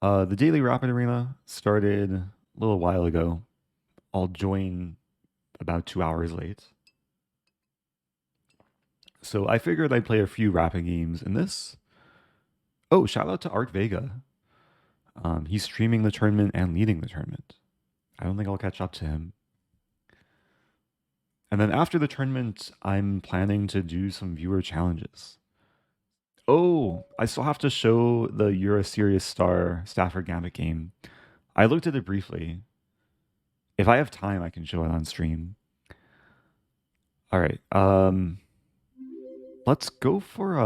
The Daily Rapid Arena started a little while ago. I'll join about 2 hours late. So I figured I'd play a few rapid games in this. Oh, shout out to Art Vega. He's streaming the tournament and leading the tournament. I don't think I'll catch up to him. And then after the tournament, I'm planning to do some viewer challenges. Oh, I still have to show the You're a Serious Star Stafford Gambit game. I looked at it briefly. If I have time, I can show it on stream. All right. Let's go for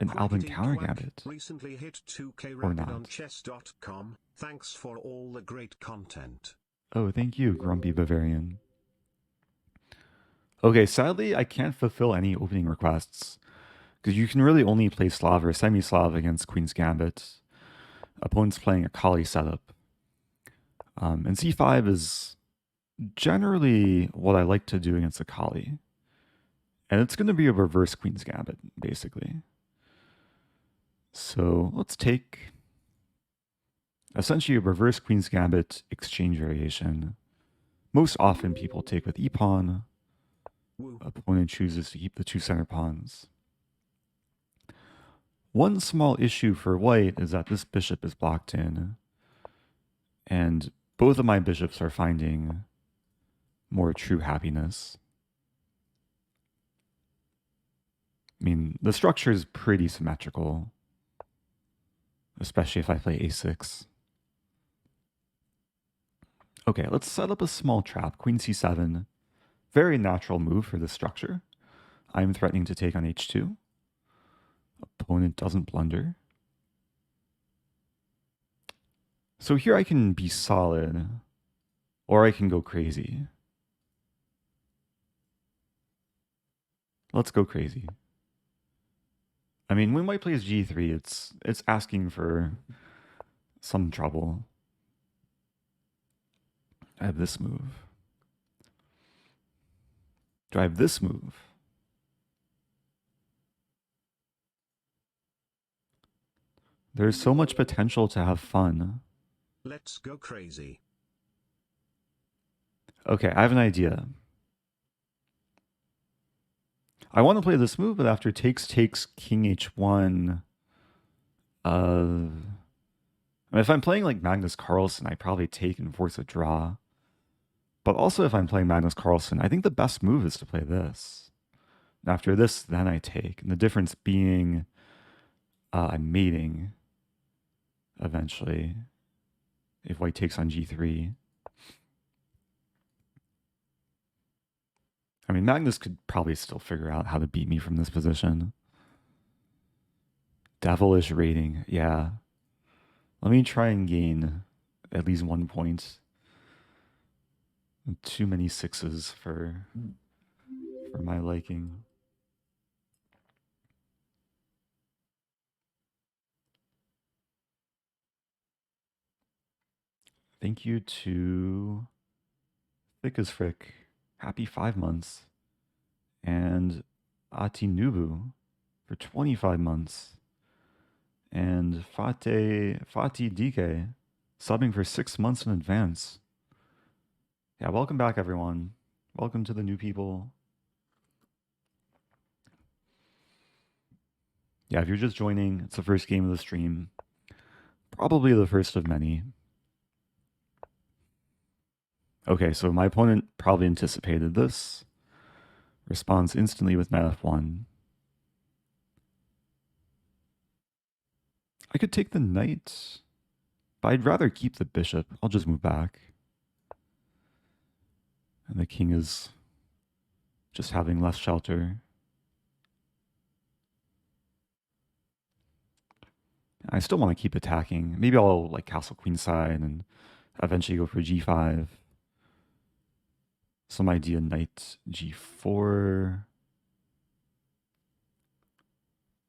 an Alban counter gambit. Recently hit 2K Or rapid not. on chess.com. Thanks for all the great content. Oh, thank you, Grumpy Bavarian. Okay, sadly, I can't fulfill any opening requests because you can really only play Slav or semi-Slav against Queen's Gambit. Opponent's playing a Colle setup. And c5 is generally what I like to do against a Colle. And it's going to be a reverse Queen's Gambit, basically. So let's take essentially a reverse Queen's Gambit exchange variation. Most often people take with e-pawn. Opponent chooses to keep the two center pawns. One small issue for white is that this bishop is blocked in. And both of my bishops are finding more true happiness. I mean, the structure is pretty symmetrical, especially if I play a6. Okay, let's set up a small trap. Queen c7. Very natural move for this structure. I'm threatening to take on h2. Opponent doesn't blunder. So here I can be solid, or I can go crazy. Let's go crazy. I mean, when white plays g3, it's asking for some trouble. I have this move. Do I have this move? There's so much potential to have fun. Let's go crazy. Okay, I have an idea. I want to play this move, but after takes king h1, I mean, if I'm playing like Magnus Carlsen, I probably take and force a draw. But also if I'm playing Magnus Carlsen, I think the best move is to play this. After this, then I take. And the difference being I'm mating eventually if white takes on g3. I mean, Magnus could probably still figure out how to beat me from this position. Devilish rating, yeah. Let me try and gain at least 1 point. Too many sixes for my liking. Thank you to Thick as Frick. Happy 5 months. And Atinubu for 25 months. And Fatih DK subbing for 6 months in advance. Yeah, welcome back, everyone. Welcome to the new people. Yeah, if you're just joining, it's the first game of the stream. Probably the first of many. Okay, so my opponent probably anticipated this. Responds instantly with knight f1. I could take the knight, but I'd rather keep the bishop. I'll just move back. And the king is just having less shelter. I still want to keep attacking. Maybe I'll like castle queenside and eventually go for g5. Some idea knight g4.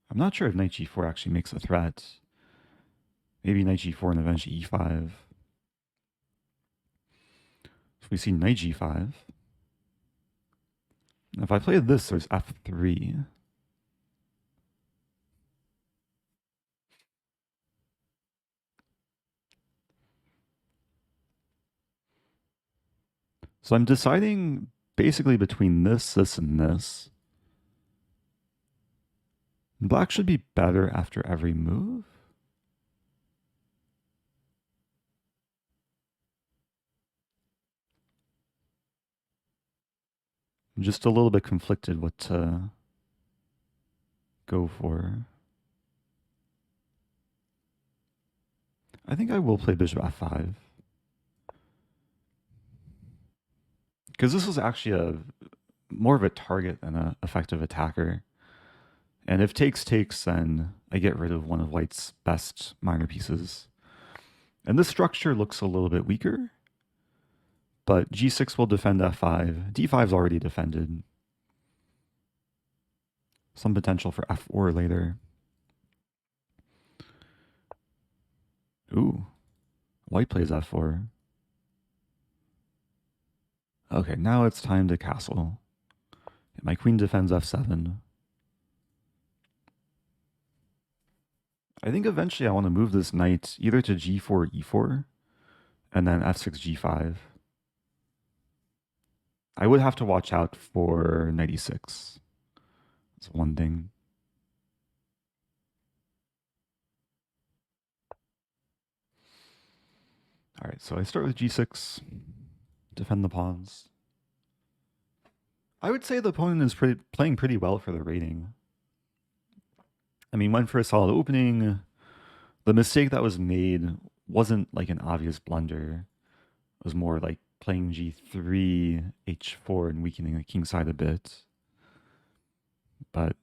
I'm not sure if knight g4 actually makes a threat. Maybe knight g4 and eventually e5. So we see knight g5. If I play this, there's f3. So I'm deciding basically between this, this, and this. Black should be better after every move. I'm just a little bit conflicted what to go for. I think I will play bishop f5. Because this was actually more of a target than an effective attacker. And if takes, then I get rid of one of white's best minor pieces. And this structure looks a little bit weaker, but g6 will defend f5. d5's already defended. Some potential for f4 later. Ooh, white plays f4. Okay, now it's time to castle. My queen defends f7. I think eventually I want to move this knight either to g4 or e4, and then f6, g5. I would have to watch out for knight e6. That's one thing. All right, so I start with g6, defend the pawns. I would say the opponent is playing pretty well for the rating. I mean, went for a solid opening. The mistake that was made wasn't like an obvious blunder. It was more like playing g3, h4, and weakening the king side a bit. But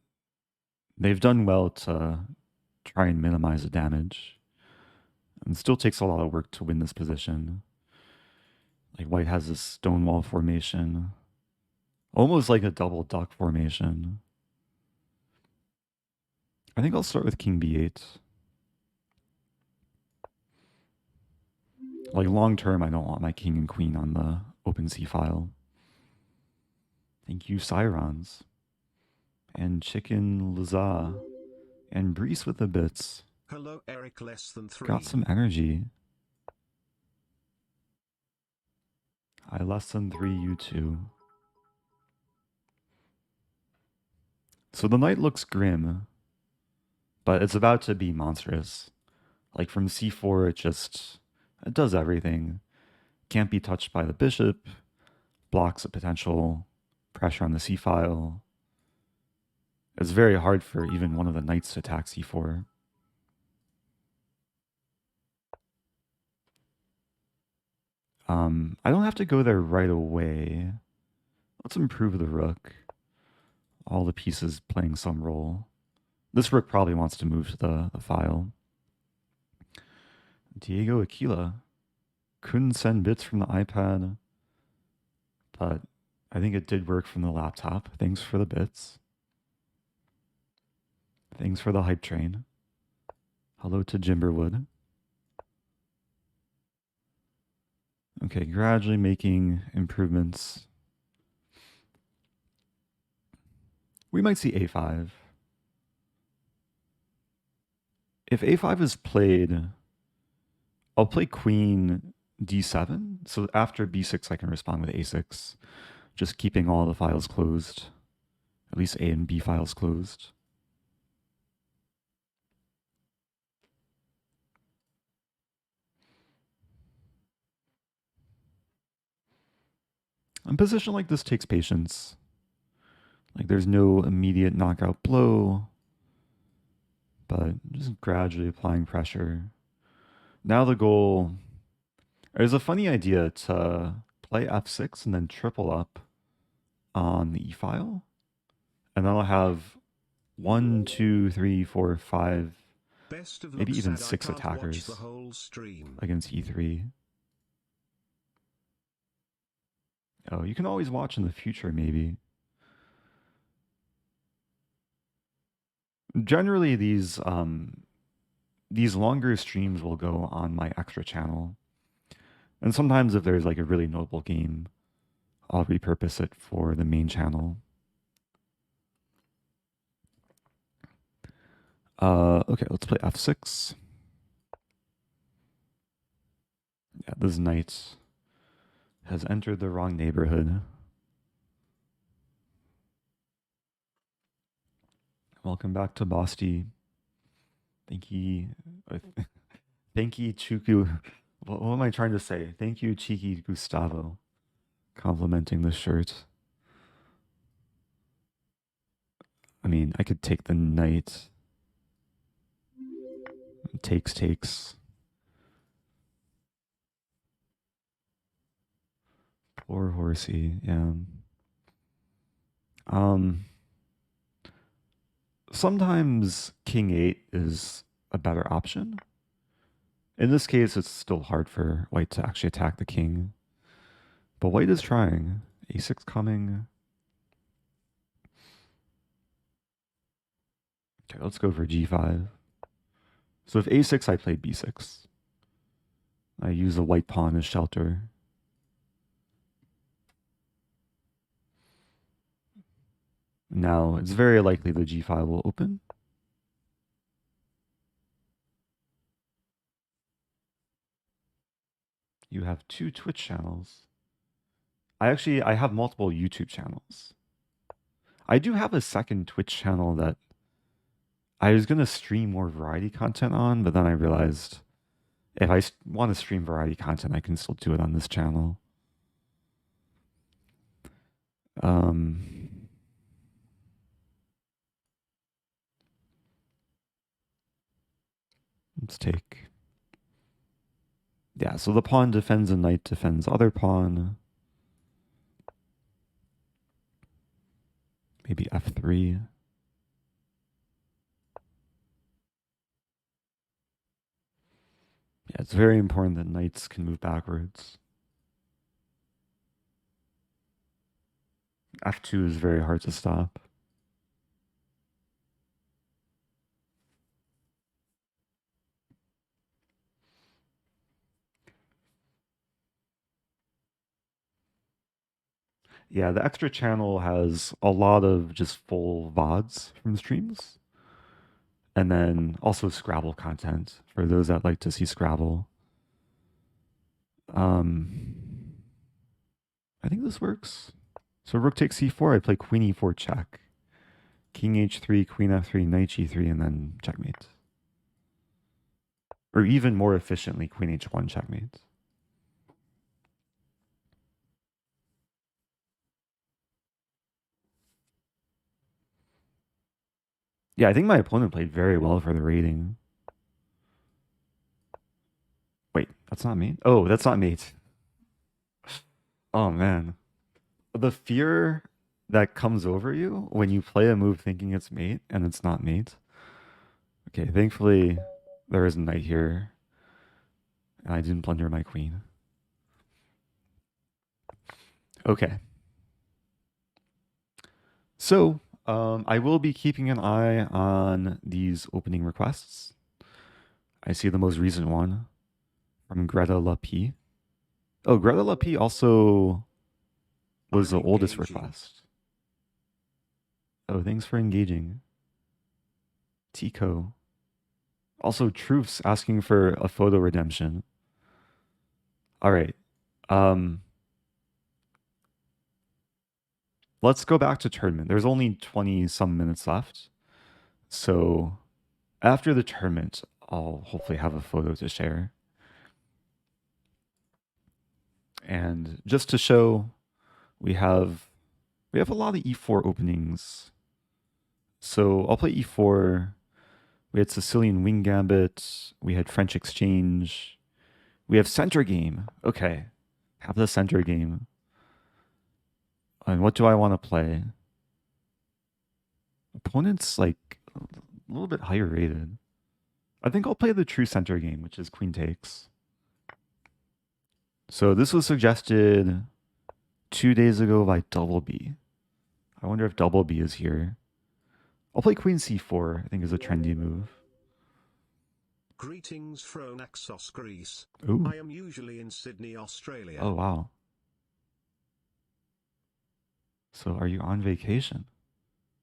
they've done well to try and minimize the damage. And it still takes a lot of work to win this position. Like white has this stonewall formation. Almost like a double duck formation. I think I'll start with king b8. Like long term, I don't want my king and queen on the open c file. Thank you, Sirons. And Chicken Laza. And Brees with the bits. Hello, Eric less than 3. Got some energy. I less than 3, you too. So the knight looks grim, but it's about to be monstrous. Like from c4, it does everything. Can't be touched by the bishop, blocks a potential pressure on the c file. It's very hard for even one of the knights to attack c4. I don't have to go there right away. Let's improve the rook. All the pieces playing some role. This rook probably wants to move to the file. Diego Aquila. Couldn't send bits from the iPad, but I think it did work from the laptop. Thanks for the bits. Thanks for the hype train. Hello to Jimberwood. Okay, gradually making improvements. We might see a5. If a5 is played, I'll play queen d7. So after b6, I can respond with a6, just keeping all the files closed, at least A and B files closed. A position like this takes patience. Like there's no immediate knockout blow, but just gradually applying pressure. Now the goal, there's a funny idea to play f6 and then triple up on the e file. And then I'll have 1, 2, 3, 4, 5, maybe even 6 attackers against e3. Oh, you can always watch in the future, maybe. Generally, these longer streams will go on my extra channel. And sometimes if there's like a really notable game, I'll repurpose it for the main channel. Okay, let's play f6. Yeah, this knight has entered the wrong neighborhood. Welcome back to Bosty. Thank you. Thank you, Chuku. What am I trying to say? Thank you, Cheeky Gustavo. Complimenting the shirt. I mean, I could take the knight. Takes. Poor horsey, yeah. Sometimes king 8 is a better option. In this case, it's still hard for white to actually attack the king. But white is trying. a6 coming. Okay, let's go for g5. So if a6, I play b6. I use the white pawn as shelter. Now, it's very likely the g5 will open. You have 2 Twitch channels. I have multiple YouTube channels. I do have a second Twitch channel that I was going to stream more variety content on, but then I realized if I want to stream variety content, I can still do it on this channel. Let's take... Yeah, so the pawn defends a knight, defends other pawn. Maybe f3. Yeah, it's very important that knights can move backwards. f2 is very hard to stop. Yeah, the extra channel has a lot of just full VODs from streams. And then also Scrabble content for those that like to see Scrabble. I think this works. So rook takes c4, I play queen e4 check. King h3, queen f3, knight g3, and then checkmate. Or even more efficiently, queen h1 checkmate. Yeah, I think my opponent played very well for the rating. Wait, that's not mate? Oh, that's not mate. Oh, man. The fear that comes over you when you play a move thinking it's mate and it's not mate. Okay, thankfully there is a knight here. And I didn't blunder my queen. Okay. So, I will be keeping an eye on these opening requests. I see the most recent one from Greta Lapie. Oh, Greta Lapie also was the oldest request. Oh, thanks for engaging. Tico. Also, Truths asking for a photo redemption. All right. Let's go back to tournament. There's only 20 some minutes left. So after the tournament, I'll hopefully have a photo to share. And just to show, we have a lot of e4 openings. So I'll play e4. We had Sicilian wing gambit. We had French exchange. We have center game. Okay, have the center game. And what do I want to play? Opponent's like a little bit higher rated. I think I'll play the true center game, which is queen takes. So this was suggested 2 days ago by Double B. I wonder if Double B is here. I'll play queen c4, I think is a trendy move. Greetings from Naxos, Greece. Ooh. I am usually in Sydney, Australia. Oh, wow. So are you on vacation?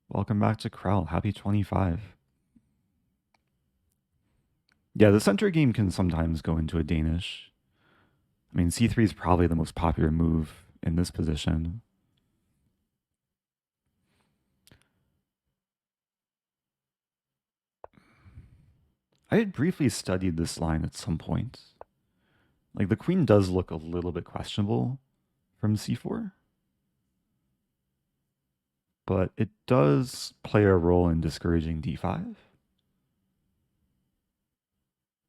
Welcome back to Krell. Happy 25. Yeah, the center game can sometimes go into a Danish. I mean, c3 is probably the most popular move in this position. I had briefly studied this line at some point. Like, the queen does look a little bit questionable from c4. But it does play a role in discouraging d5.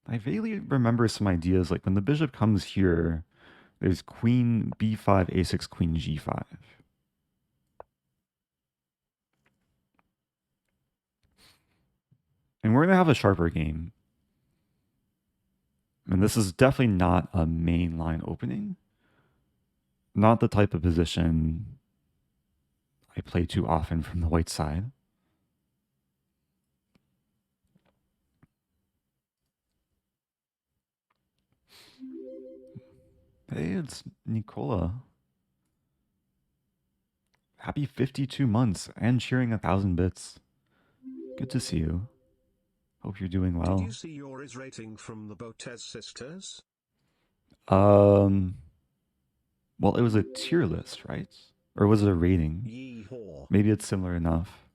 I vaguely remember some ideas, like when the bishop comes here, there's queen b5, a6, queen g5. And we're going to have a sharper game. And this is definitely not a main line opening. Not the type of position I play too often from the white side. Hey, it's Nicola. Happy 52 months and cheering 1,000 bits. Good to see you. Hope you're doing well. Did you see your is rating from the Botez sisters? Well, it was a tier list, right? Or was it a rating? Yeehaw. Maybe it's similar enough.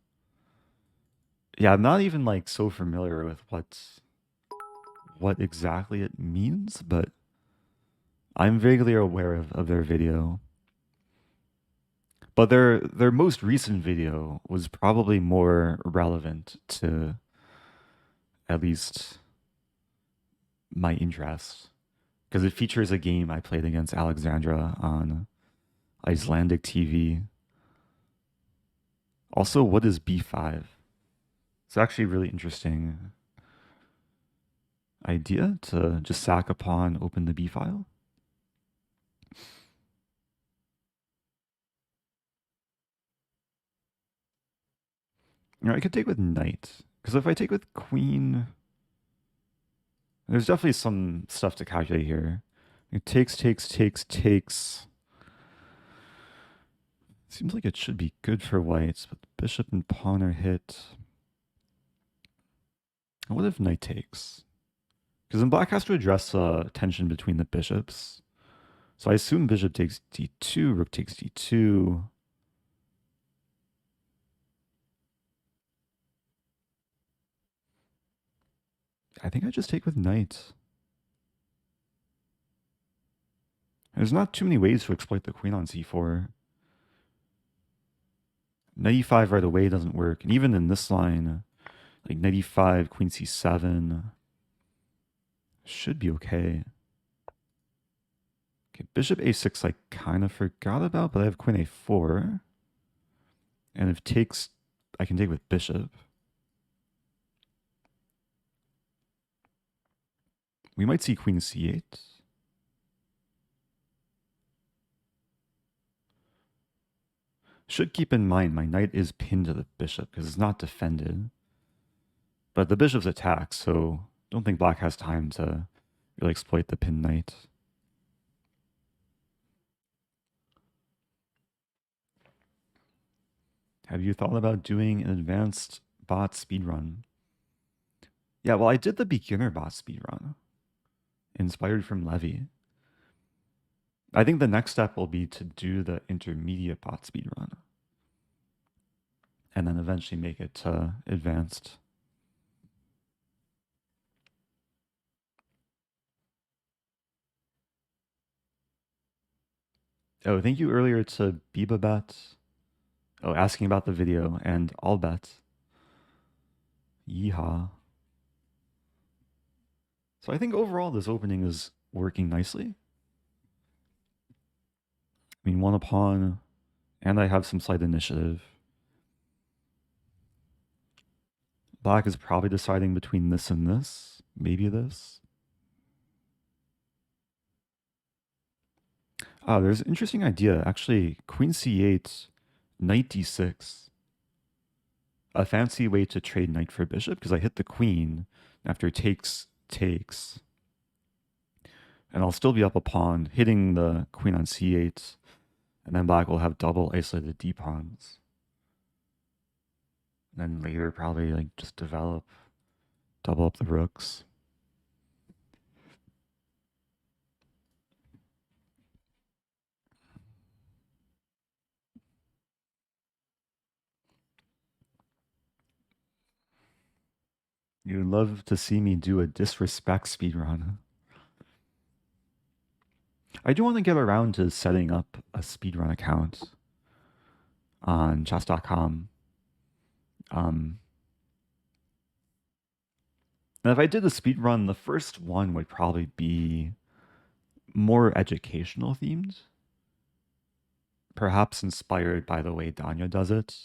Yeah, I'm not even like so familiar with what exactly it means, but I'm vaguely aware of their video. But their most recent video was probably more relevant to at least my interest, because it features a game I played against Alexandra on Icelandic TV. Also, what is b5? It's actually a really interesting idea to just sack a pawn, open the b file. You know, I could take with knight, because if I take with queen, there's definitely some stuff to calculate here. It takes. Seems like it should be good for whites, but bishop and pawn are hit. What if knight takes? Because then black has to address tension between the bishops. So I assume bishop takes d2, rook takes d2. I think I just take with knight. There's not too many ways to exploit the queen on c4. Knight e5 right away doesn't work. And even in this line, like knight e5, queen c7 should be okay. Okay, bishop a6 I kind of forgot about, but I have queen a4. And if takes, I can take with bishop. We might see queen c8. Should keep in mind my knight is pinned to the bishop because it's not defended. But the bishop's attacked, so don't think black has time to really exploit the pinned knight. Have you thought about doing an advanced bot speedrun? Yeah, well, I did the beginner bot speedrun, inspired from Levy. I think the next step will be to do the intermediate bot speedrun, and then eventually make it advanced. Oh, thank you earlier to Bibabet. Oh, asking about the video, and I'll bet. Yeehaw. So I think overall this opening is working nicely. I mean, one a pawn, and I have some slight initiative. Black is probably deciding between this and this, maybe this. Ah, there's an interesting idea. Actually, queen c8, knight d6. A fancy way to trade knight for bishop, because I hit the queen after takes. And I'll still be up a pawn, hitting the queen on c8. And then black will have double isolated d pawns. And then later probably like just double up the rooks. You'd love to see me do a disrespect speedrun. I do want to get around to setting up a speedrun account on chess.com. And if I did a speedrun, the first one would probably be more educational themed, perhaps inspired by the way Danya does it,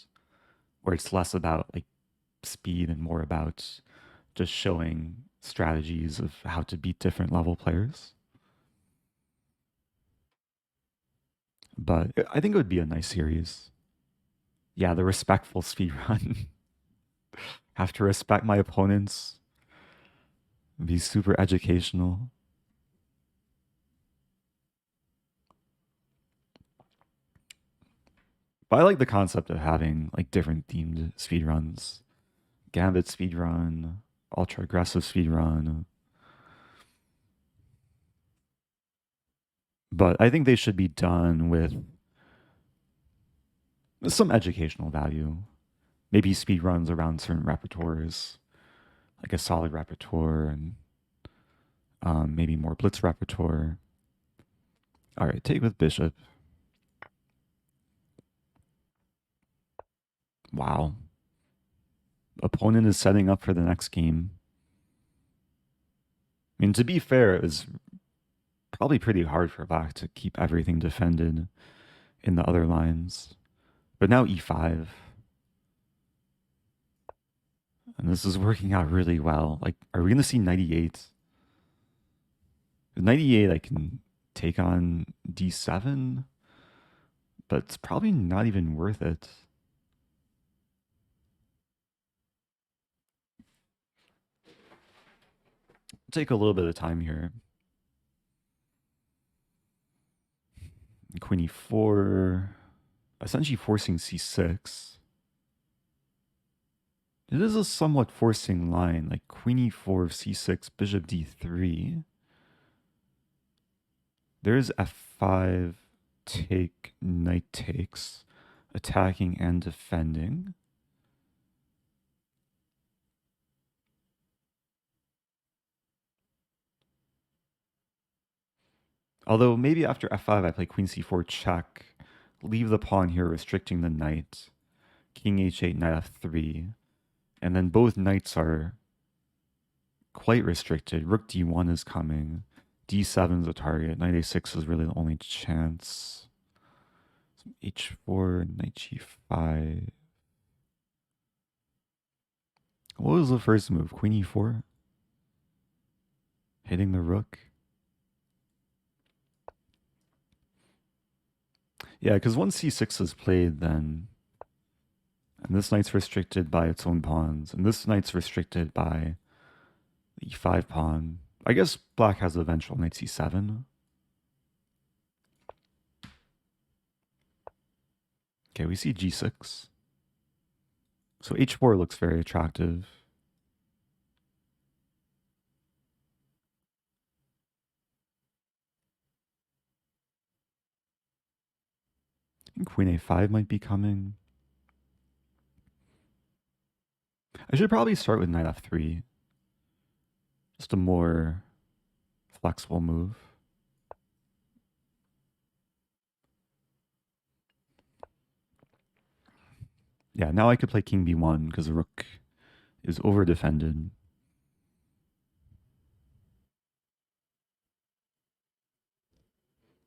where it's less about like speed and more about just showing strategies of how to beat different level players. But I think it would be a nice series. Yeah, the respectful speedrun. Have to respect my opponents. Be super educational. But I like the concept of having like different themed speedruns. Gambit speedrun, ultra aggressive speedrun. But I think they should be done with some educational value. Maybe speedruns around certain repertoires, like a solid repertoire and maybe more blitz repertoire. All right, take with bishop. Wow. Opponent is setting up for the next game. I mean, to be fair, it was probably pretty hard for Black to keep everything defended in the other lines. But now e5. And this is working out really well. Like, are we going to see 98? With 98, I can take on d7, but it's probably not even worth it. Take a little bit of time here. Queen e4, essentially forcing c6. It is a somewhat forcing line, like queen e4, c6, bishop d3. There's f5, take, knight takes, attacking and defending. Although maybe after f5 I play queen c4 check, leave the pawn here restricting the knight, king h8, knight f3, and then both knights are quite restricted. Rook d1 is coming, d7 is a target, knight a6 is really the only chance. h4, knight g5. What was the first move? Queen e4? Hitting the rook? Yeah, because once c6 is played, then... And this knight's restricted by its own pawns, and this knight's restricted by the e5 pawn. I guess black has eventual knight c7. Okay, we see g6. So h4 looks very attractive. And queen a5 might be coming. I should probably start with knight f3. Just a more flexible move. Yeah, now I could play king b1 because the rook is over defended.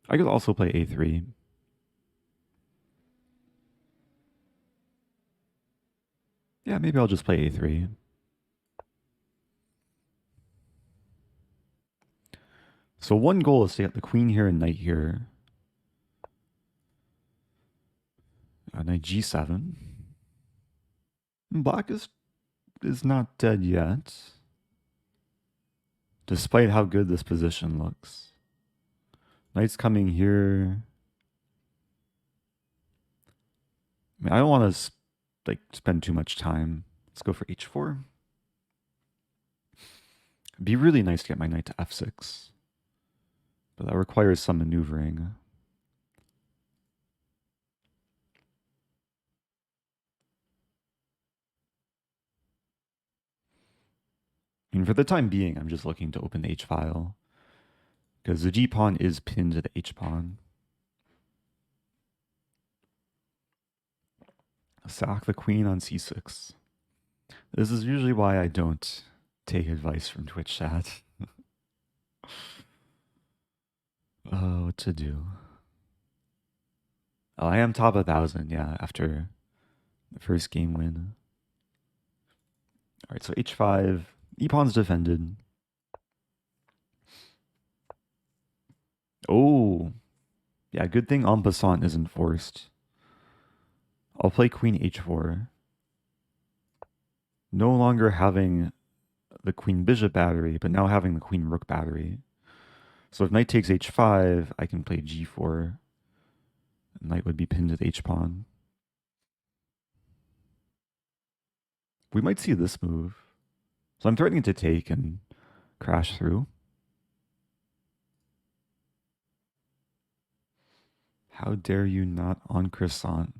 I could also play a3. Yeah, maybe I'll just play a3. So one goal is to get the queen here and knight here. Knight g7. Black is not dead yet, despite how good this position looks. Knight's coming here. I mean, I don't want to like spend too much time. Let's go for h4. It'd be really nice to get my knight to f6, but that requires some maneuvering. And for the time being, I'm just looking to open the H file because the G pawn is pinned to the H pawn. Sack the queen on C6. This is usually why I don't take advice from Twitch chat. Oh, what to do? Oh, I am top 1,000, yeah, after the first game win. All right, so H5, E-pawn's defended. Oh, yeah, good thing en passant isn't forced. I'll play queen H4. No longer having the queen bishop battery, but now having the queen rook battery. So if knight takes H5, I can play G4. Knight would be pinned to the H pawn. We might see this move. So I'm threatening to take and crash through. How dare you not on croissant?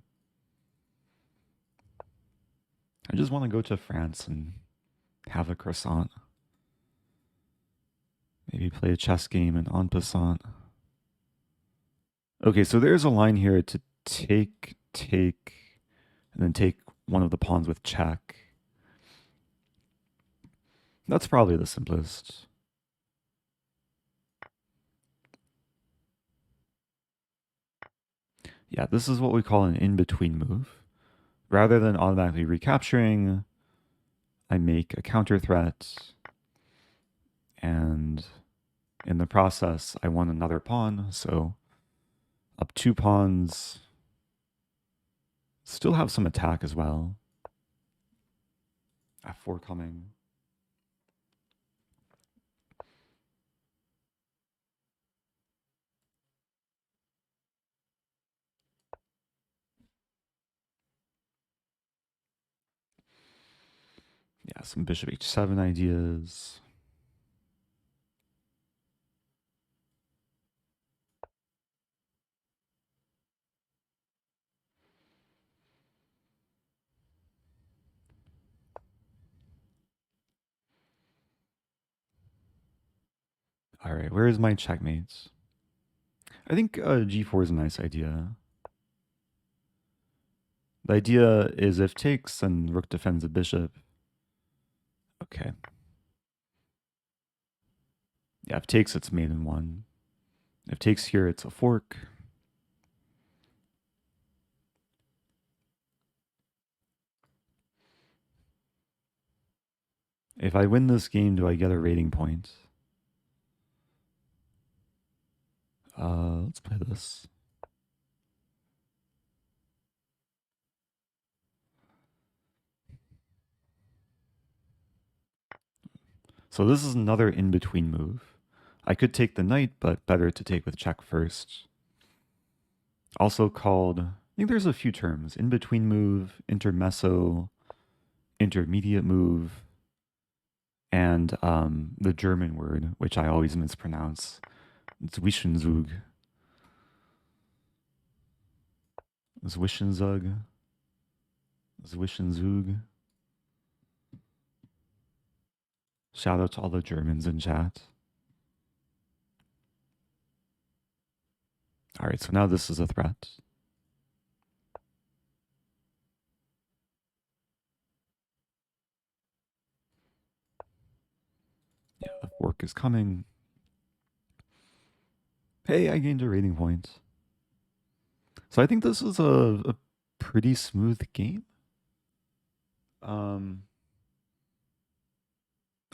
I just want to go to France and have a croissant. Maybe play a chess game and en passant. Okay, so there's a line here to take, and then take one of the pawns with check. That's probably the simplest. Yeah, this is what we call an in-between move. Rather than automatically recapturing, I make a counter threat, and in the process, I won another pawn, so up 2 pawns. Still have some attack as well. F4 coming. Yeah, some bishop h7 ideas. All right, where is my checkmates? I think g4 is a nice idea. The idea is if takes, then rook defends the bishop. Okay. Yeah, if takes, it's mate in 1. If takes here, it's a fork. If I win this game, do I get a rating point? Let's play this. So this is another in-between move. I could take the knight, but better to take with check first. Also called, I think there's a few terms, in-between move, intermezzo, intermediate move, and the German word, which I always mispronounce. Zwischenzug. Zwischenzug. Zwischenzug. Shout out to all the Germans in chat. All right, so now this is a threat. Yeah, the fork is coming. Hey, I gained a rating point. So I think this is a pretty smooth game.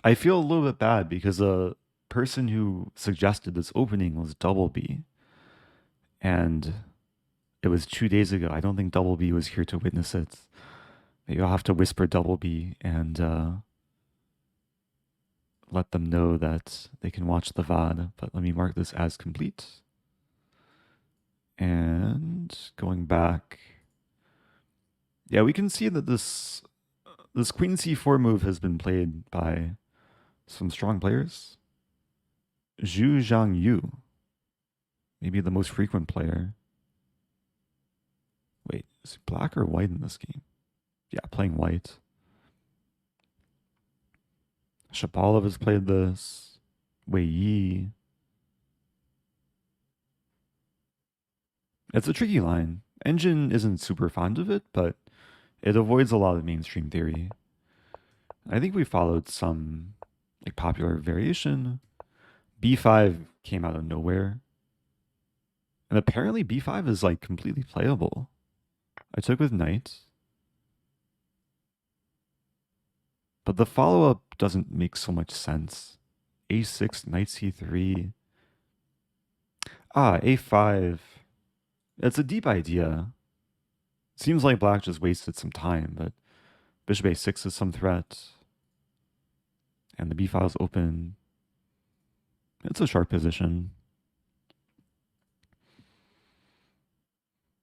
I feel a little bit bad because the person who suggested this opening was Double B. And it was 2 days ago. I don't think Double B was here to witness it. Maybe I'll have to whisper Double B and let them know that they can watch the VOD. But let me mark this as complete. And going back. Yeah, we can see that this queen c4 move has been played by some strong players. Zhu Zhang Yu, maybe the most frequent player. Wait, is it black or white in this game? Yeah, playing white. Shabalov has played this. Wei Yi. It's a tricky line. Engine isn't super fond of it, but it avoids a lot of mainstream theory. I think we followed some like popular variation. B5 came out of nowhere. And apparently B5 is like completely playable. I took with knight. But the follow-up doesn't make so much sense. A6, knight c3. A5. It's a deep idea. Seems like black just wasted some time, but bishop a6 is some threat. And the b file is open. It's a sharp position.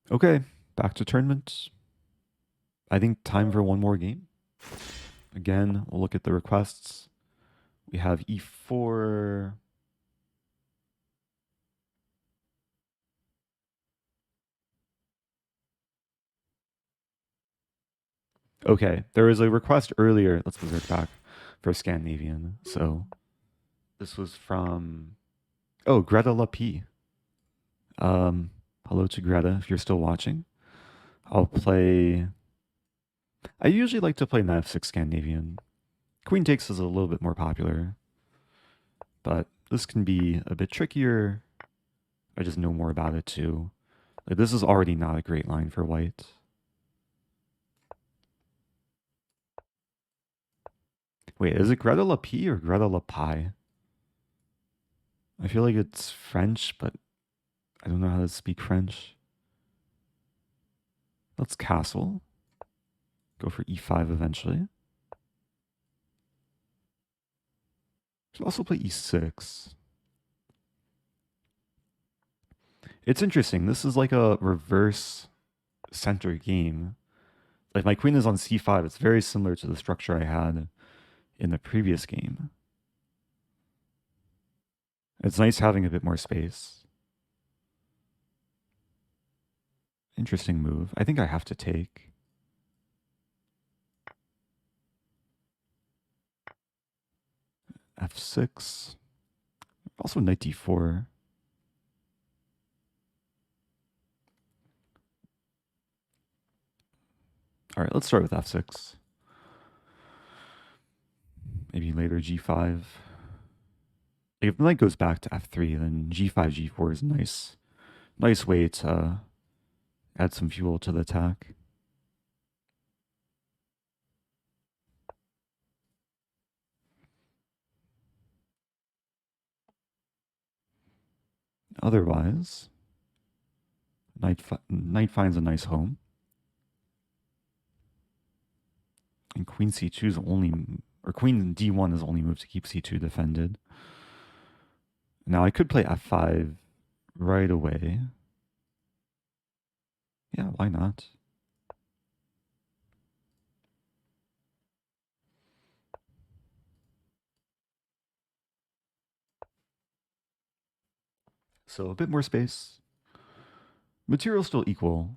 Okay, back to tournament. I think time for one more game. Again, we'll look at the requests. We have e4. Okay, there was a request earlier. Let's revert back for Scandinavian. So this was from, Greta Lapi. Hello to Greta if you're still watching. I usually like to play knight f6 Scandinavian. Queen takes is a little bit more popular, but this can be a bit trickier. I just know more about it too. Like this is already not a great line for white. Wait, is it Greta Lapi or Greta Lapai? I feel like it's French, but I don't know how to speak French. Let's castle. Go for e5 eventually. Should also play e6. It's interesting. This is like a reverse center game. Like my queen is on c5. It's very similar to the structure I had in the previous game. It's nice having a bit more space. Interesting move. I think I have to take. f6. Also knight d4. All right, let's start with f6. Maybe later g5. If the knight goes back to f3, then g5, g4 is nice way to add some fuel to the attack. Otherwise, knight finds a nice home. And queen c2 is queen d1 is only moved to keep c2 defended. Now I could play f5 right away. Yeah, why not? So a bit more space. Material still equal.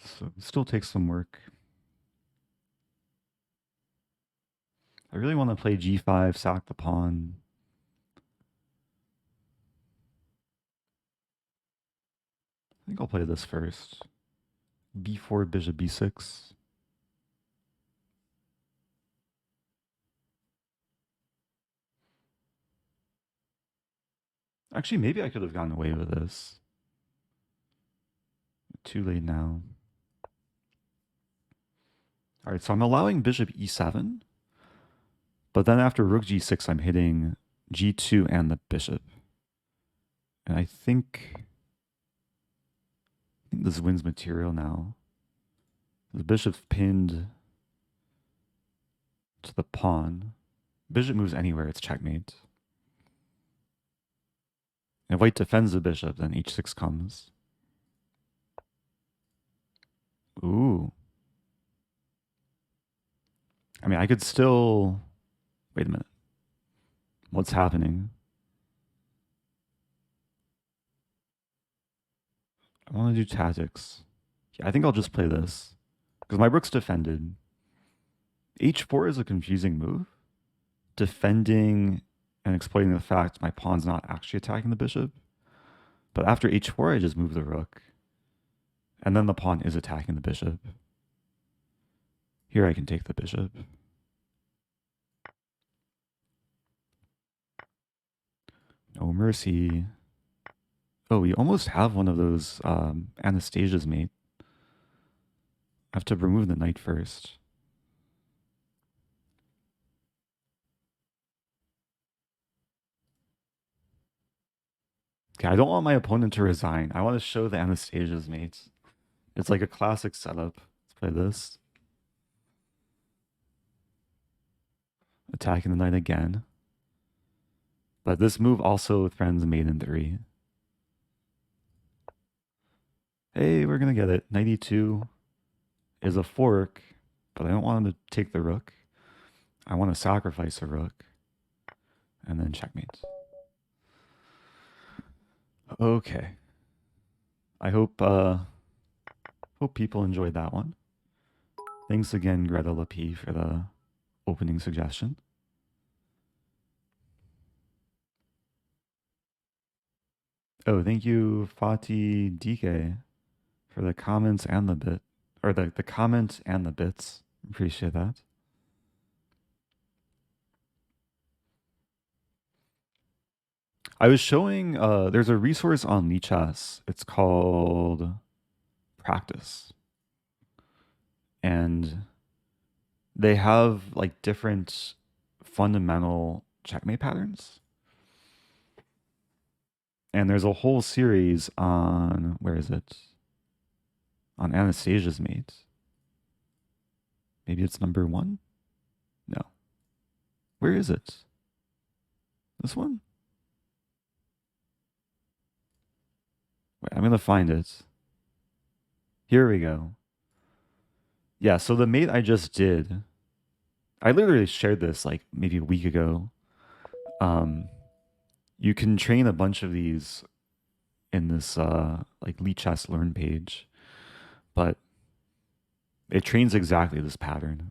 So it still takes some work. I really want to play g5, sack the pawn. I think I'll play this first. b4, bishop b6. Actually, maybe I could have gotten away with this. Too late now. All right, so I'm allowing bishop e7. But then after rook g6, I'm hitting g2 and the bishop. And I think this wins material now. The bishop's pinned to the pawn. Bishop moves anywhere, it's checkmate. If white defends the bishop, then h6 comes. Ooh. I mean, I could still... Wait a minute. What's happening? I want to do tactics. Yeah, I think I'll just play this. Because my rook's defended. H4 is a confusing move. Defending and exploiting the fact my pawn's not actually attacking the bishop. But after H4, I just move the rook. And then the pawn is attacking the bishop. Here I can take the bishop. No mercy. Oh, we almost have one of those Anastasia's mate. I have to remove the knight first. Okay, I don't want my opponent to resign. I want to show the Anastasia's mates. It's like a classic setup. Let's play this. Attacking the knight again. But this move also threatens mate in 3. Hey, we're going to get it. Knight e2 is a fork, but I don't want him to take the rook. I want to sacrifice a rook. And then checkmate. Okay. I hope people enjoyed that one. Thanks again, Greta Lapi, for the opening suggestion. Oh, thank you, Fatih DK, for the comments and the bit, or the comment and the bits. Appreciate that. I was showing, there's a resource on Lichess. It's called Practice. And they have like different fundamental checkmate patterns. And there's a whole series on, where is it? On Anastasia's mate. Maybe it's number 1? No. Where is it? This one? Wait, I'm going to find it. Here we go. Yeah, so the mate I just did, I literally shared this like maybe a week ago. You can train a bunch of these in this like Lichess learn page, but it trains exactly this pattern.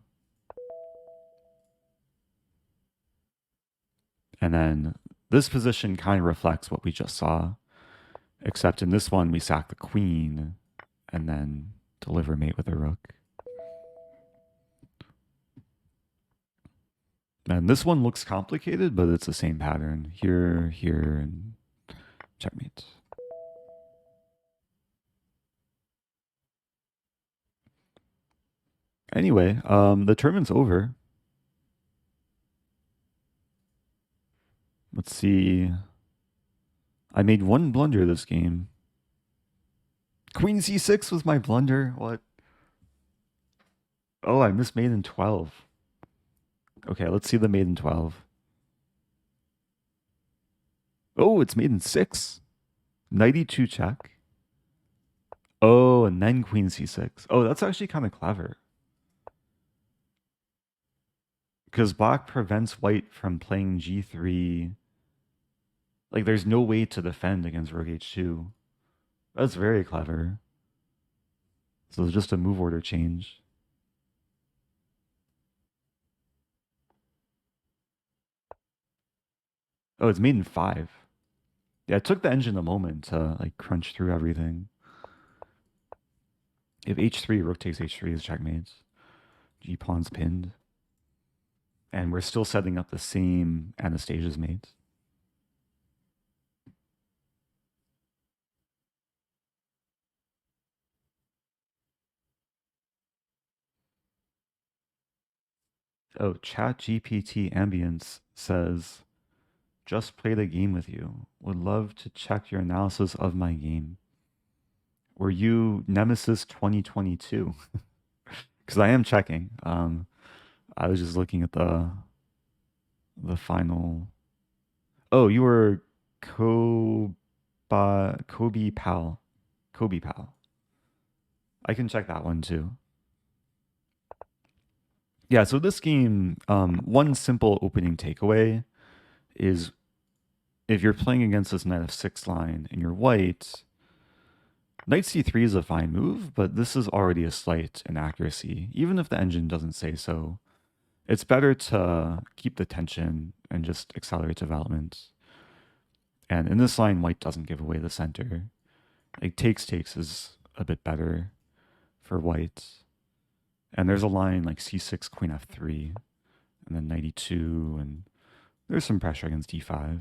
And then this position kind of reflects what we just saw, except in this one we sack the queen and then deliver mate with a rook. And this one looks complicated, but it's the same pattern. Here, here, and checkmate. Anyway, the tournament's over. Let's see. I made one blunder this game. Queen c6 was my blunder. What? Oh, I missed mate in 12. Okay, let's see the mate in 12. Oh, it's mate in 6. Knight e2 check. Oh, and then queen c6. Oh, that's actually kind of clever. Because black prevents white from playing g3. Like, there's no way to defend against rook h2. That's very clever. So it's just a move order change. Oh, it's mate in 5. Yeah, it took the engine a moment to like crunch through everything. If h3, rook takes h3 is checkmate. G-pawn's pinned. And we're still setting up the same Anastasia's mate. Oh, ChatGPT Ambience says, just played a game with you. Would love to check your analysis of my game. Were you Nemesis 2022? Because I am checking. I was just looking at the final. Oh, you were cobipal. Cobipal. I can check that one too. Yeah, so this game, one simple opening takeaway is if you're playing against this knight f6 line and you're white, Knight c3 is a fine move, but this is already a slight inaccuracy, even if the engine doesn't say so. It's better to keep the tension and just accelerate development. And in this line, white doesn't give away the center. Like takes is a bit better for white. And there's a line like c6, queen f3, and then knight e2, and there's some pressure against d5.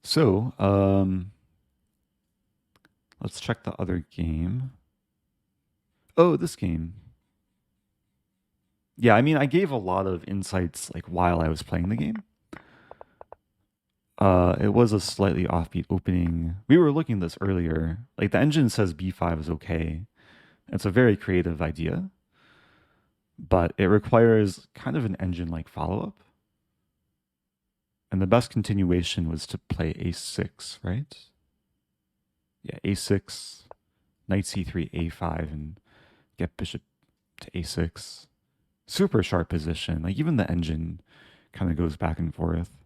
So, let's check the other game. Oh, this game. Yeah, I mean, I gave a lot of insights like while I was playing the game. It was a slightly offbeat opening. We were looking at this earlier. Like the engine says b5 is okay. It's a very creative idea, but it requires kind of an engine-like follow-up. And the best continuation was to play a6, right? Yeah, a6, knight c3, a5, and get bishop to a6. Super sharp position. Like even the engine kind of goes back and forth.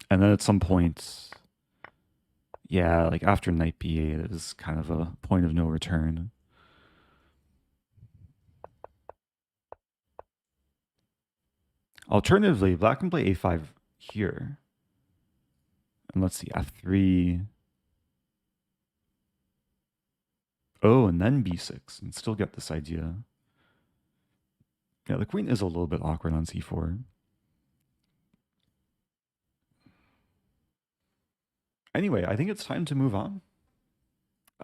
And then at some point, yeah, like after knight b8, it is kind of a point of no return. Alternatively, black can play a5 here. And let's see, f3. Oh, and then b6, and still get this idea. Yeah, the queen is a little bit awkward on c4. Anyway, I think it's time to move on.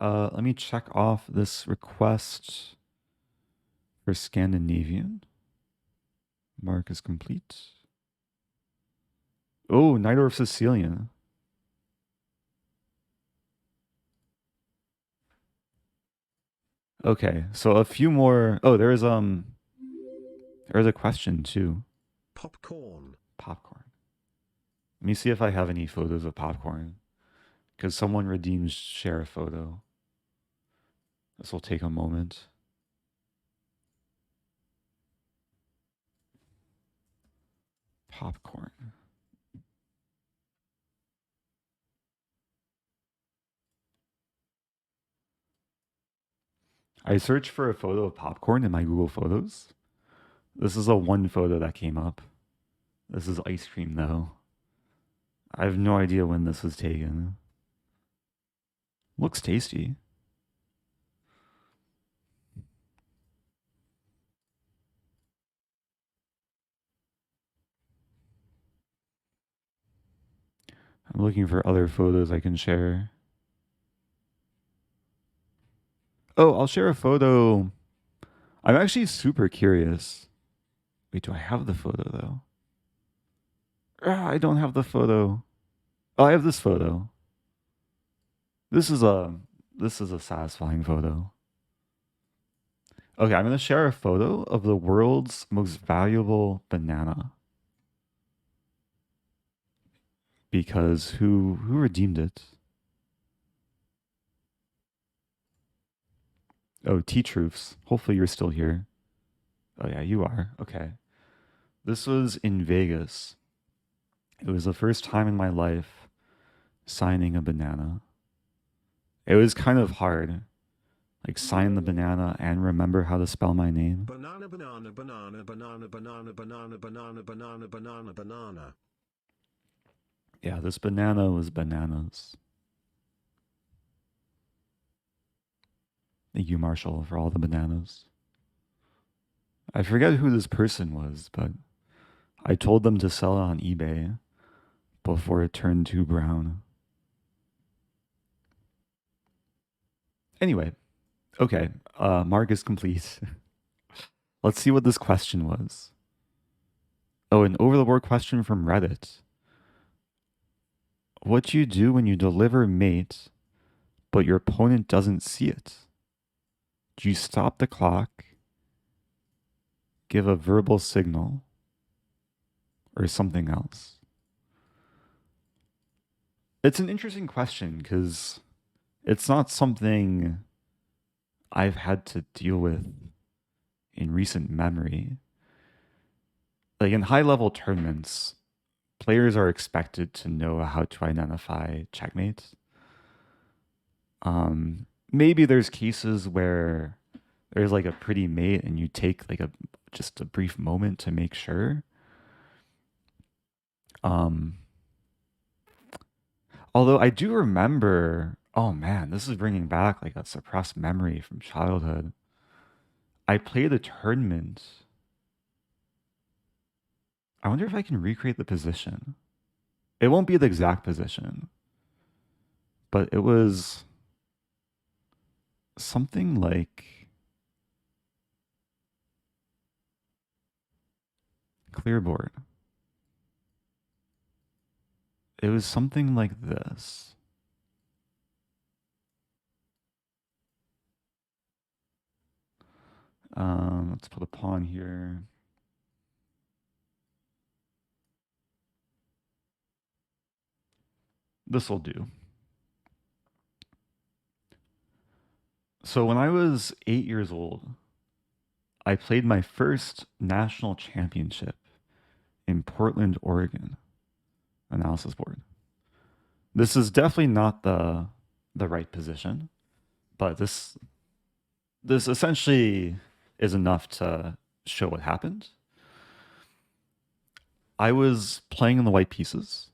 Let me check off this request for Scandinavian. Mark is complete. Oh, Najdorf Sicilian. Okay, so a few more. Oh, there's a question too. Popcorn. Popcorn. Let me see if I have any photos of popcorn, because someone redeems share a photo. This will take a moment. Popcorn. I searched for a photo of popcorn in my Google Photos. This is a one photo that came up. This is ice cream though. I have no idea when this was taken. Looks tasty. I'm looking for other photos I can share. Oh, I'll share a photo. I'm actually super curious. Wait, do I have the photo though? I don't have the photo. Oh, I have this photo. This is a satisfying photo. Okay, I'm gonna share a photo of the world's most valuable banana. Because who redeemed it? Oh, T-Truths. Hopefully you're still here. Oh yeah, you are. Okay. This was in Vegas. It was the first time in my life signing a banana. It was kind of hard. Like sign the banana and remember how to spell my name. Banana, banana, banana, banana, banana, banana, banana, banana, banana, banana. Yeah, this banana was bananas. Thank you, Marshall, for all the bananas. I forget who this person was, but I told them to sell it on eBay before it turned too brown. Anyway, okay, mark is complete. Let's see what this question was. Oh, an over-the-board question from Reddit. What do you do when you deliver mate, but your opponent doesn't see it? Do you stop the clock, give a verbal signal, or something else? It's an interesting question because it's not something I've had to deal with in recent memory. Like in high-level tournaments, players are expected to know how to identify checkmates. Maybe there's cases where there's like a pretty mate and you take like just a brief moment to make sure. Although I do remember, oh man, this is bringing back like a suppressed memory from childhood. I played a tournament. I wonder if I can recreate the position. It won't be the exact position, but it was something like clear board. It was something like this. Let's put a pawn here. This will do. So when I was 8 years old, I played my first national championship in Portland, Oregon, analysis board. This is definitely not the right position, but this essentially is enough to show what happened. I was playing in the white pieces.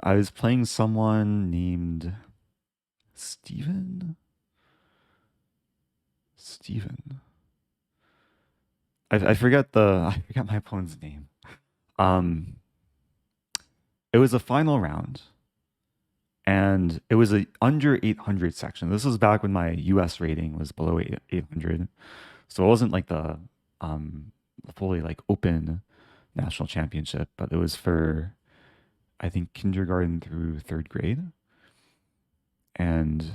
I was playing someone named Steven. I forget my opponent's name. It was a final round, and it was a under 800 section. This was back when my US rating was below 800, so it wasn't like the fully like open national championship, but it was for I think kindergarten through 3rd grade, and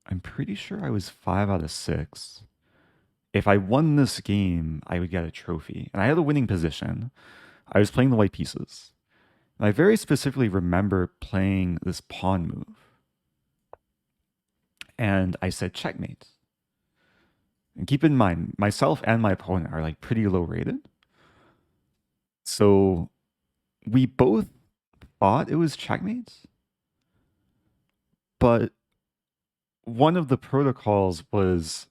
I'm pretty sure I was 5 out of 6. If I won this game, I would get a trophy, and I had a winning position. I was playing the white pieces. And I very specifically remember playing this pawn move. And I said checkmate. And keep in mind, myself and my opponent are like pretty low rated. So we both thought it was checkmate. But one of the protocols was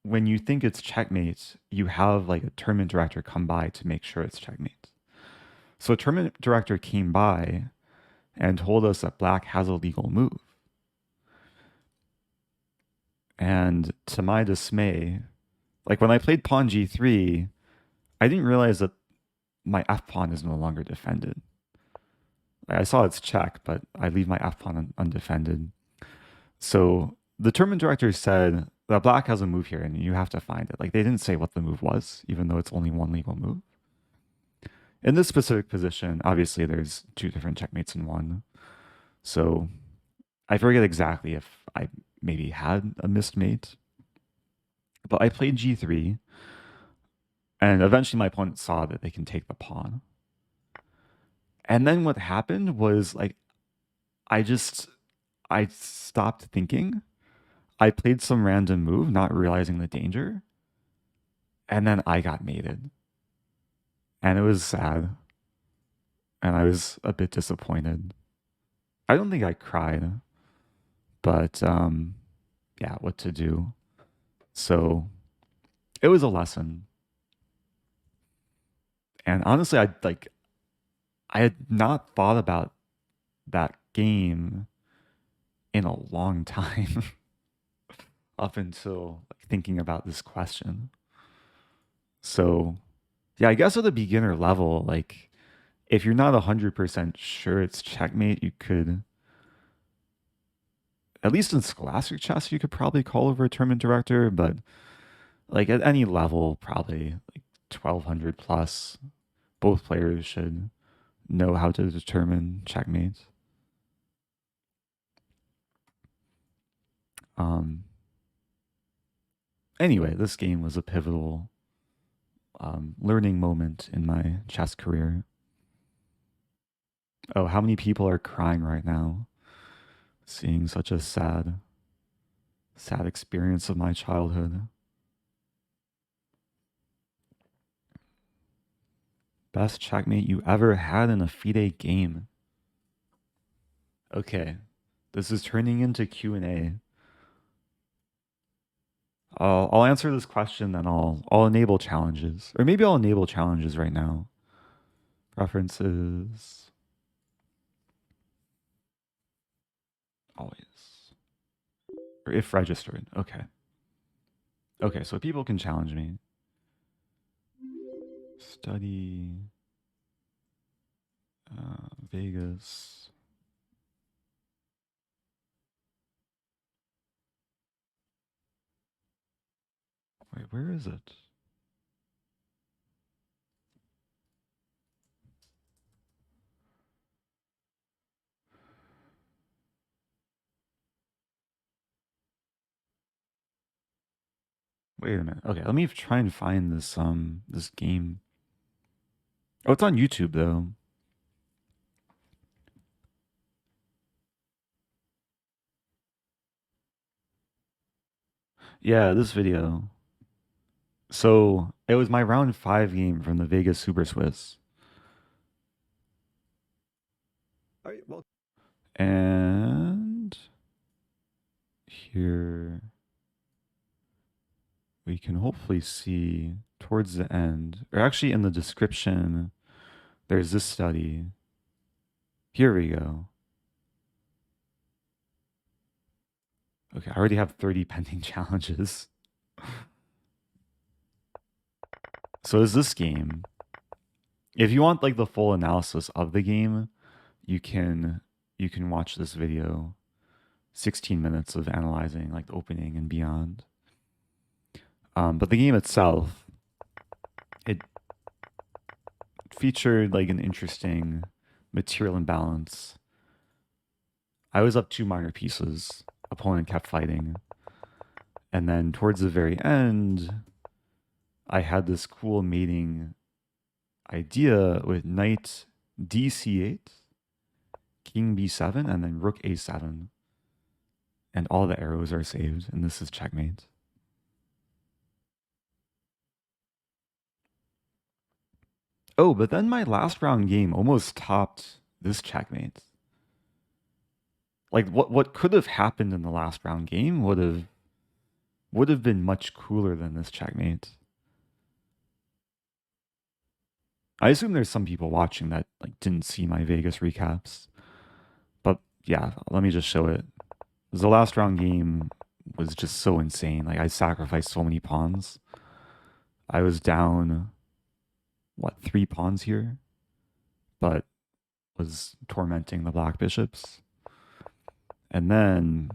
when you think it's checkmate, you have like a tournament director come by to make sure it's checkmate. So a tournament director came by and told us that black has a legal move. And to my dismay, like when I played pawn g3, I didn't realize that my f pawn is no longer defended. I saw its check, but I leave my f pawn undefended. So the tournament director said that black has a move here and you have to find it. Like they didn't say what the move was, even though it's only one legal move. In this specific position, obviously there's 2 different checkmates in one. So I forget exactly if I maybe had a missed mate, but I played g3, and eventually my opponent saw that they can take the pawn. And then what happened was like, I stopped thinking. I played some random move, not realizing the danger, and then I got mated. And it was sad. And I was a bit disappointed. I don't think I cried, but yeah, what to do? So it was a lesson. And honestly, I had not thought about that game in a long time up until like, thinking about this question. So yeah, I guess at a beginner level, like if you're not 100% sure it's checkmate, you could, at least in scholastic chess, you could probably call over a tournament director, but like at any level, probably like 1200 plus, both players should know how to determine checkmate. Anyway, this game was a pivotal learning moment in my chess career. Oh, how many people are crying right now, seeing such a sad experience of my childhood. Best checkmate you ever had in a FIDE game. Okay, this is turning into Q&A. I'll answer this question, then I'll enable challenges, or maybe I'll enable challenges right now. Preferences, always, or if registered. Okay. Okay, so people can challenge me. Study, Vegas. Wait, where is it? Wait a minute. Okay, let me try and find this game. Oh, it's on YouTube though. Yeah, this video. So it was my round 5 game from the Vegas Super Swiss. All right, well, And here we can hopefully see towards the end, or actually in the description, there's this study. Here we go. Okay, I already have 30 pending challenges. So is this game. If you want like the full analysis of the game, you can watch this video. 16 minutes of analyzing like the opening and beyond. But the game itself, it featured like an interesting material imbalance. I was up 2 minor pieces. Opponent kept fighting. And then towards the very end, I had this cool mating idea with knight dc8, king b7, and then rook a7. And all the arrows are saved, and this is checkmate. Oh, but then my last round game almost topped this checkmate. Like what could have happened in the last round game would have been much cooler than this checkmate. I assume there's some people watching that like didn't see my Vegas recaps. But yeah, let me just show it. The last round game was just so insane. Like I sacrificed so many pawns. I was down what, 3 pawns here, but was tormenting the black bishops. And then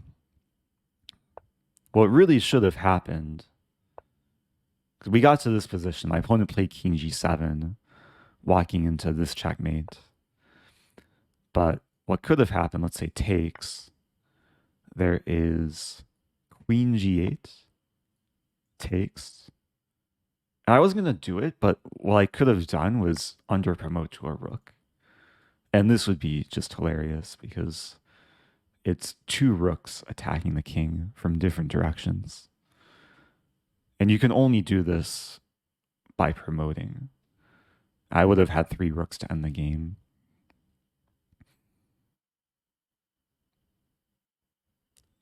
what really should have happened, because we got to this position, my opponent played king g7, walking into this checkmate. But what could have happened, let's say takes, there is queen g8, takes. And I was going to do it, but what I could have done was under promote to a rook. And this would be just hilarious because it's 2 rooks attacking the king from different directions. And you can only do this by promoting. I would have had 3 rooks to end the game.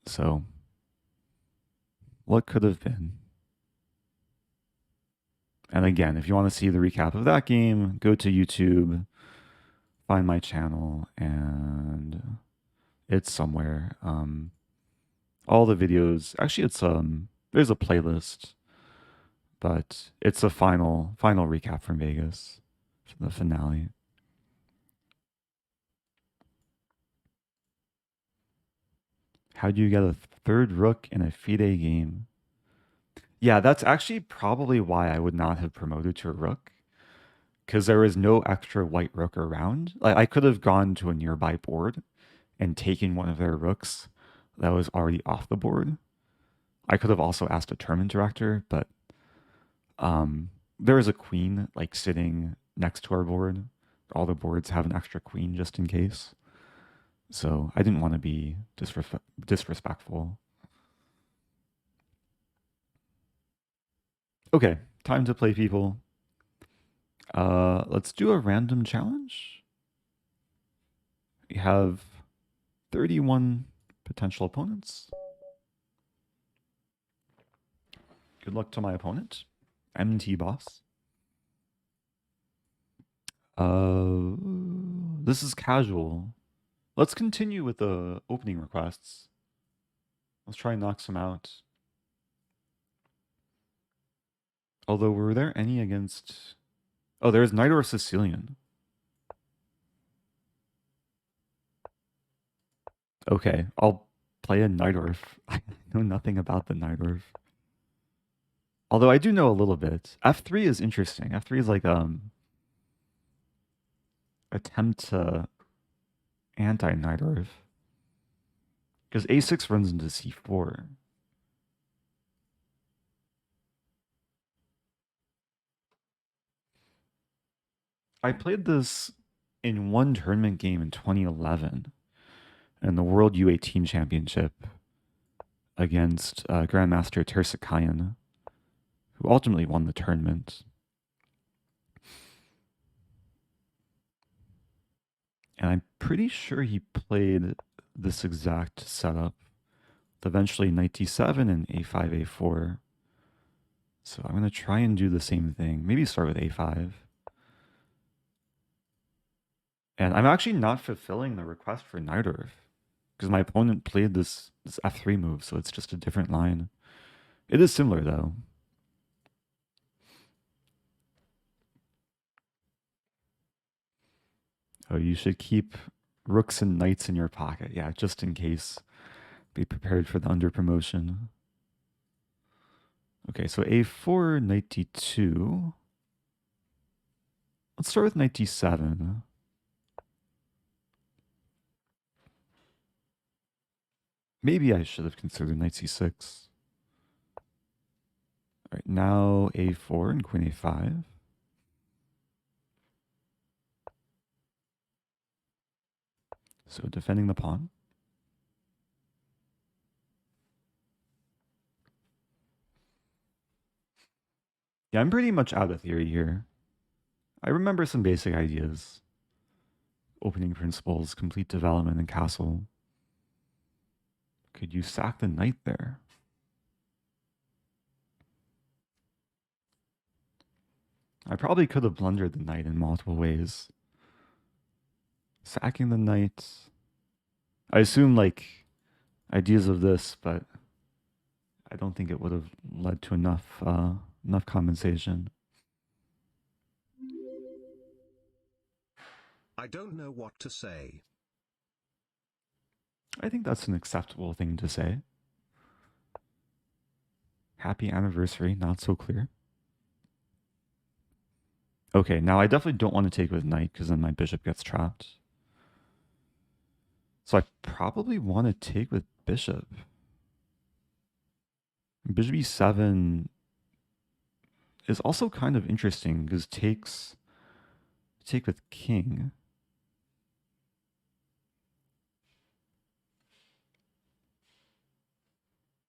So, what could have been? And again, if you want to see the recap of that game, go to YouTube, find my channel, and it's somewhere. All the videos, actually, it's there's a playlist, but it's a final recap from Vegas, for the finale. How do you get a 3rd rook in a FIDE game? Yeah, that's actually probably why I would not have promoted to a rook, because there was no extra white rook around. Like, I could have gone to a nearby board and taken one of their rooks that was already off the board. I could have also asked a tournament director, but there is a queen like sitting next to our board. All the boards have an extra queen just in case. So I didn't want to be disrespectful. Okay, time to play, people. Let's do a random challenge. We have 31 potential opponents. Good luck to my opponent, MTBoss. This is casual. Let's continue with the opening requests. Let's try and knock some out. Although, were there any against... Oh, there's Knight or Sicilian. Okay, I'll play a Nightorf. I know nothing about the Nightorf. Although I do know a little bit. F3 is interesting. F3 is like attempt to anti-Nightorf. Because A6 runs into C4. I played this in one tournament game in 2011 in the World U18 Championship against Grandmaster Tersikian, who ultimately won the tournament. And I'm pretty sure he played this exact setup with eventually Knight D7 and A5, A4. So I'm going to try and do the same thing. Maybe start with A5. And I'm actually not fulfilling the request for Nightorf because my opponent played this F3 move, so it's just a different line. It is similar, though. Oh, you should keep rooks and knights in your pocket. Yeah, just in case. Be prepared for the under promotion. Okay, so A4, Knight D2. Let's start with Knight D7. Maybe I should have considered Knight C6. All right, now A4 and Queen A5. So defending the pawn. Yeah, I'm pretty much out of theory here. I remember some basic ideas. Opening principles, complete development, and castle. Could you sack the knight there? I probably could have blundered the knight in multiple ways. Sacking the knight. I assume, like, ideas of this, but I don't think it would have led to enough compensation. I don't know what to say. I think that's an acceptable thing to say. Happy anniversary, not so clear. Okay, now I definitely don't want to take with knight because then my bishop gets trapped. So I probably want to take with bishop. Bishop e7 is also kind of interesting because take with king.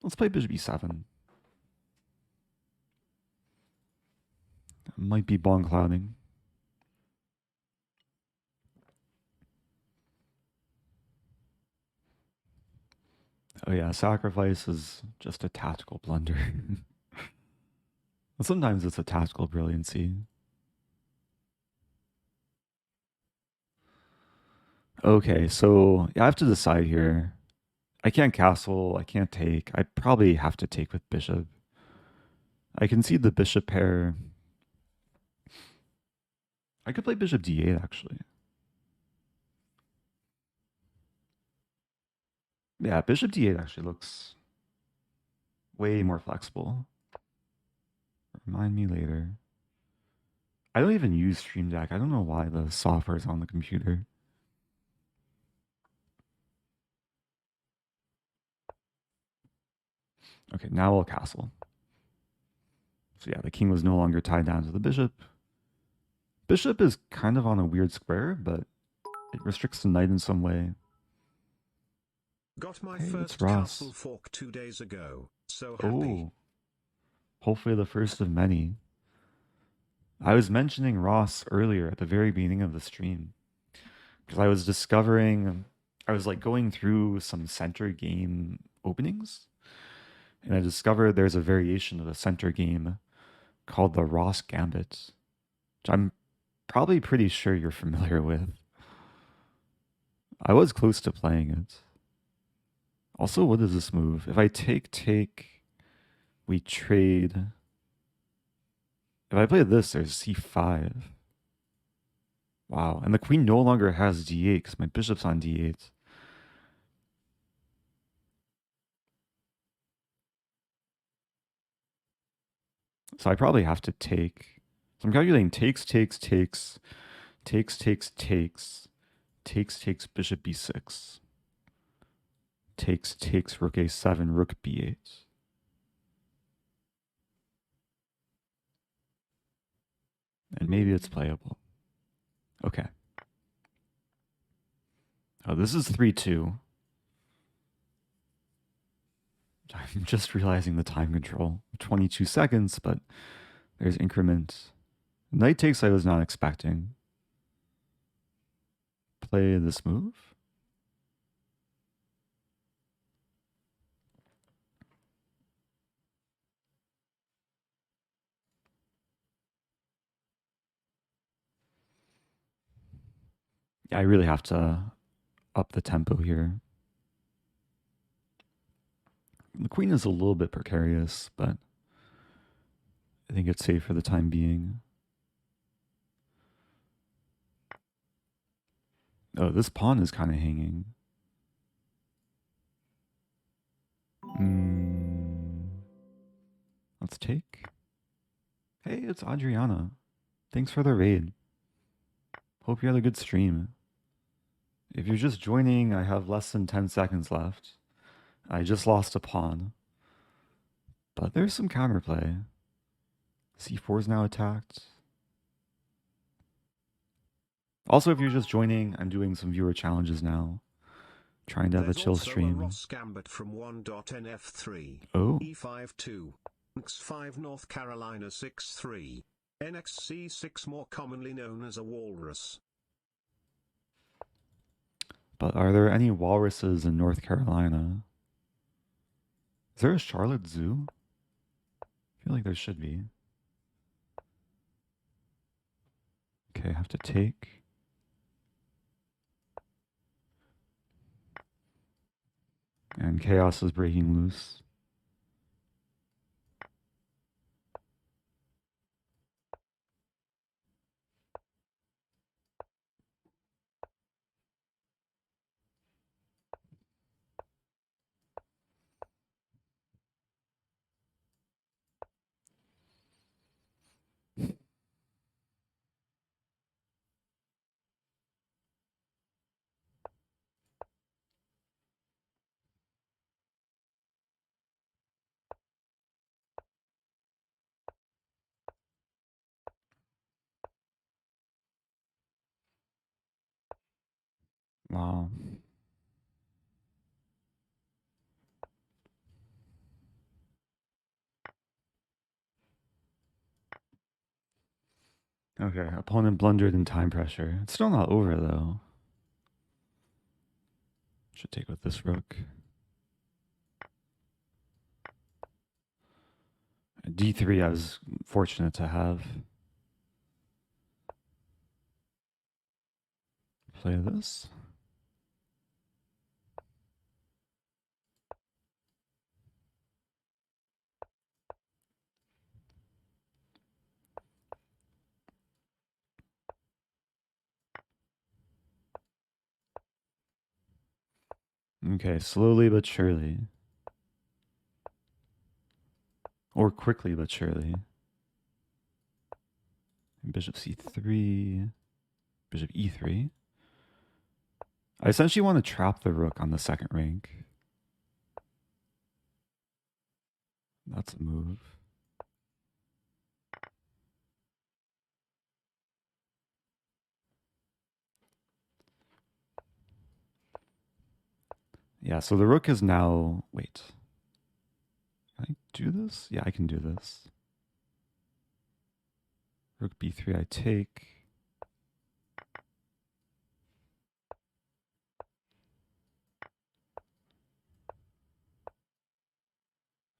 Let's play bishop e7. That might be bong clouding. Oh yeah, sacrifice is just a tactical blunder. Sometimes it's a tactical brilliancy. Okay, so I have to decide here. I can't castle, I can't take. I probably have to take with bishop. I can see the bishop pair. I could play bishop d8 actually. Yeah, bishop d8 actually looks way more flexible. Remind me later. I don't even use Stream Deck. I don't know why the software is on the computer. Okay, now I'll castle. So yeah, the king was no longer tied down to the bishop. Bishop is kind of on a weird square, but it restricts the knight in some way. Got my Hey, first it's Ross. castle fork 2 days ago. So happy. Oh, hopefully the first of many. I was mentioning Ross earlier at the very beginning of the stream because I was discovering, I was like going through some center game openings, and I discovered there's a variation of the center game called the Ross Gambit, which I'm probably pretty sure you're familiar with. I was close to playing it. Also, what is this move? If I take, we trade. If I play this, there's c5. Wow, and the queen no longer has d8 because my bishop's on d8. So I probably have to take. So I'm calculating takes, bishop b6. Takes, rook a7, rook b8. And maybe it's playable. Okay. Oh, this is 3-2. I'm just realizing the time control. 22 seconds, but there's increment. Knight takes I was not expecting. Play this move. Yeah, I really have to up the tempo here. The queen is a little bit precarious, but I think it's safe for the time being. Oh, this pawn is kind of hanging. Let's take. Hey, it's Adriana. Thanks for the raid. Hope you had a good stream. If you're just joining, I have less than 10 seconds left. I just lost a pawn. But there's some counterplay. c4 is now attacked. Also, if you're just joining, I'm doing some viewer challenges now. Trying to have a chill stream. Ross Gambit from 1.nf3. Oh. E5-2. X5 North Carolina 6-3. NXC6 more commonly known as a walrus. But are there any walruses in North Carolina? Is there a Charlotte Zoo? I feel like there should be. Okay, I have to take. And chaos is breaking loose. Wow. Okay, opponent blundered in time pressure. It's still not over, though. Should take with this rook. D3 I was fortunate to have. Play this. Okay, slowly but surely. Or quickly but surely. Bishop c3. Bishop e3. I essentially want to trap the rook on the second rank. That's a move. Yeah, so the rook is now... Wait. Can I do this? Yeah, I can do this. Rook b3 I take.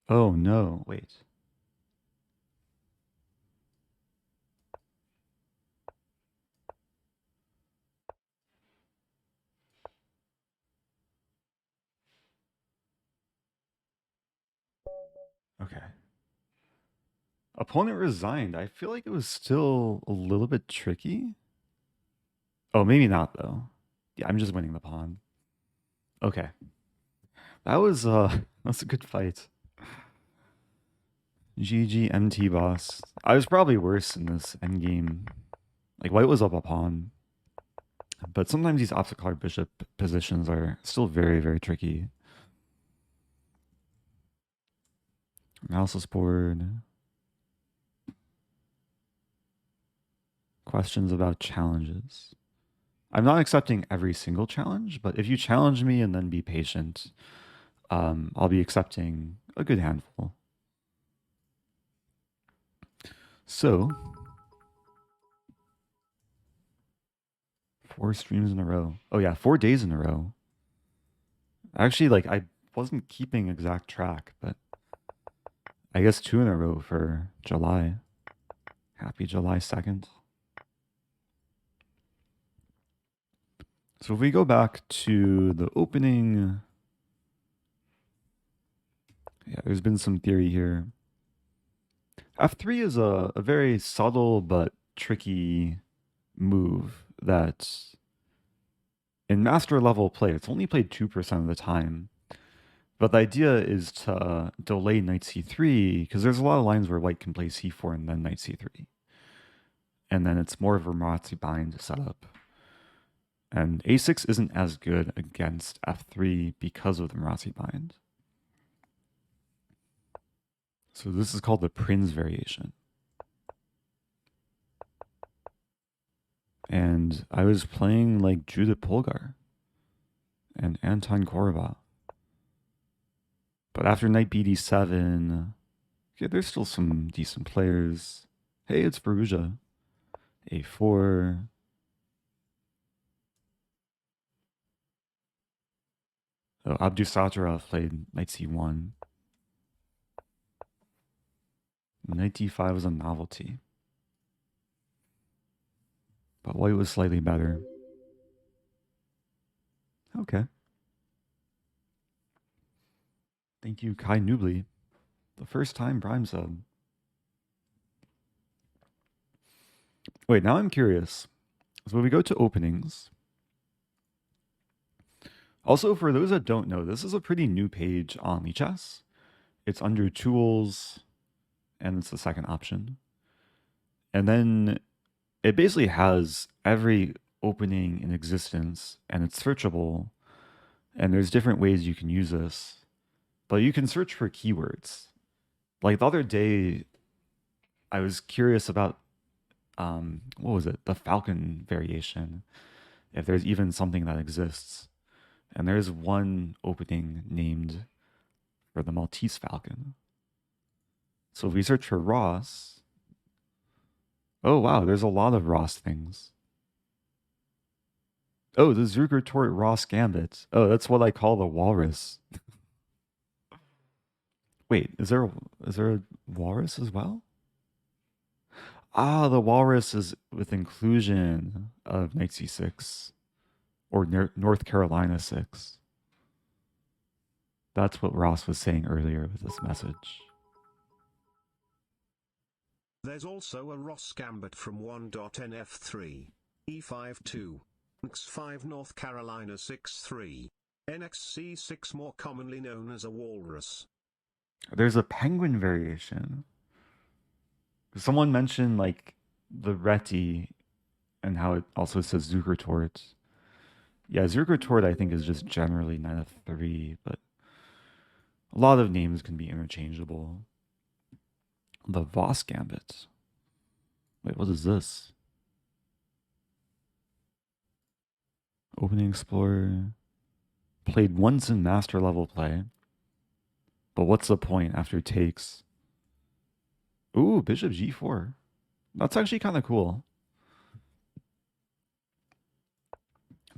Oh no, wait. Okay. Opponent resigned. I feel like it was still a little bit tricky. Oh, maybe not though. Yeah, I'm just winning the pawn. Okay. That was that's a good fight. GG MTBoss. I was probably worse in this endgame. Like white was up a pawn. But sometimes these opposite color bishop positions are still very, very tricky. Mouseless board. Questions about challenges. I'm not accepting every single challenge, but if you challenge me and then be patient, I'll be accepting a good handful. So, 4 streams in a row. Oh yeah, 4 days in a row. Actually, like I wasn't keeping exact track, but I guess 2 in a row for July. Happy July 2nd. So if we go back to the opening, yeah, there's been some theory here. F3 is a very subtle but tricky move that in master level play, it's only played 2% of the time. But the idea is to delay knight c3, because there's a lot of lines where white can play c4 and then knight c3. And then it's more of a Marazzi bind setup. And a6 isn't as good against f3 because of the Marazzi bind. So this is called the Prins variation. And I was playing like Judith Polgar and Anton Korobov. But after knight bd7, okay, there's still some decent players. Hey, it's Perugia. a4. Oh, Abdusattorov played knight c1. Knight d5 was a novelty. But white was slightly better. Okay. Thank you, Kai Nubly. The first time Prime sub. Wait, now I'm curious. So when we go to openings. Also, for those that don't know, this is a pretty new page on Lichess. It's under tools, and it's the second option. And then it basically has every opening in existence, and it's searchable. And there's different ways you can use this. But you can search for keywords. Like the other day, I was curious about, what was it? The Falcon variation. If there's even something that exists. And there's one opening named for the Maltese Falcon. So if we search for Ross, oh wow, there's a lot of Ross things. Oh, the Zucker-Tort Ross Gambit. Oh, that's what I call the walrus. Wait, is there a walrus as well? Ah, the walrus is with inclusion of knight c6 or North Carolina 6. That's what Ross was saying earlier with this message. There's also a Ross Gambit from 1.nf3, e5-2, x5 North Carolina 6-3, nxc6 more commonly known as a walrus. There's a penguin variation. Someone mentioned like the Reti and how it also says Zucker-Tort. Yeah, Zucker-Tort I think is just generally knight f3, but a lot of names can be interchangeable. The Voss Gambit. Wait, what is this? Opening Explorer. Played once in master level play. But what's the point after takes? Ooh, bishop g4. That's actually kind of cool.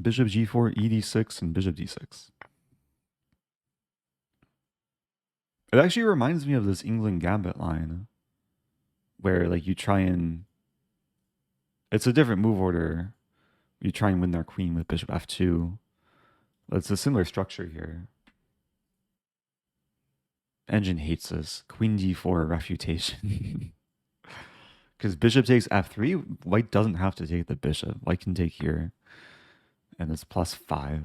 Bishop g4, ed6, and bishop d6. It actually reminds me of this England Gambit line, where like you try and it's a different move order. You try and win their queen with bishop f2. But it's a similar structure here. Engine hates this. Queen d4 refutation. Because bishop takes f3, white doesn't have to take the bishop. White can take here. And it's +5.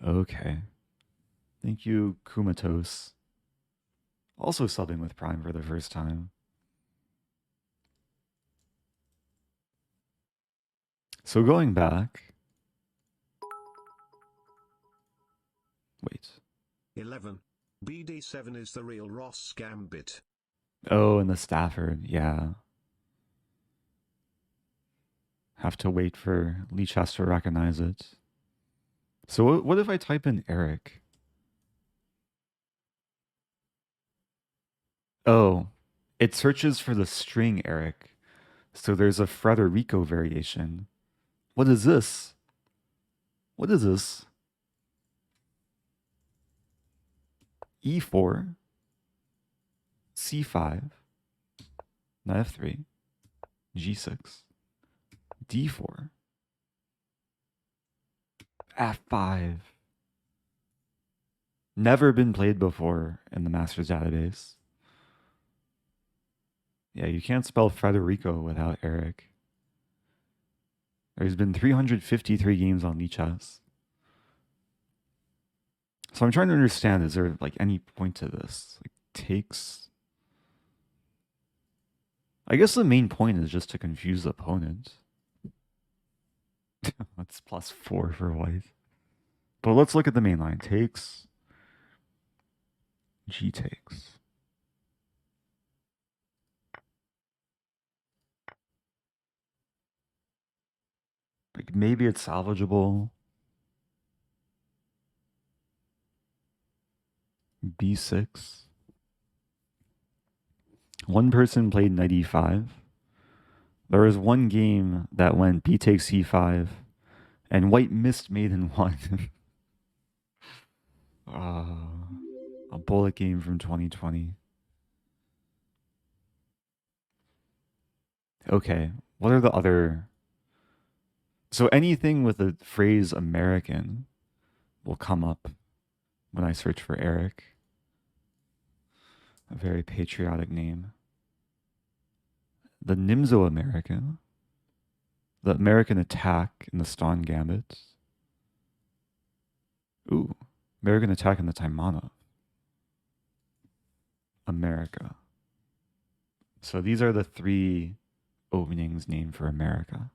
Okay. Thank you, Kumatos. Also subbing with Prime for the first time. So going back. Wait. 11. BD7 is the real Ross Gambit. Oh, and the Stafford, yeah. Have to wait for Lichess to recognize it. So what if I type in Eric? Oh, it searches for the string Eric. So there's a Frederico variation. What is this? What is this? E4, C5, knight f3, G6, D4, F5. Never been played before in the Masters database. Yeah, you can't spell Frederico without Eric. There's been 353 games on Lichess. So I'm trying to understand, is there like any point to this? Like takes... I guess the main point is just to confuse the opponent. That's +4 for white. But let's look at the main line. Takes. G takes. Like maybe it's salvageable. B6. One person played knight e5. There was one game that went b takes c5, and white missed mate in one. A bullet game from 2020. Okay, what are the other... So anything with the phrase American will come up when I search for Eric. A very patriotic name. The Nimzo American. The American Attack in the Stafford Gambit. Ooh, American Attack in the Taimana. America. So these are the 3 openings named for America.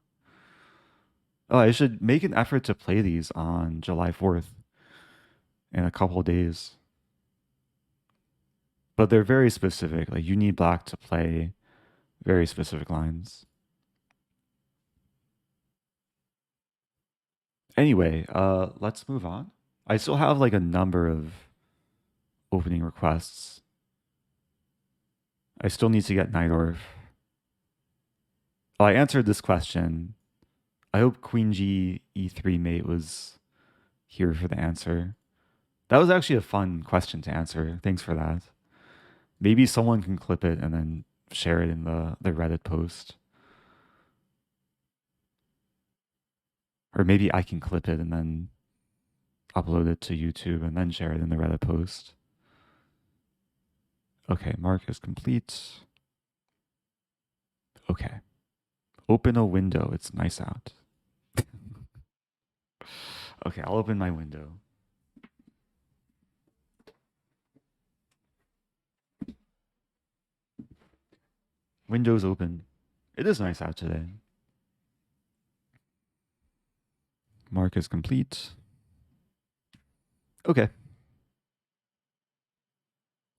Oh, I should make an effort to play these on July 4th in a couple of days. But they're very specific. Like you need black to play very specific lines. Anyway, let's move on. I still have like a number of opening requests. I still need to get Najdorf. Oh, I answered this question. I hope Queen G E3 mate was here for the answer. That was actually a fun question to answer. Thanks for that. Maybe someone can clip it and then share it in the Reddit post. Or maybe I can clip it and then upload it to YouTube and then share it in the Reddit post. Okay, mark is complete. Okay. Open a window. It's nice out. Okay, I'll open my window. Window's open. It is nice out today. Mark is complete. Okay.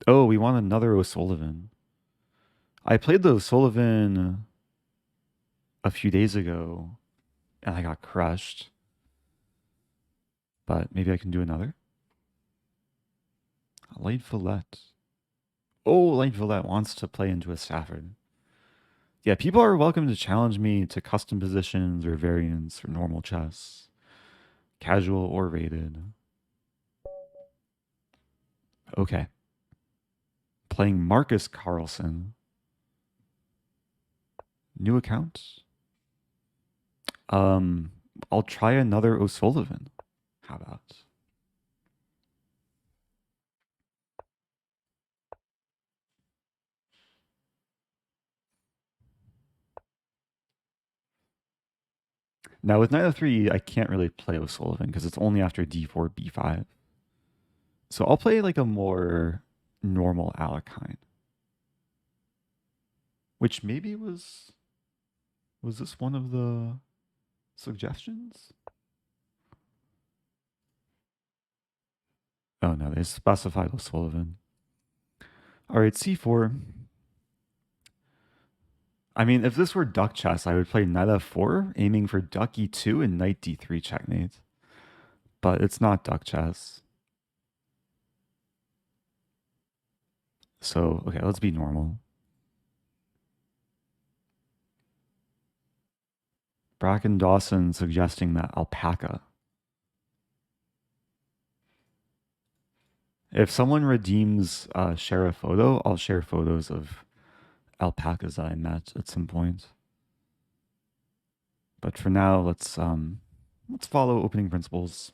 Oh, we want another O'Sullivan. I played the O'Sullivan a few days ago and I got crushed. But maybe I can do another. Light Villette. Oh, Light Villette wants to play into a Stafford. Yeah, people are welcome to challenge me to custom positions or variants or normal chess, casual or rated. Okay. Playing Marcus Carlson. New account. I'll try another O'Sullivan. How about? Now with knight f3, I can't really play O'Sullivan because it's only after d4, b5. So I'll play like a more normal Alekhine. Which maybe was this one of the suggestions? Oh no, they specified O'Sullivan. All right, c4. I mean, if this were duck chess, I would play knight f4, aiming for duck e2 and knight d3 checkmate. But it's not duck chess. So, okay, let's be normal. Bracken Dawson suggesting that alpaca. If someone redeems share a photo, I'll share photos of alpacas that I met at some point. But for now, let's follow opening principles.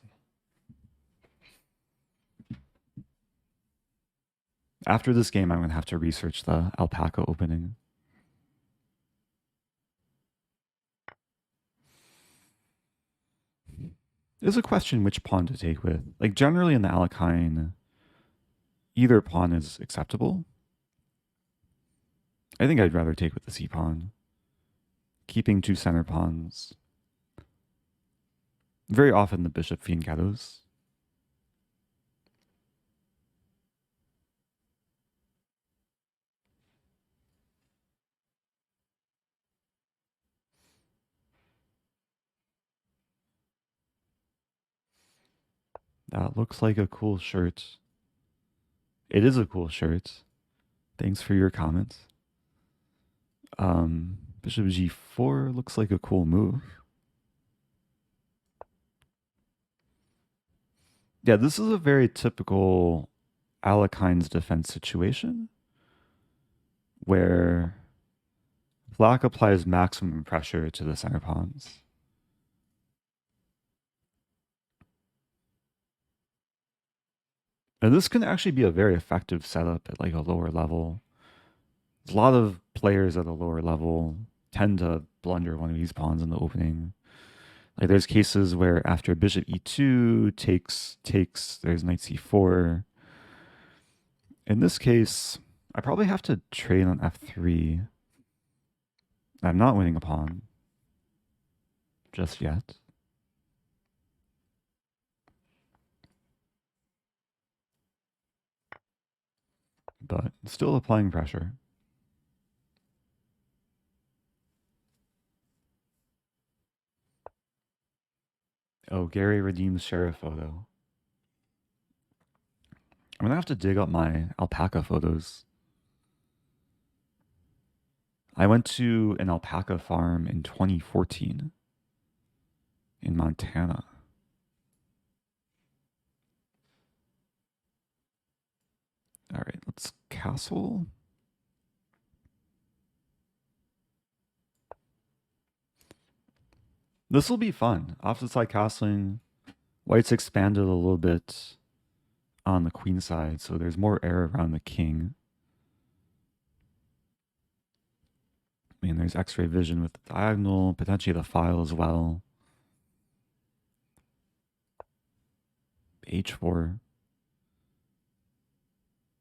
After this game, I'm gonna have to research the alpaca opening. There's a question which pawn to take with. Like generally in the Alekhine, either pawn is acceptable. I think I'd rather take with the c pawn. Keeping two center pawns. Very often the bishop fianchettos. That looks like a cool shirt. It is a cool shirt. Thanks for your comment. Bishop g4 looks like a cool move. Yeah, this is a very typical Alekhine's defense situation where Black applies maximum pressure to the center pawns. And this can actually be a very effective setup at like a lower level. A lot of players at a lower level tend to blunder one of these pawns in the opening. Like there's cases where after bishop e2 takes, there's knight c4. In this case, I probably have to trade on f3. I'm not winning a pawn just yet. But still applying pressure. Oh, Gary redeems sheriff photo. I'm gonna have to dig up my alpaca photos. I went to an alpaca farm in 2014 in Montana. All right, let's castle. This will be fun. Opposite side castling. White's expanded a little bit on the queen side, so there's more air around the king. I mean, there's x-ray vision with the diagonal, potentially the file as well. H4.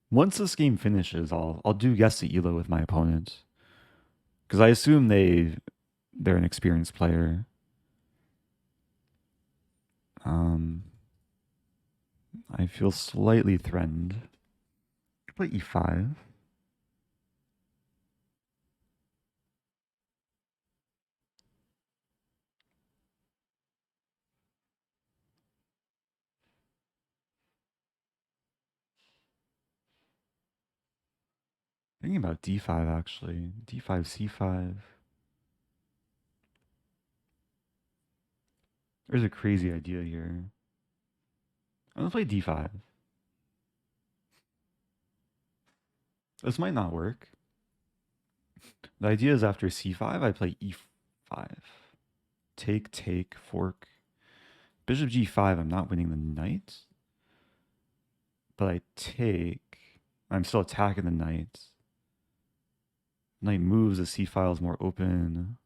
Once this game finishes, I'll do guess the elo with my opponent, because I assume they're an experienced player. I feel slightly threatened. Play e5. Thinking about d5 actually. d5, c5. There's a crazy idea here. I'm gonna play d5. This might not work. The idea is after c5, I play e5. Take, take, fork. Bishop g5, I'm not winning the knight. But I take. I'm still attacking the knight. Knight moves, the c file is more open.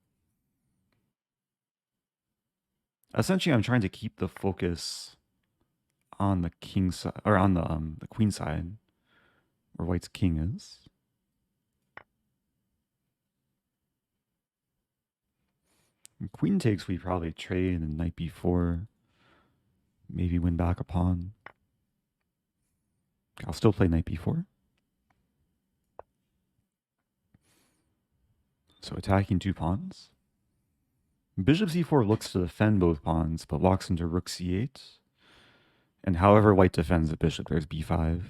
Essentially, I'm trying to keep the focus on the king side, or on the queen side, where white's king is. And queen takes, we probably trade, and knight b4. Maybe win back a pawn. I'll still play knight b4. So attacking 2 pawns. Bishop c4 looks to defend both pawns, but walks into rook c8. And however white defends the bishop, there's b5.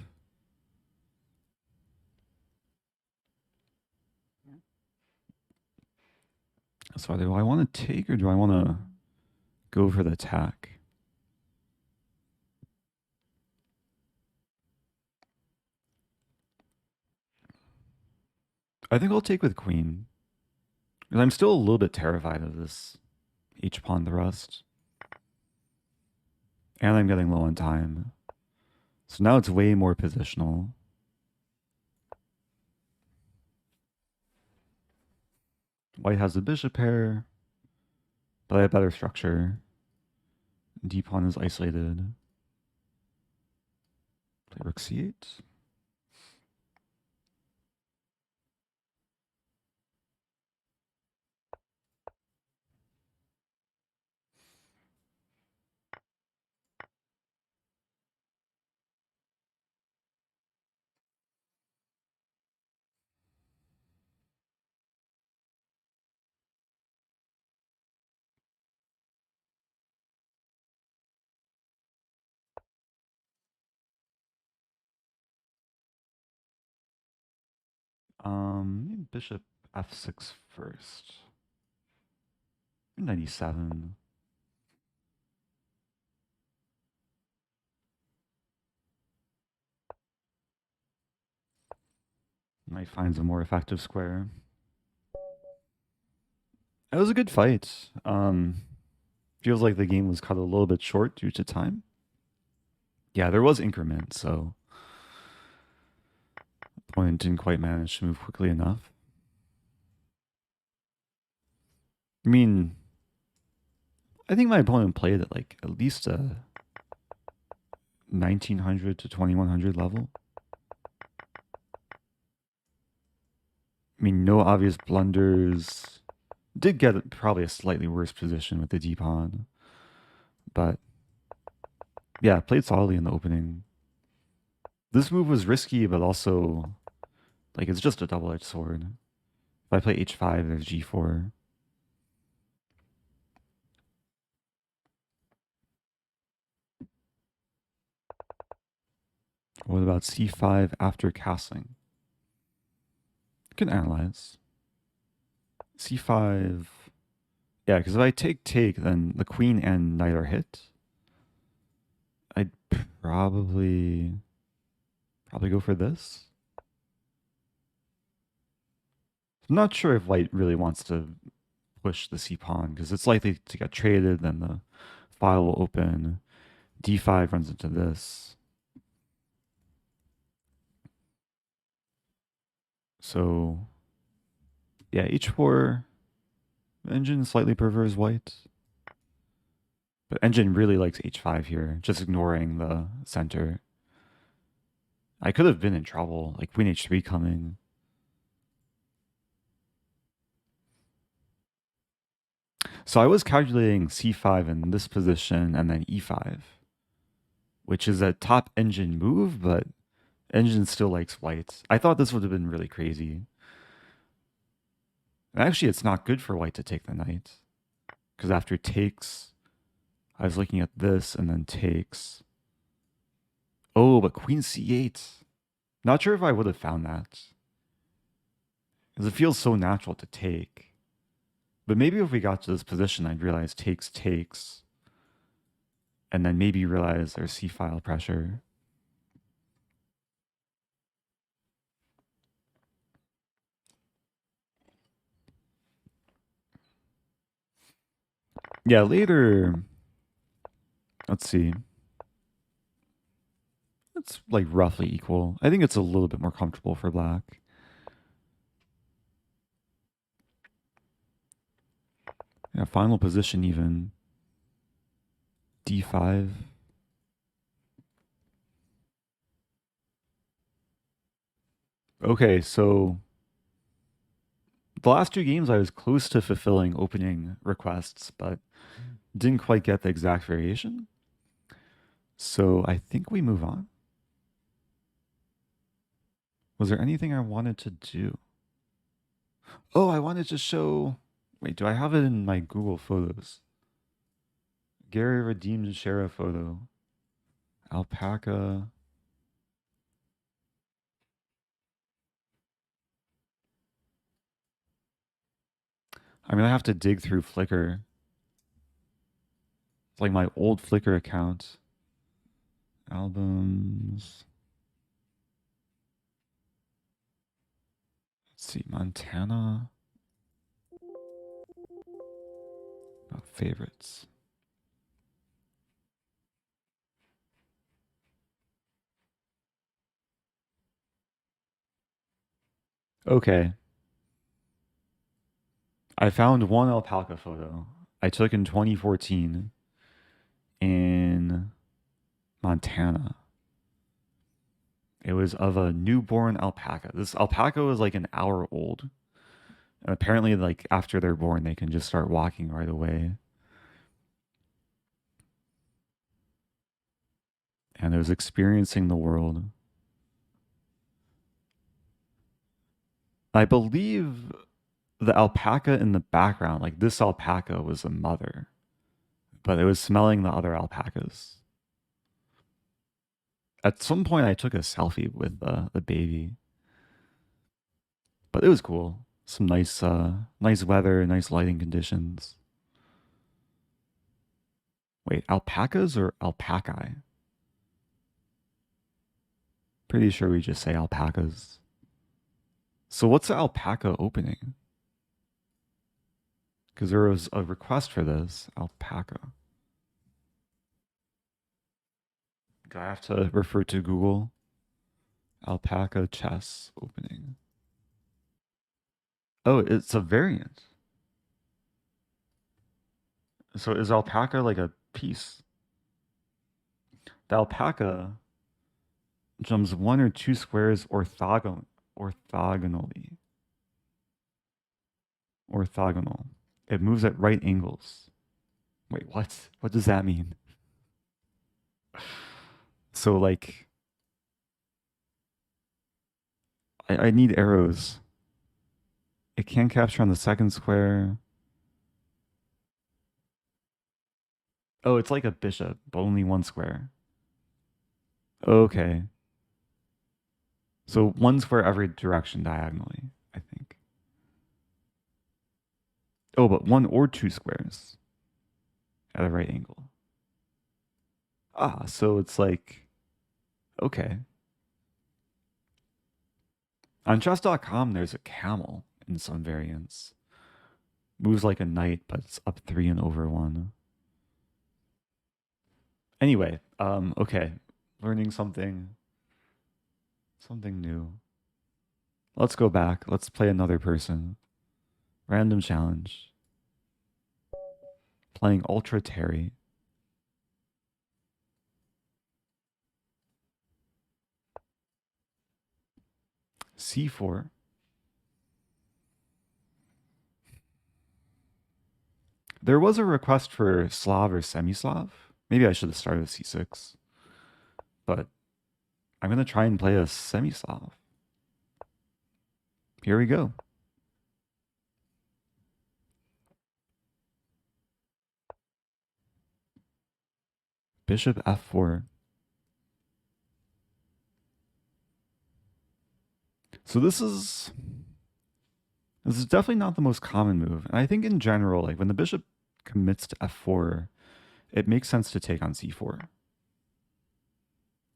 So do I want to take or do I want to go for the attack? I think I'll take with queen. Because I'm still a little bit terrified of this h-pawn thrust. And I'm getting low on time. So now it's way more positional. White has the bishop pair, but I have better structure. D-pawn is isolated. Play rook c8. Bishop f6 first. 97. Knight finds a more effective square. It was a good fight. Feels like the game was cut a little bit short due to time. Yeah, there was increment, so opponent didn't quite manage to move quickly enough. I mean, I think my opponent played at like at least a 1900 to 2100 level. I mean, no obvious blunders. Did get probably a slightly worse position with the d-pawn. But yeah, played solidly in the opening. This move was risky, but also, like, it's just a double-edged sword. If I play h5, there's g4. What about c5 after castling? Can analyze. c5. Yeah, because if I take, then the queen and knight are hit. I'd probably go for this. I'm not sure if white really wants to push the c-pawn, because it's likely to get traded, then the file will open. d5 runs into this. So, yeah, h4. Engine slightly prefers white. But engine really likes h5 here, just ignoring the center. I could have been in trouble, like queen h3 coming. So I was calculating c5 in this position and then e5, which is a top engine move, but engine still likes white. I thought this would have been really crazy. And actually, it's not good for white to take the knight, because after takes, I was looking at this and then takes. Oh, but queen c8. Not sure if I would have found that. Because it feels so natural to take. But maybe if we got to this position, I'd realize takes, and then maybe realize there's c-file pressure. Yeah, later, let's see. It's like roughly equal. I think it's a little bit more comfortable for black. Yeah, final position even. D5. Okay, so the last two games I was close to fulfilling opening requests, but didn't quite get the exact variation. So I think we move on. Was there anything I wanted to do? Oh, I wanted to show... Wait, do I have it in my Google Photos? Gary redeemed share a photo. Alpaca. I'm gonna have to dig through Flickr. It's like my old Flickr account. Albums. Let's see, Montana. Oh, favorites. Okay. I found one alpaca photo I took in 2014 in Montana. It was of a newborn alpaca. This alpaca was like an hour old. And apparently, like after they're born, they can just start walking right away. And it was experiencing the world. I believe the alpaca in the background, like this alpaca was a mother, but it was smelling the other alpacas. At some point, I took a selfie with the baby, but it was cool. Some nice weather, nice lighting conditions. Wait, alpacas or alpacae? Pretty sure we just say alpacas. So what's the alpaca opening? Because there was a request for this alpaca. Do I have to refer to Google? Alpaca chess opening. Oh, it's a variant. So is alpaca like a piece? The alpaca jumps one or two squares orthogonally. Orthogonal. It moves at right angles. Wait, what? What does that mean? So like, I need arrows. It can capture on the second square. Oh, it's like a bishop, but only one square. Okay. So one square every direction diagonally, I think. Oh, but one or two squares at a right angle. Ah, so it's like, okay. On chess.com, there's a camel in some variants. Moves like a knight, but it's up 3 and over 1. Anyway, okay. Learning something new. Let's go back. Let's play another person. Random challenge. Playing UltraTerry. C4. There was a request for Slav or semi-Slav. Maybe I should have started with C6. But I'm going to try and play a semi-Slav. Here we go. Bishop F4. So this is This is definitely not the most common move. And I think in general, like when the bishop commits to f4, it makes sense to take on c4.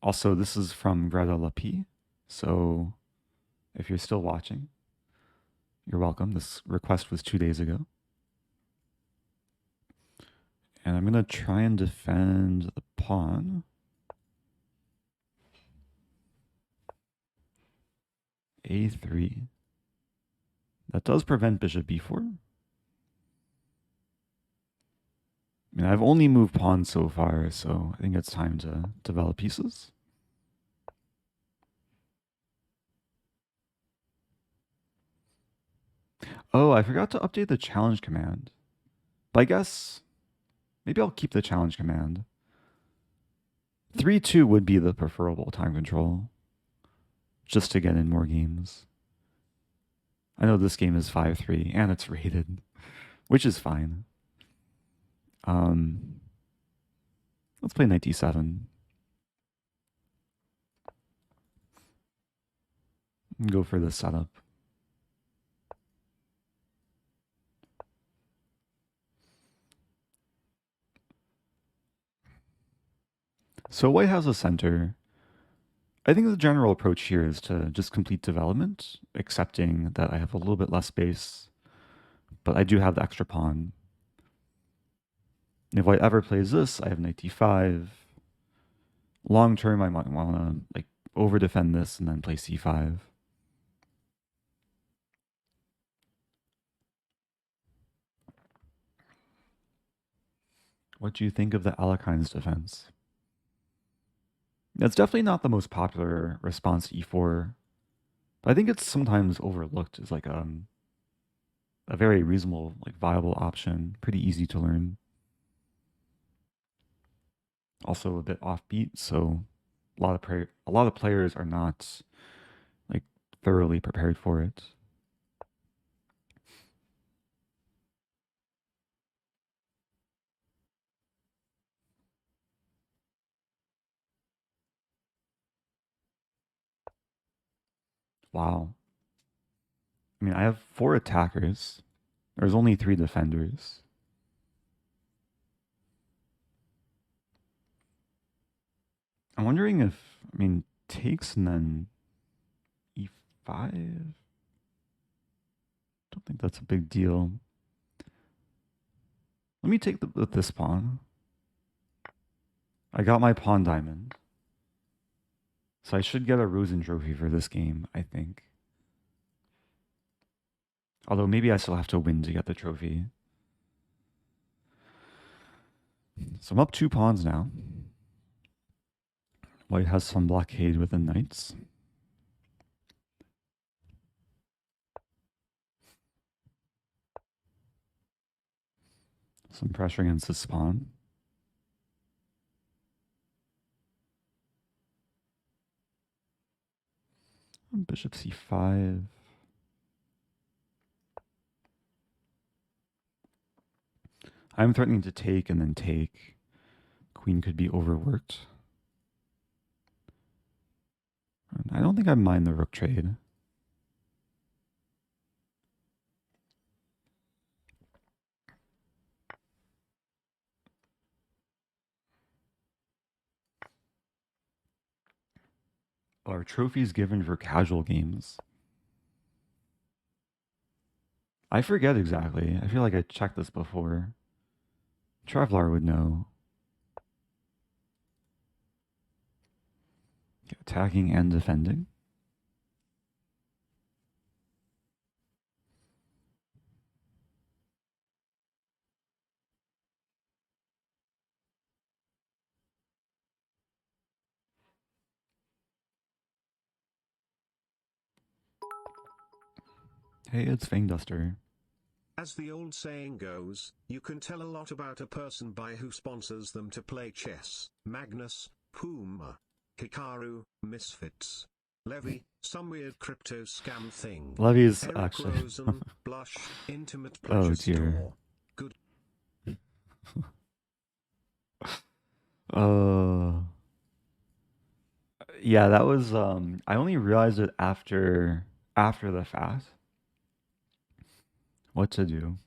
Also, this is from Greta Lapi, so if you're still watching, you're welcome. This request was 2 days ago. And I'm going to try and defend the pawn. A3. That does prevent bishop b4. I mean, I've only moved pawns so far, so I think it's time to develop pieces. Oh, I forgot to update the challenge command. But I guess maybe I'll keep the challenge command. 3-2 would be the preferable time control, just to get in more games. I know this game is 5-3 and it's rated, which is fine. Let's play knight d7. Go for the setup. So white has a center. I think the general approach here is to just complete development, accepting that I have a little bit less space, but I do have the extra pawn. If white ever plays this, I have knight d5. Long term, I might want to like over defend this and then play c5. What do you think of the Alekhine's defense? That's definitely not the most popular response to e4, but I think it's sometimes overlooked as like a very reasonable, like viable option. Pretty easy to learn. Also a bit offbeat, so a lot of players are not like thoroughly prepared for it. Wow. I mean, I have 4 attackers. There's only 3 defenders. I'm wondering if, I mean, takes and then e5? Don't think that's a big deal. Let me take this pawn. I got my pawn diamond. So I should get a Rosen trophy for this game, I think. Although maybe I still have to win to get the trophy. So I'm up 2 pawns now. White has some blockade with the knights. Some pressure against this pawn. Bishop c5. I'm threatening to take and then take. Queen could be overworked. I don't think I mind the rook trade. Are trophies given for casual games? I forget exactly. I feel like I checked this before. Traveler would know. Attacking and defending. Hey, it's Fangduster. As the old saying goes, you can tell a lot about a person by who sponsors them to play chess. Magnus, Puma, Hikaru, Misfits. Levy, some weird crypto scam thing. Levy's Eric actually. Rosen, Blush, Intimate Oh Pleasure dear. Store. Good. Yeah, that was I only realized it after the fact. What to do?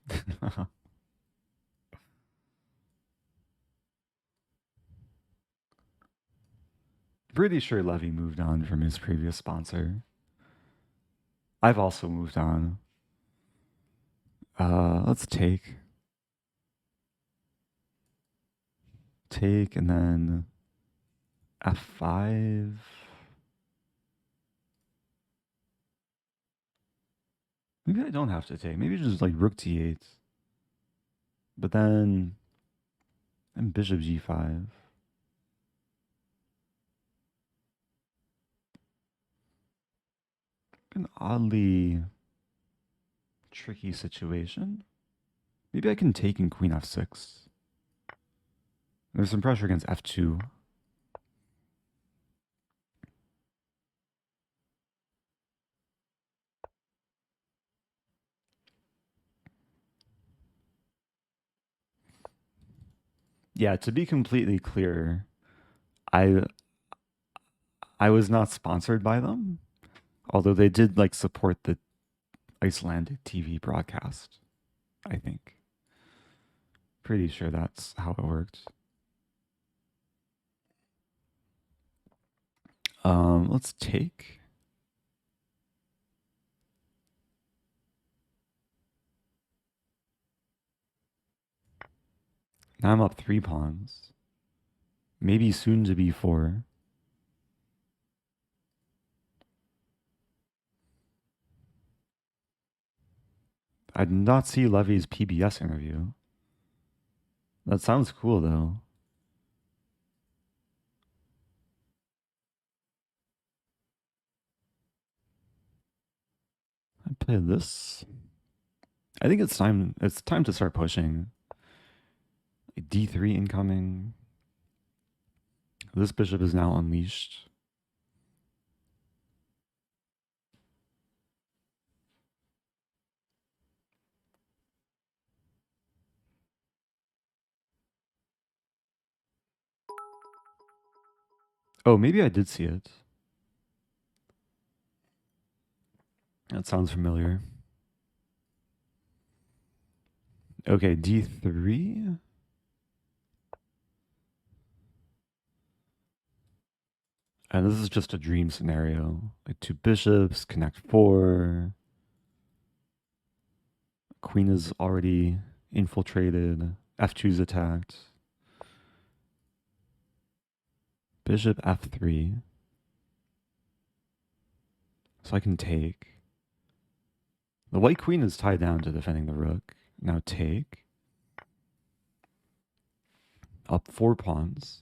Pretty sure Levy moved on from his previous sponsor. I've also moved on. Let's take. Take and then F5. Maybe I don't have to take. Maybe just like rook T8. But then bishop G5. An oddly tricky situation. Maybe I can take in queen F6. There's some pressure against F2. Yeah, to be completely clear, I was not sponsored by them, although they did like support the Icelandic TV broadcast, I think. Pretty sure that's how it worked. Let's take. Now I'm up 3 pawns. Maybe soon to be 4. I did not see Levy's PBS interview. That sounds cool though. I play this. I think it's time to start pushing. D3 incoming. This bishop is now unleashed. Oh, maybe I did see it. That sounds familiar. Okay, D3. And this is just a dream scenario. Like 2 bishops, connect 4. Queen is already infiltrated. F2's attacked. Bishop F3. So I can take. The white queen is tied down to defending the rook. Now take. Up 4 pawns.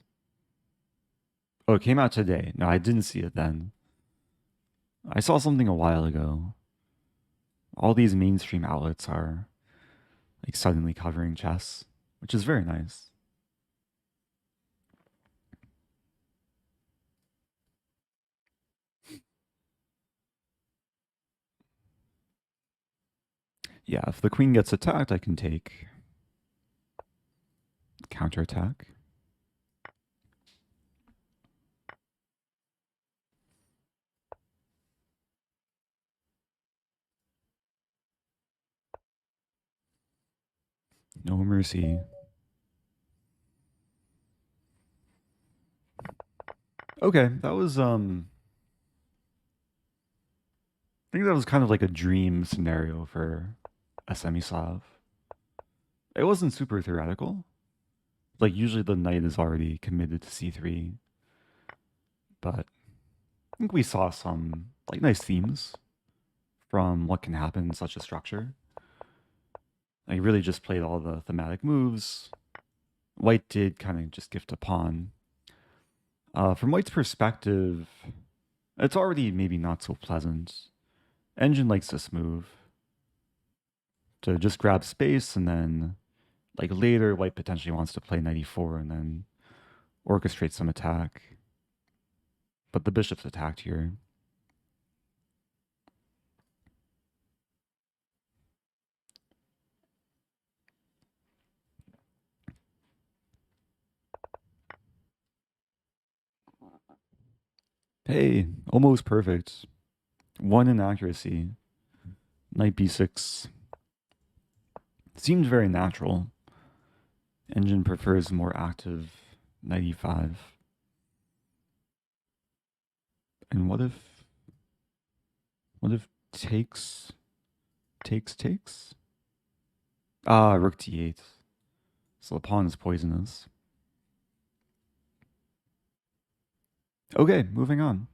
Oh, it came out today. No, I didn't see it then. I saw something a while ago. All these mainstream outlets are like suddenly covering chess, which is very nice. Yeah, if the queen gets attacked, I can take. Counterattack. No mercy. Okay, that was I think that was kind of like a dream scenario for a semi-Slav. It wasn't super theoretical. Like usually the knight is already committed to c3, but I think we saw some like nice themes from what can happen in such a structure. I really just played all the thematic moves. White did kind of just gift a pawn. From White's perspective, it's already maybe not so pleasant. Engine likes this move to just grab space, and then like later White potentially wants to play knight e4 and then orchestrate some attack. But the bishop's attacked here. Hey, almost perfect. 1 inaccuracy. Knight b6. Seemed very natural. Engine prefers more active knight e5. And what if takes? Ah, rook d8. So the pawn is poisonous. Okay, moving on.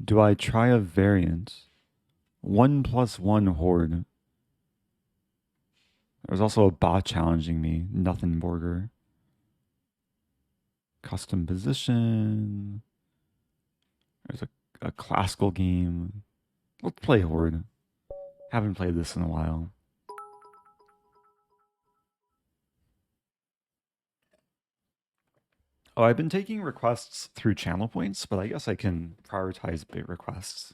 Do I try a variant? 1+1 Horde. There's also a bot challenging me. Nothing Borger. Custom position. There's a classical game. Let's play Horde. Haven't played this in a while. Oh, I've been taking requests through channel points, but I guess I can prioritize bit requests.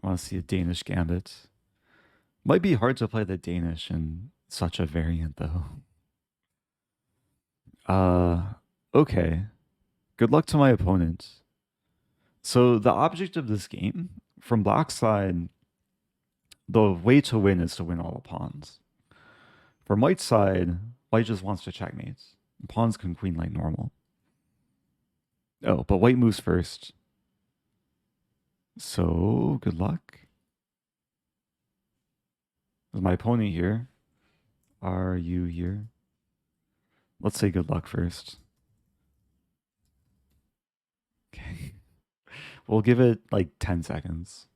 I want to see a Danish Gambit. Might be hard to play the Danish in such a variant, though. Okay. Good luck to my opponent. So the object of this game, from Black's side, the way to win is to win all the pawns. From White's side, White just wants to checkmate. Pawns can queen like normal. Oh, but White moves first. So, good luck. Is my opponent here? Are you here? Let's say good luck first. Okay. We'll give it like 10 seconds.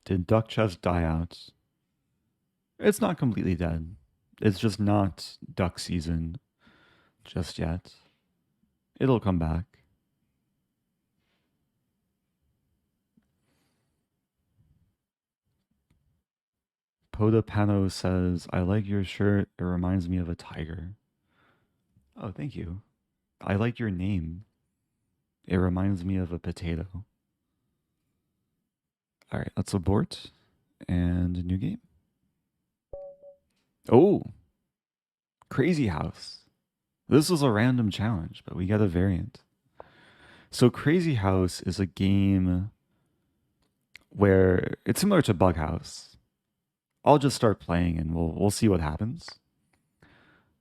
Did Duck Chess die out? It's not completely dead. It's just not duck season just yet. It'll come back. Podapano says, I like your shirt. It reminds me of a tiger. Oh, thank you. I like your name. It reminds me of a potato. All right, let's abort and a new game. Oh, Crazy House. This was a random challenge, but we got a variant. So Crazy House is a game where it's similar to Bug House. I'll just start playing and we'll see what happens.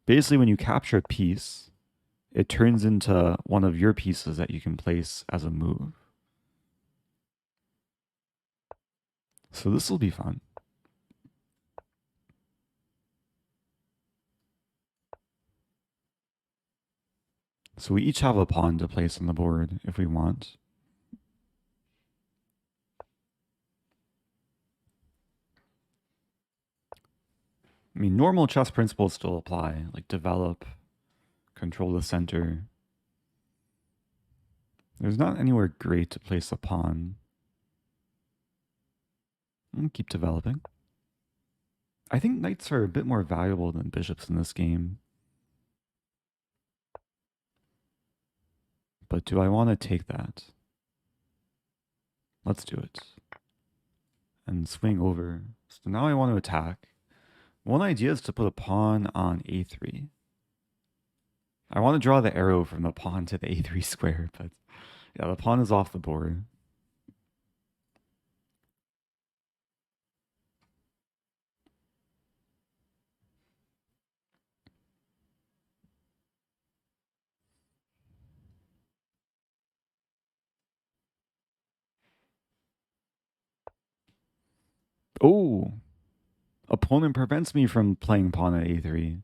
Basically, when you capture a piece, it turns into one of your pieces that you can place as a move. So this will be fun. So we each have a pawn to place on the board if we want. I mean, normal chess principles still apply, like develop, control the center. There's not anywhere great to place a pawn. I'll keep developing. I think knights are a bit more valuable than bishops in this game. But do I want to take that? Let's do it. And swing over. So now I want to attack. One idea is to put a pawn on a3. I want to draw the arrow from the pawn to the a3 square, but yeah, the pawn is off the board. Oh, opponent prevents me from playing pawn at a3.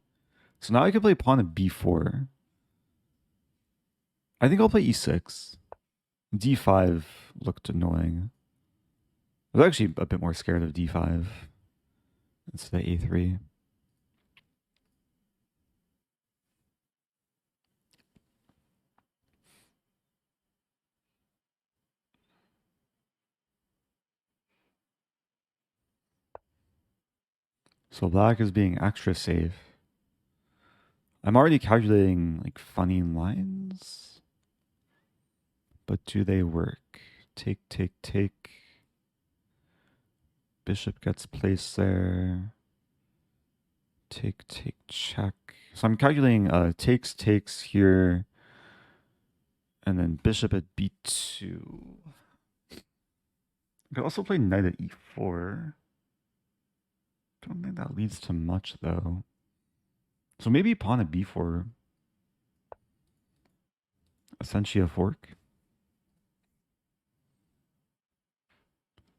So now I can play pawn at b4. I think I'll play e6. d5 looked annoying. I was actually a bit more scared of d5 instead of a3. So black is being extra safe. I'm already calculating like funny lines. But do they work? Take, take, take. Bishop gets placed there. Take, take, check. So I'm calculating takes here. And then bishop at b2. I could also play knight at e4. Don't think that leads to much, though. So maybe pawn at b4. Essentially a fork.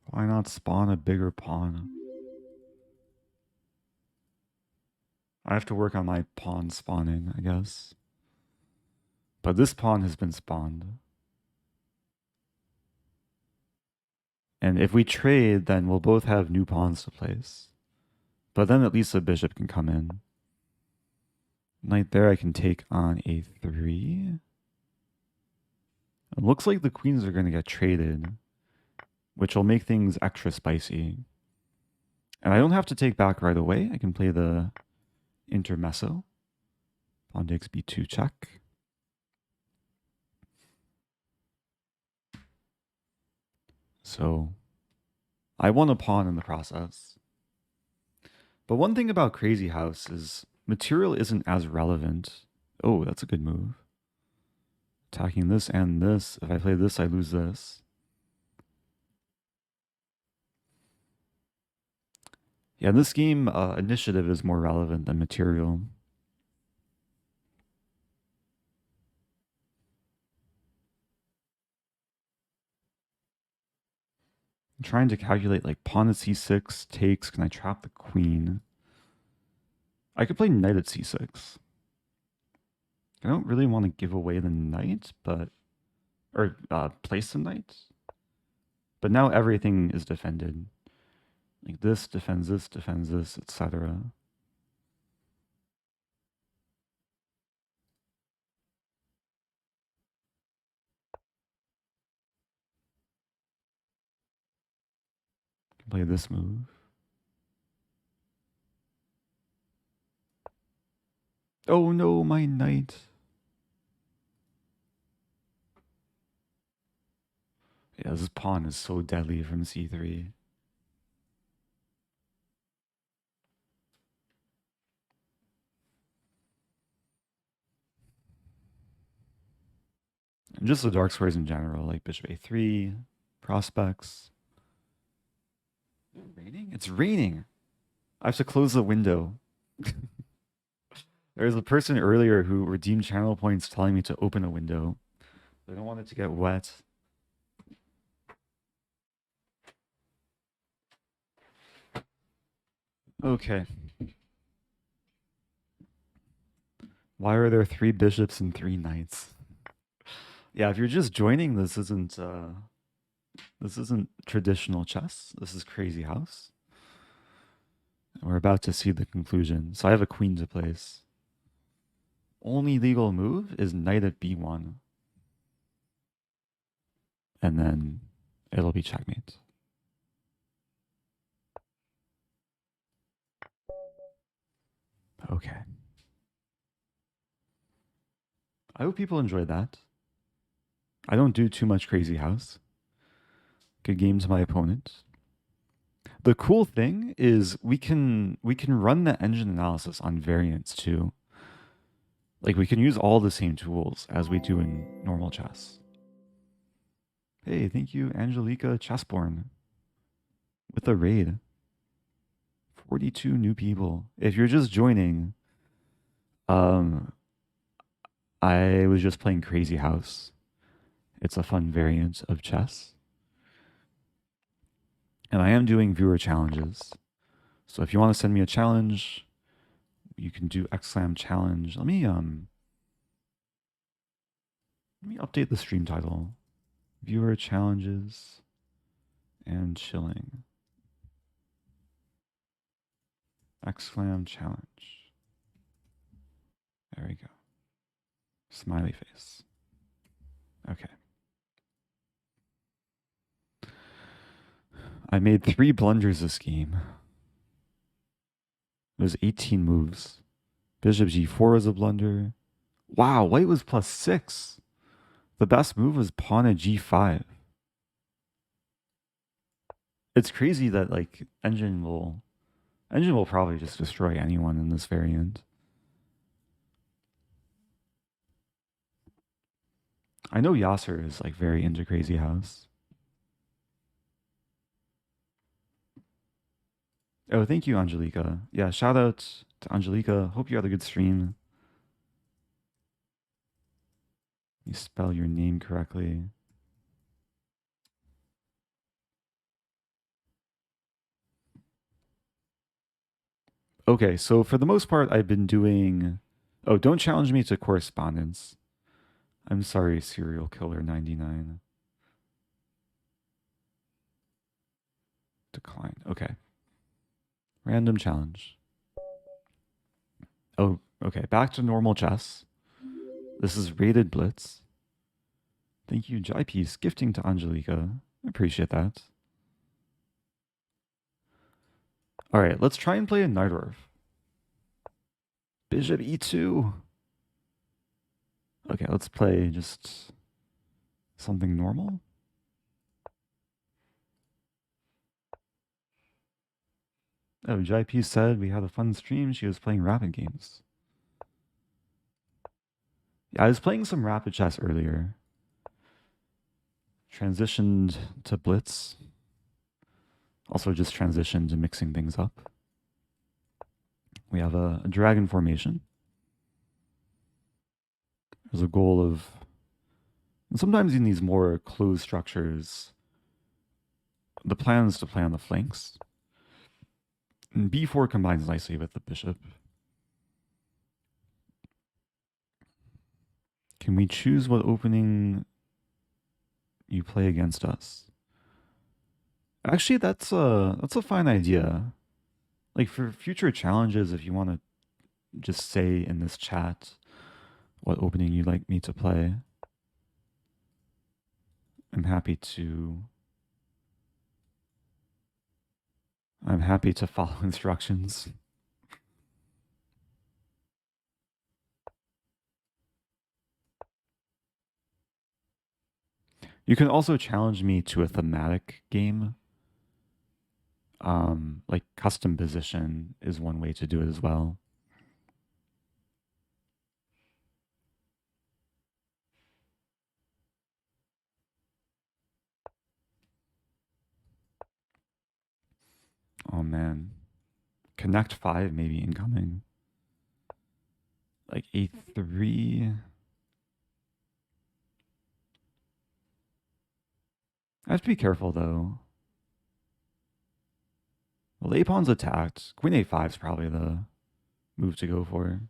Why not spawn a bigger pawn? I have to work on my pawn spawning, I guess. But this pawn has been spawned. And if we trade, then we'll both have new pawns to place. But then at least the bishop can come in. Knight there, I can take on a3. It looks like the queens are going to get traded, which will make things extra spicy. And I don't have to take back right away. I can play the intermezzo. Pawn takes b2 check. So I won a pawn in the process. But one thing about Crazy House is material isn't as relevant. Oh, that's a good move. Attacking this and this. If I play this, I lose this. Yeah, in this game, initiative is more relevant than material. I'm trying to calculate like pawn at c6 takes. Can I trap the queen? I could play knight at c6. I don't really want to give away the knight, but or place the knight. But now everything is defended. Like this, etc. Can play this move. Oh no, my knight. Yeah, this pawn is so deadly from c3. And just the dark squares in general, like bishop a3, prospects. Raining? It's raining. I have to close the window. There was a person earlier who redeemed channel points telling me to open a window. I don't want it to get wet. Okay. Why are there 3 bishops and 3 knights? Yeah, if you're just joining, this isn't traditional chess. This is Crazy House. We're about to see the conclusion. So I have a queen to place. Only legal move is knight at b1. And then it'll be checkmate. Okay. I hope people enjoyed that. I don't do too much Crazy House. Good game to my opponent. The cool thing is we can run the engine analysis on variants too. Like we can use all the same tools as we do in normal chess. Hey, thank you, Angelica Chessborn, with a raid. 42 new people. If you're just joining, I was just playing Crazy House. It's a fun variant of chess. And I am doing viewer challenges. So if you want to send me a challenge, you can do !challenge. Let me update the stream title. Viewer challenges and chilling. !challenge. There we go. Smiley face. Okay. I made 3 blunders this game. It was 18 moves. Bishop g4 was a blunder. Wow, white was +6. The best move was pawn at g5. It's crazy that like engine will probably just destroy anyone in this variant. I know Yasser is like very into Crazy House. Oh, thank you, Angelica. Yeah, shout out to Angelica. Hope you had a good stream. You spell your name correctly. Okay, so for the most part, I've been doing. Oh, don't challenge me to correspondence. I'm sorry, serial killer 99. Decline. Okay. Random challenge. Oh, okay. Back to normal chess. This is rated blitz. Thank you, Jai Piece, gifting to Angelica. I appreciate that. All right, let's try and play a Najdorf. Bishop e2. Okay, let's play just something normal. Oh, JP said we had a fun stream. She was playing rapid games. Yeah, I was playing some rapid chess earlier. Transitioned to blitz. Also just transitioned to mixing things up. We have a dragon formation. There's a goal of... And sometimes in these more closed structures, the plan is to play on the flanks. And b4 combines nicely with the bishop. Can we choose what opening you play against us? Actually, that's a fine idea. Like for future challenges, if you want to just say in this chat what opening you'd like me to play, I'm happy to follow instructions. You can also challenge me to a thematic game. Like custom position is one way to do it as well. Oh man. Connect 5 maybe incoming. Like a3. I have to be careful though. Well, the a-pawn's attacked. Queen a5 is probably the move to go for.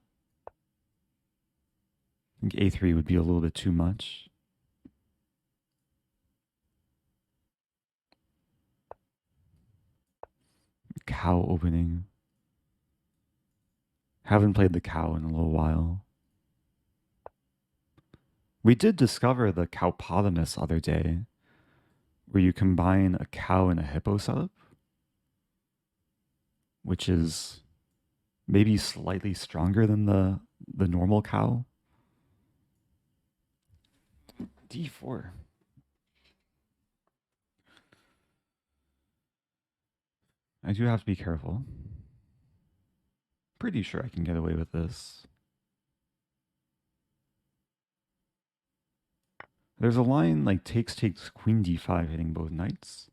I think a3 would be a little bit too much. Cow opening. Haven't played the cow in a little while. We did discover the cowpotamus other day, where you combine a cow and a hippo setup, which is maybe slightly stronger than the normal cow. d4. I do have to be careful. Pretty sure I can get away with this. There's a line like takes, queen d5, hitting both knights.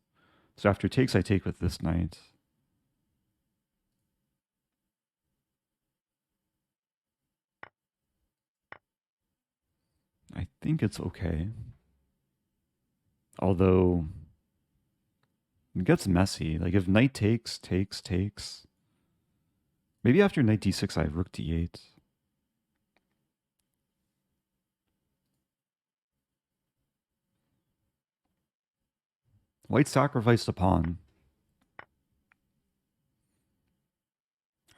So after takes, I take with this knight. I think it's okay. Although it gets messy. Like if knight takes. Maybe after knight d6, I have rook d8. White sacrificed a pawn.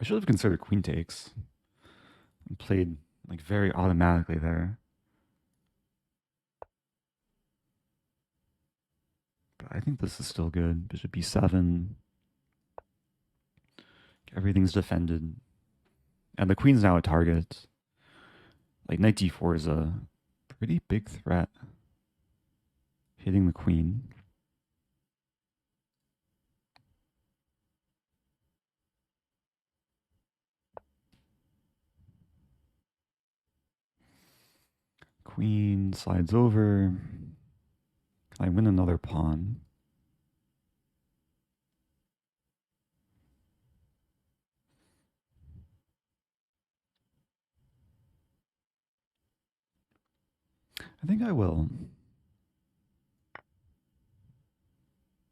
I should have considered queen takes and played like very automatically there. But I think this is still good. Bishop b7. Everything's defended. And the queen's now a target. Like knight d4 is a pretty big threat. Hitting the queen. Queen queen slides over. Can I win another pawn? I think I will.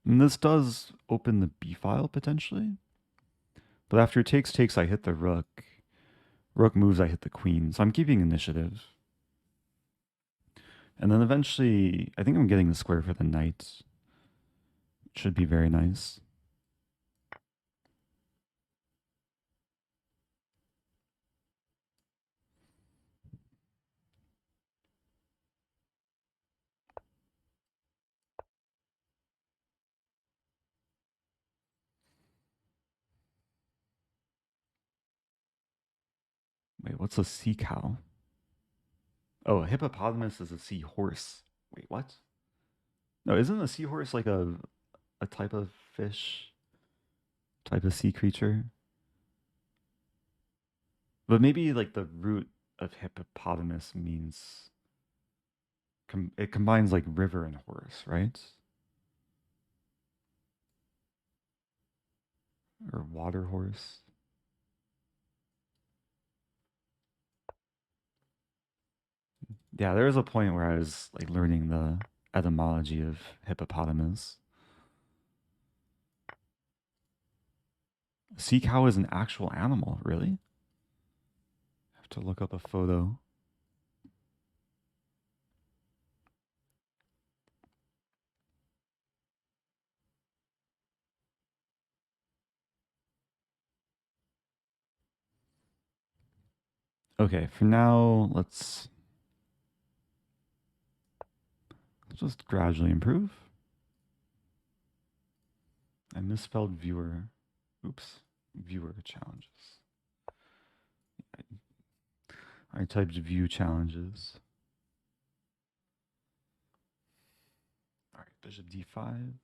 And this does open the b file potentially. But after takes, I hit the rook. Rook moves, I hit the queen. So I'm keeping initiative. And then eventually, I think I'm getting the square for the knight. Should be very nice. Wait, what's a sea cow? Oh, a hippopotamus is a seahorse. Wait, what? No, isn't a seahorse like a type of fish? Type of sea creature? But maybe like the root of hippopotamus means it combines like river and horse, right? Or water horse. Yeah, there was a point where I was like learning the etymology of hippopotamus. A sea cow is an actual animal, really? I have to look up a photo. Okay, for now, let's just gradually improve. I misspelled viewer. Oops. Viewer challenges. I typed view challenges. All right, bishop d5.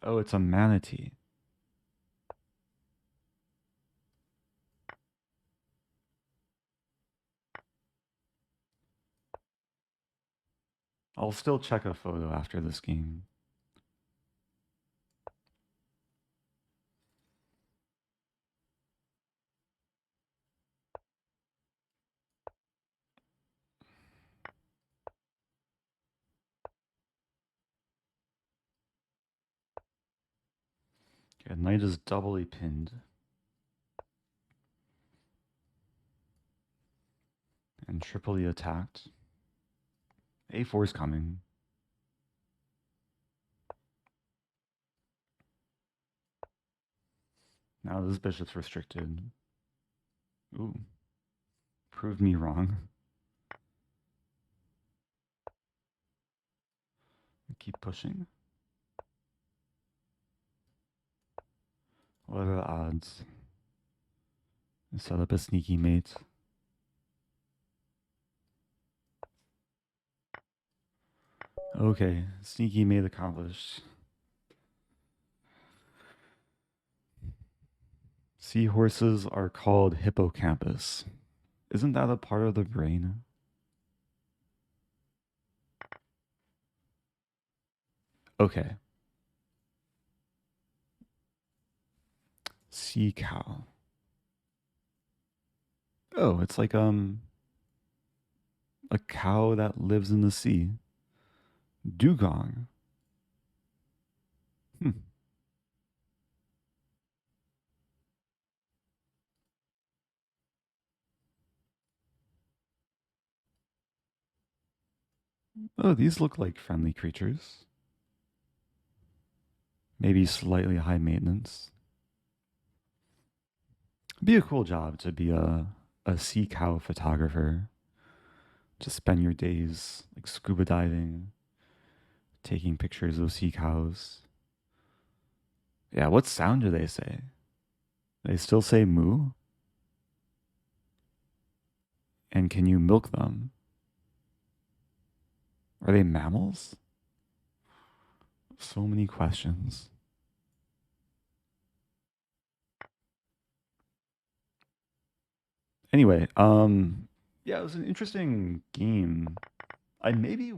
Oh, it's a manatee. I'll still check a photo after this game. Okay, knight is doubly pinned. And triply attacked. A4 is coming. Now this bishop's restricted. Ooh. Proved me wrong. Keep pushing. What are the odds? Set up a sneaky mate. Okay, sneaky mate accomplished. Seahorses are called hippocampus. Isn't that a part of the brain? Okay. Sea cow. Oh, it's like a cow that lives in the sea. Dugong. Hmm. Oh, these look like friendly creatures. Maybe slightly high maintenance. It'd be a cool job to be a sea cow photographer. To spend your days like scuba diving, taking pictures of sea cows. Yeah, what sound do they say? They still say moo? And can you milk them? Are they mammals? So many questions. – Anyway, yeah, it was an interesting game. I maybe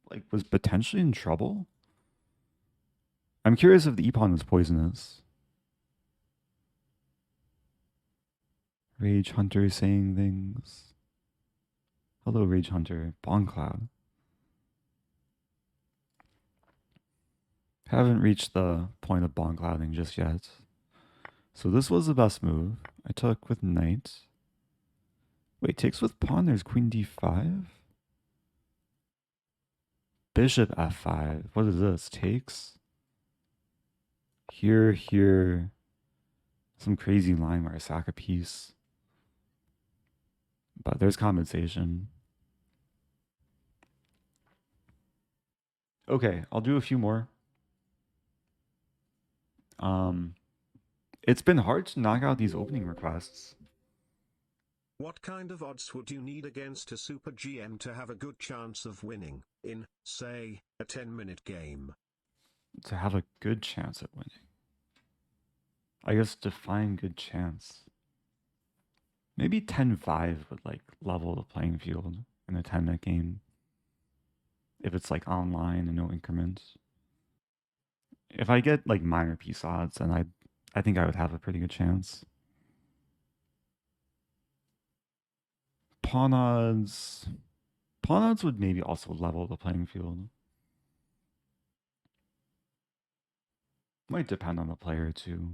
like was potentially in trouble. I'm curious if the e-pawn was poisonous. Rage Hunter saying things. Hello, Rage Hunter. Bong Cloud. Haven't reached the point of bong clouding just yet. So this was the best move. I took with knight. Wait, takes with pawn. There's queen d5. Bishop f5. What is this? Takes. Here, here. Some crazy line where I sack a piece. But there's compensation. Okay, I'll do a few more. It's been hard to knock out these opening requests. What kind of odds would you need against a super GM to have a good chance of winning in, say, a 10-minute game? To have a good chance at winning. I guess define good chance. Maybe 10-5 would like level the playing field in a 10-minute game. If it's like online and no increments. If I get like minor piece odds, then I think I would have a pretty good chance. Pawn odds. Pawn odds would maybe also level the playing field. Might depend on the player too.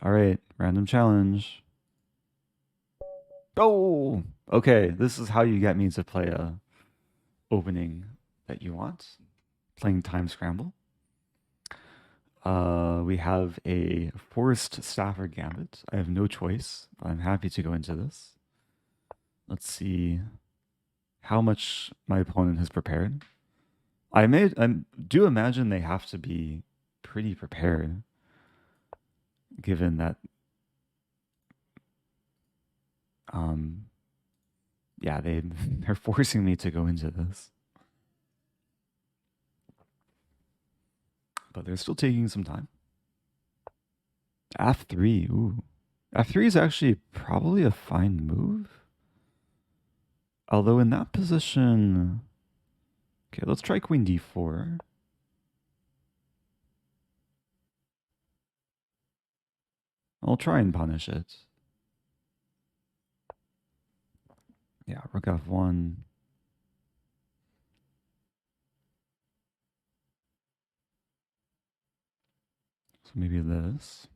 All right, random challenge. Oh, okay. This is how you get me to play a opening that you want. Playing Time Scramble. We have a forced Stafford Gambit. I have no choice, but I'm happy to go into this. Let's see how much my opponent has prepared. I do imagine they have to be pretty prepared, given that, yeah, they're forcing me to go into this. But they're still taking some time. F3, ooh. F3 is actually probably a fine move. Although in that position... Okay, let's try queen d4. I'll try and punish it. Yeah, rook f1. So maybe this.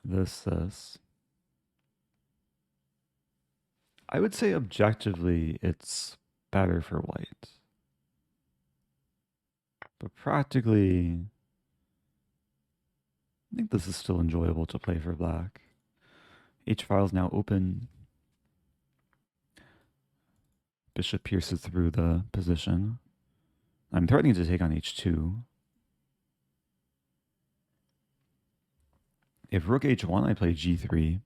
This. I would say objectively it's better for white. But practically, I think this is still enjoyable to play for black. H-file is now open. Bishop pierces through the position. I'm threatening to take on h2. If rook h1, I play g3.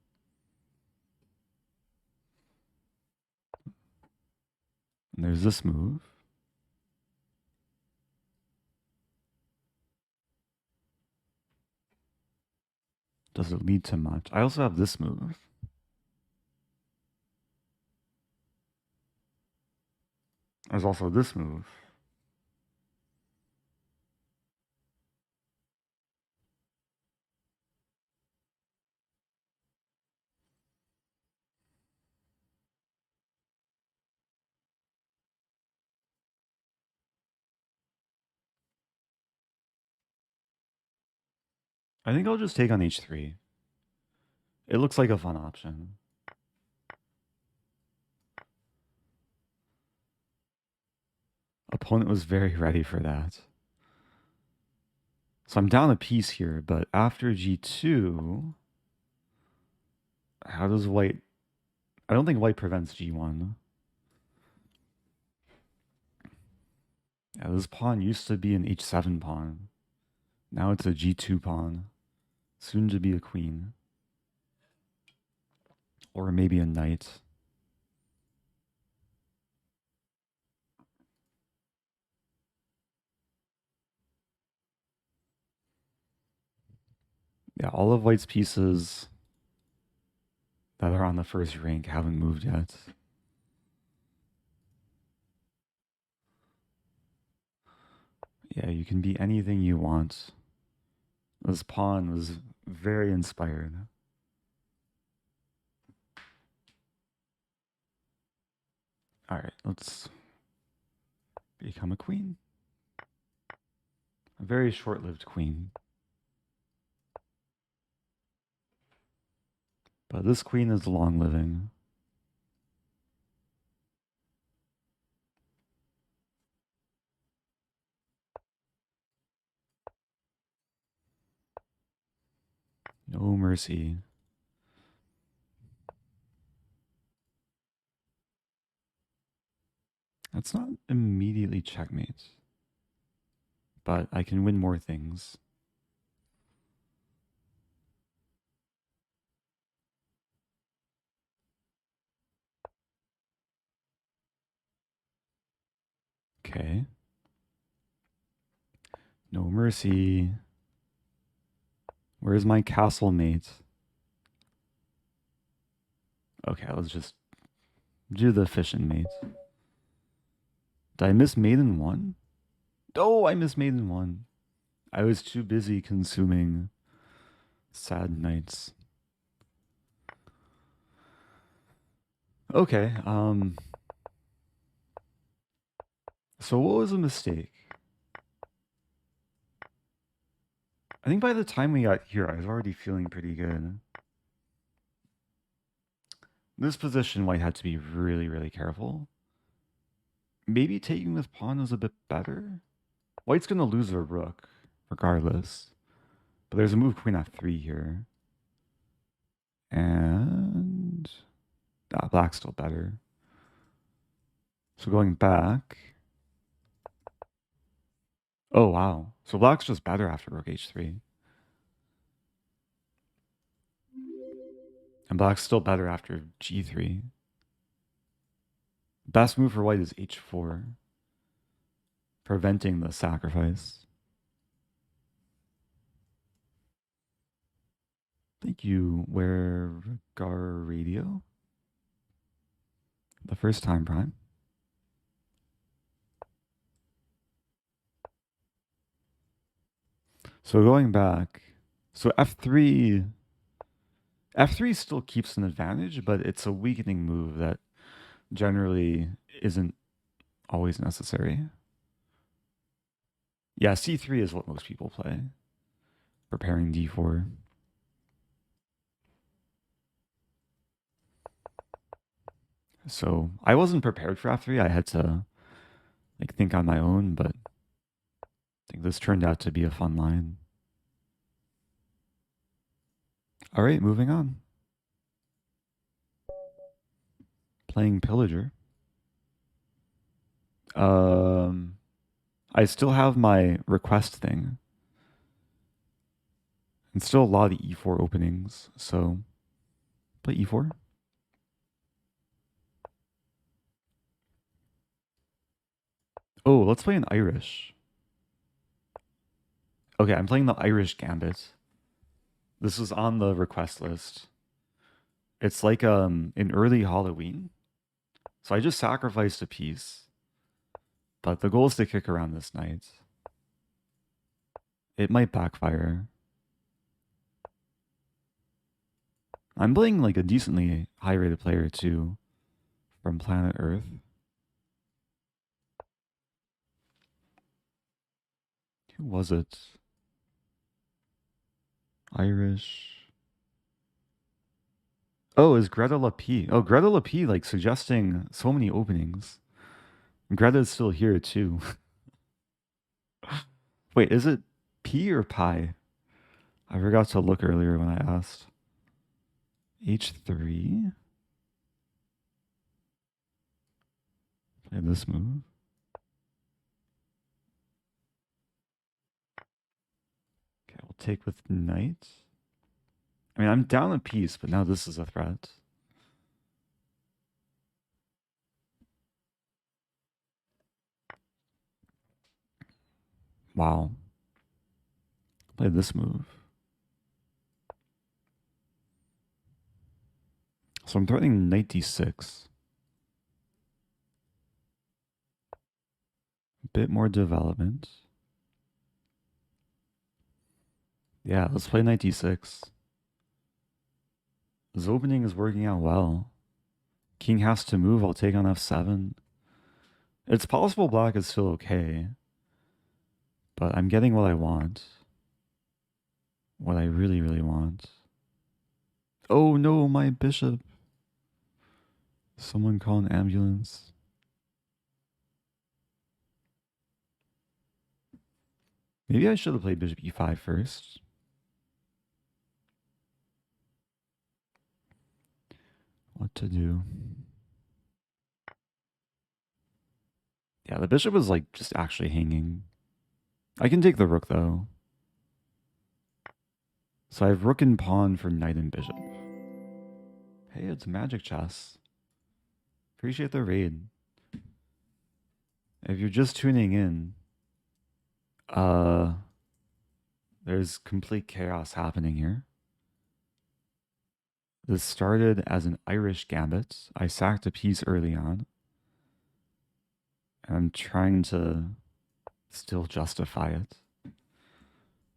And there's this move. Does it lead to much? I also have this move. There's also this move. I think I'll just take on h3. It looks like a fun option. Opponent was very ready for that. So I'm down a piece here, but after g2, how does white... I don't think white prevents g1. Yeah, this pawn used to be an h7 pawn. Now it's a g2 pawn. Soon to be a queen. Or maybe a knight. Yeah, all of white's pieces that are on the first rank haven't moved yet. Yeah, you can be anything you want. This pawn was very inspired. Alright, let's become a queen. A very short-lived queen. But this queen is long-living. No mercy. That's not immediately checkmate. But I can win more things. Okay. No mercy. Where's my castle mate? Okay, let's just do the efficient mate. Did I miss maiden 1? Oh, I missed maiden 1. I was too busy consuming sad nights. Okay, so what was a mistake? I think by the time we got here, I was already feeling pretty good. This position, white had to be really, really careful. Maybe taking this pawn was a bit better. White's going to lose a rook, regardless. But there's a move queen f3 here. And black's still better. So going back. Oh, wow. So black's just better after rook h3. And black's still better after g3. Best move for white is h4. Preventing the sacrifice. Thank you, Weregar Radio. The first time, Prime. So going back, so f3 still keeps an advantage, but it's a weakening move that generally isn't always necessary. Yeah, c3 is what most people play. Preparing d4. So I wasn't prepared for f3. I had to think on my own, but I think this turned out to be a fun line. All right, moving on. Playing Pillager. I still have my request thing. And still a lot of the e4 openings, so play e4. Oh, let's play an Irish. Okay, I'm playing the Irish Gambit. This is on the request list. It's like an early Halloween. So I just sacrificed a piece. But the goal is to kick around this knight. It might backfire. I'm playing like a decently high-rated player too from planet Earth. Who was it? Irish. Oh, is Greta Lapie. Oh, Greta Lapie like suggesting so many openings. Greta's still here too. Wait, is it P or pi? I forgot to look earlier when I asked. H3? Play this move. Okay, we'll take with knight. I mean, I'm down a piece, but now this is a threat. Wow. Play this move. So I'm threatening knight d6. A bit more development. Yeah, let's play knight d6. This opening is working out well. King has to move, I'll take on f7. It's possible black is still okay. But I'm getting what I want. What I really, really want. Oh no, my bishop. Someone call an ambulance. Maybe I should have played bishop e5 first. What to do? Yeah, the bishop was like just actually hanging. I can take the rook though. So I have rook and pawn for knight and bishop. Hey, it's magic chess. Appreciate the raid. If you're just tuning in, there's complete chaos happening here. This started as an Irish gambit. I sacked a piece early on. And I'm trying to still justify it.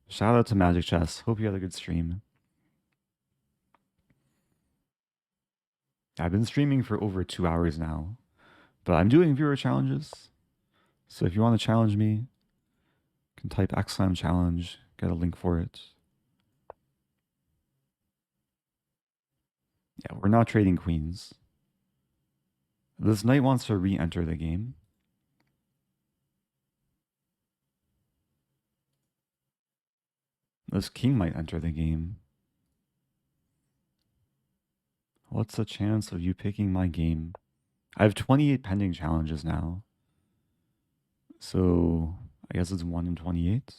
Shout out to Magic Chess. Hope you had a good stream. I've been streaming for over 2 hours now, but I'm doing viewer challenges. So if you want to challenge me, you can type !challenge, get a link for it. Yeah, we're not trading queens. This knight wants to re-enter the game. This king might enter the game. What's the chance of you picking my game? I have 28 pending challenges now. So I guess it's 1 in 28.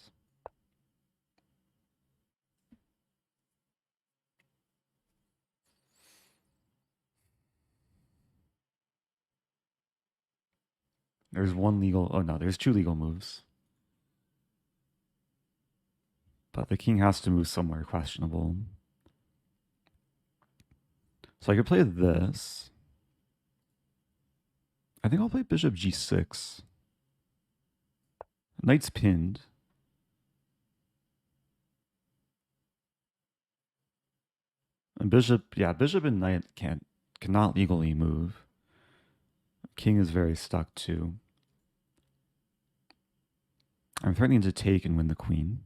There's one legal, oh no, there's 2 legal moves. But the king has to move somewhere questionable. So I could play this. I think I'll play bishop g6. Knight's pinned. And bishop, yeah, bishop and knight cannot legally move. King is very stuck too. I'm threatening to take and win the queen.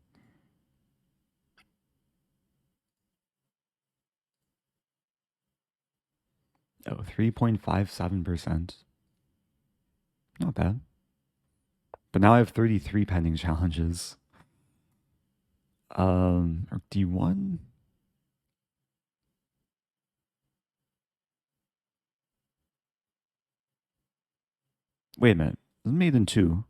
Oh, 3.57%. Not bad. But now I have 33 pending challenges. Or D1? Wait a minute. This is made in 2.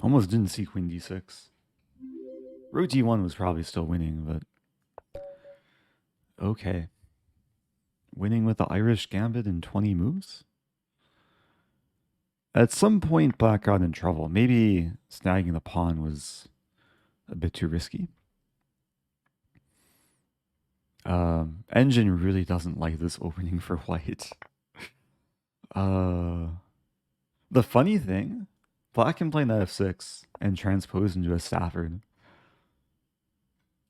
Almost didn't see queen d6. Rook d1 was probably still winning, but okay. Winning with the Irish gambit in 20 moves? At some point, black got in trouble. Maybe snagging the pawn was a bit too risky. Engine really doesn't like this opening for white. The funny thing, black can play knight f6 and transpose into a Stafford.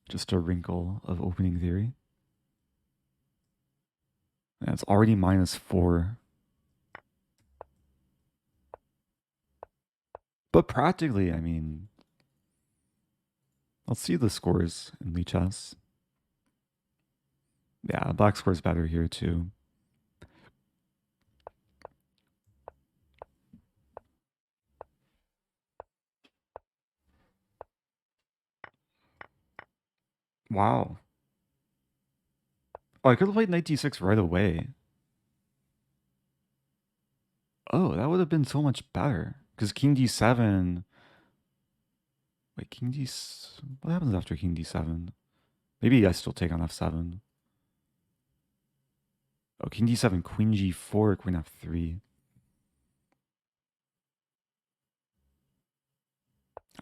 Just a wrinkle of opening theory. That's already -4. But practically, I mean, let's see the scores in Lichess. Yeah, black scores better here too. Wow. Oh, I could have played knight d6 right away. Oh, that would have been so much better. Because king d7... Wait, king d... What happens after king d7? Maybe I still take on f7. Oh, king d7, queen g4, queen f3.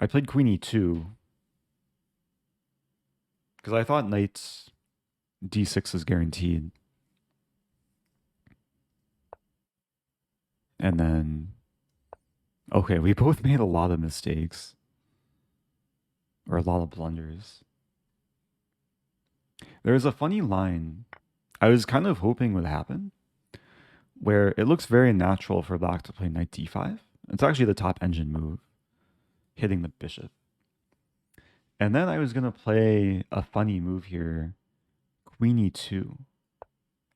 I played queen e2. Because I thought knight d6 is guaranteed. And then, okay, we both made a lot of mistakes. Or a lot of blunders. There's a funny line I was kind of hoping would happen, where it looks very natural for black to play knight d5. It's actually the top engine move, hitting the bishop. And then I was going to play a funny move here, queen e2,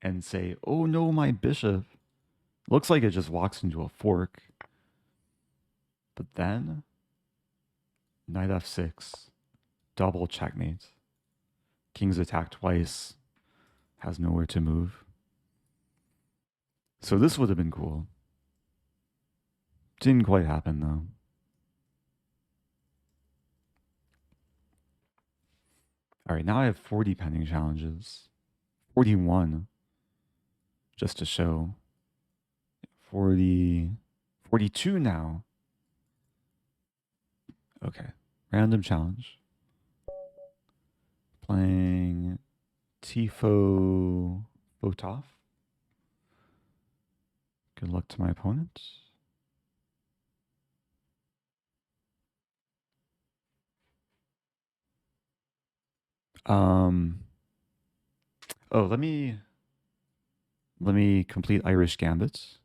and say, oh no, my bishop. Looks like it just walks into a fork. But then, knight f6, double checkmate. King's attack twice, has nowhere to move. So this would have been cool. Didn't quite happen though. All right, now I have 40 pending challenges. 41, just to show. 40, 42 now. Okay, random challenge. Playing tfofotoff. Good luck to my opponent. Oh, let me complete Irish Gambit.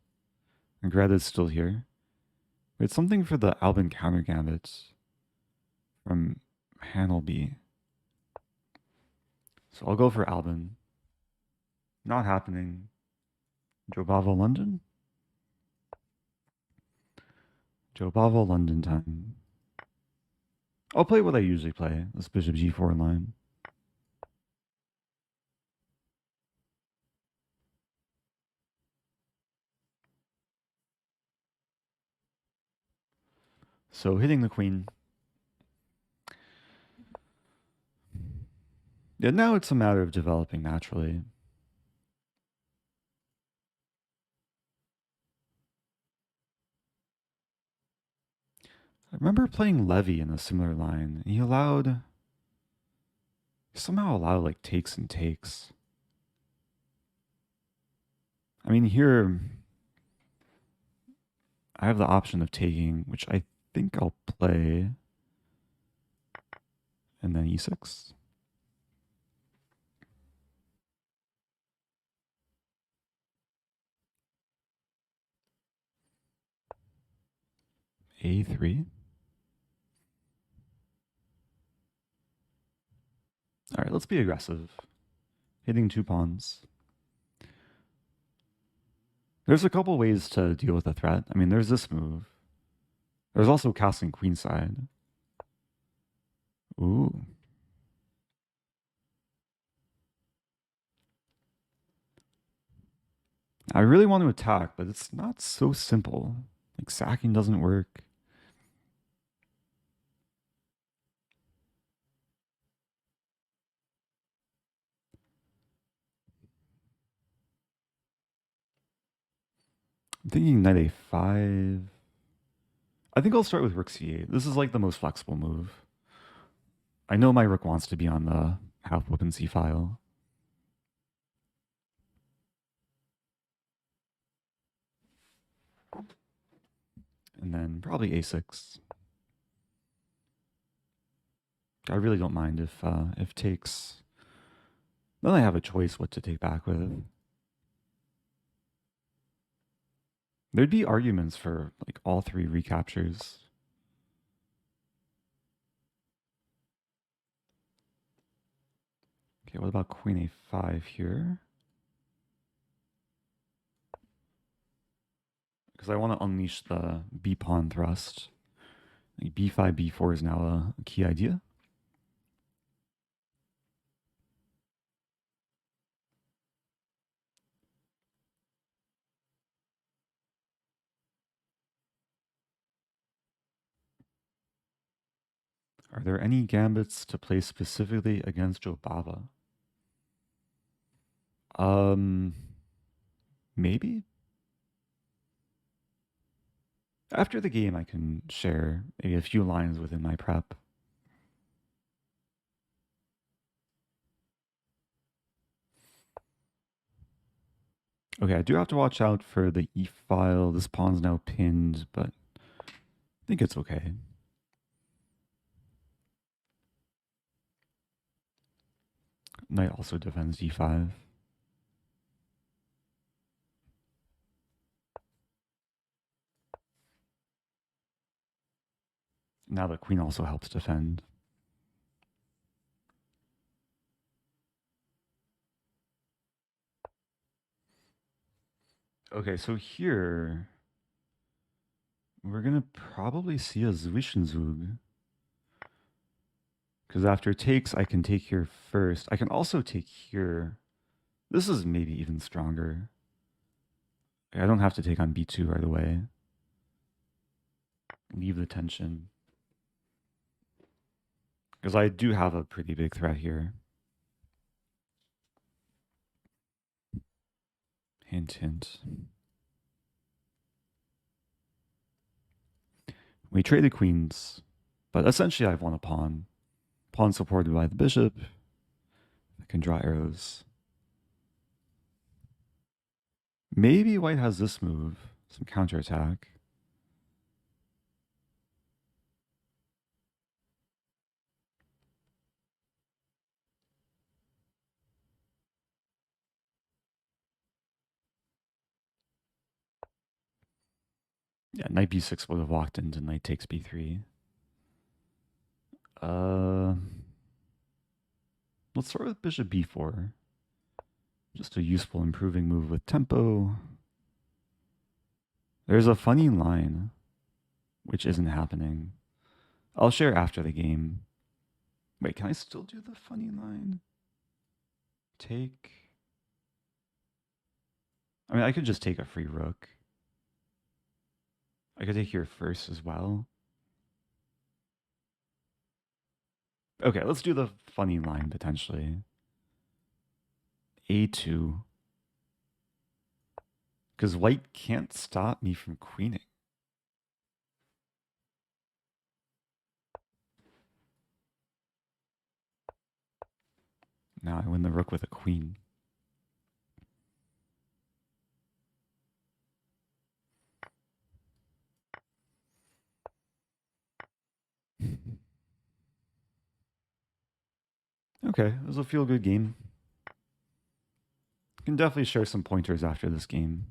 And Greta's still here. It's something for the Albin counter gambit from Hanelby. So I'll go for Albin. Not happening. Jobava London? Jobava London time. I'll play what I usually play, this bishop g4 line. So hitting the queen. Yeah, now it's a matter of developing naturally. I remember playing Levy in a similar line. He somehow allowed like takes and takes. I mean, here I have the option of taking, which I think I'll play. And then e6. a3. All right, let's be aggressive. Hitting 2 pawns. There's a couple ways to deal with a threat. I mean, there's this move. There's also casting queenside. Ooh. I really want to attack, but it's not so simple. Like, sacking doesn't work. I'm thinking knight a5. I think I'll start with rook c8. This is like the most flexible move. I know my rook wants to be on the half open c file. And then probably a6. I really don't mind if takes. Then I have a choice what to take back with. There'd be arguments for like all 3 recaptures. Okay, what about queen a5 here? Because I want to unleash the b pawn thrust. Like b5, b4 is now a key idea. Are there any gambits to play specifically against Jobava? Maybe? After the game, I can share maybe a few lines within my prep. Okay, I do have to watch out for the e-file. This pawn's now pinned, but I think it's okay. Knight also defends d5. Now the queen also helps defend. Okay, so here we're gonna probably see a Zwischenzug. Because after takes, I can take here first. I can also take here. This is maybe even stronger. I don't have to take on b2 right away. Leave the tension. Because I do have a pretty big threat here. Hint, hint. We traded queens, but essentially I've won a pawn. Pawn supported by the bishop. I can draw arrows. Maybe white has this move, some counterattack. Yeah, knight b6 would have walked into knight takes b3. Let's start with bishop b4. Just a useful improving move with tempo. There's a funny line, which isn't happening. I'll share after the game. Wait, can I still do the funny line? Take. I mean, I could just take a free rook. I could take here first as well. Okay, let's do the funny line potentially. A2. Because white can't stop me from queening. Now I win the rook with a queen. Okay, this will feel a good game. Can definitely share some pointers after this game.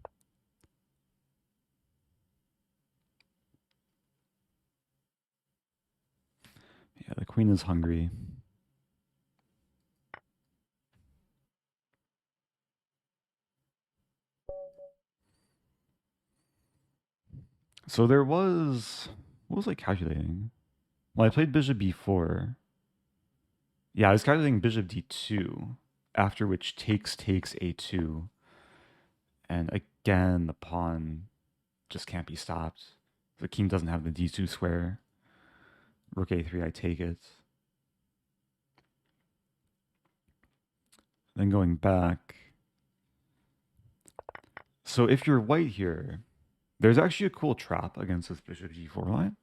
Yeah, the queen is hungry. So there was... What was I calculating? Well, I played bishop b4. Yeah, I was calculating bishop d2, after which takes a2. And again, the pawn just can't be stopped. The king doesn't have the d2 square. Rook a3, I take it. Then going back. So if you're white here, there's actually a cool trap against this bishop g4 line.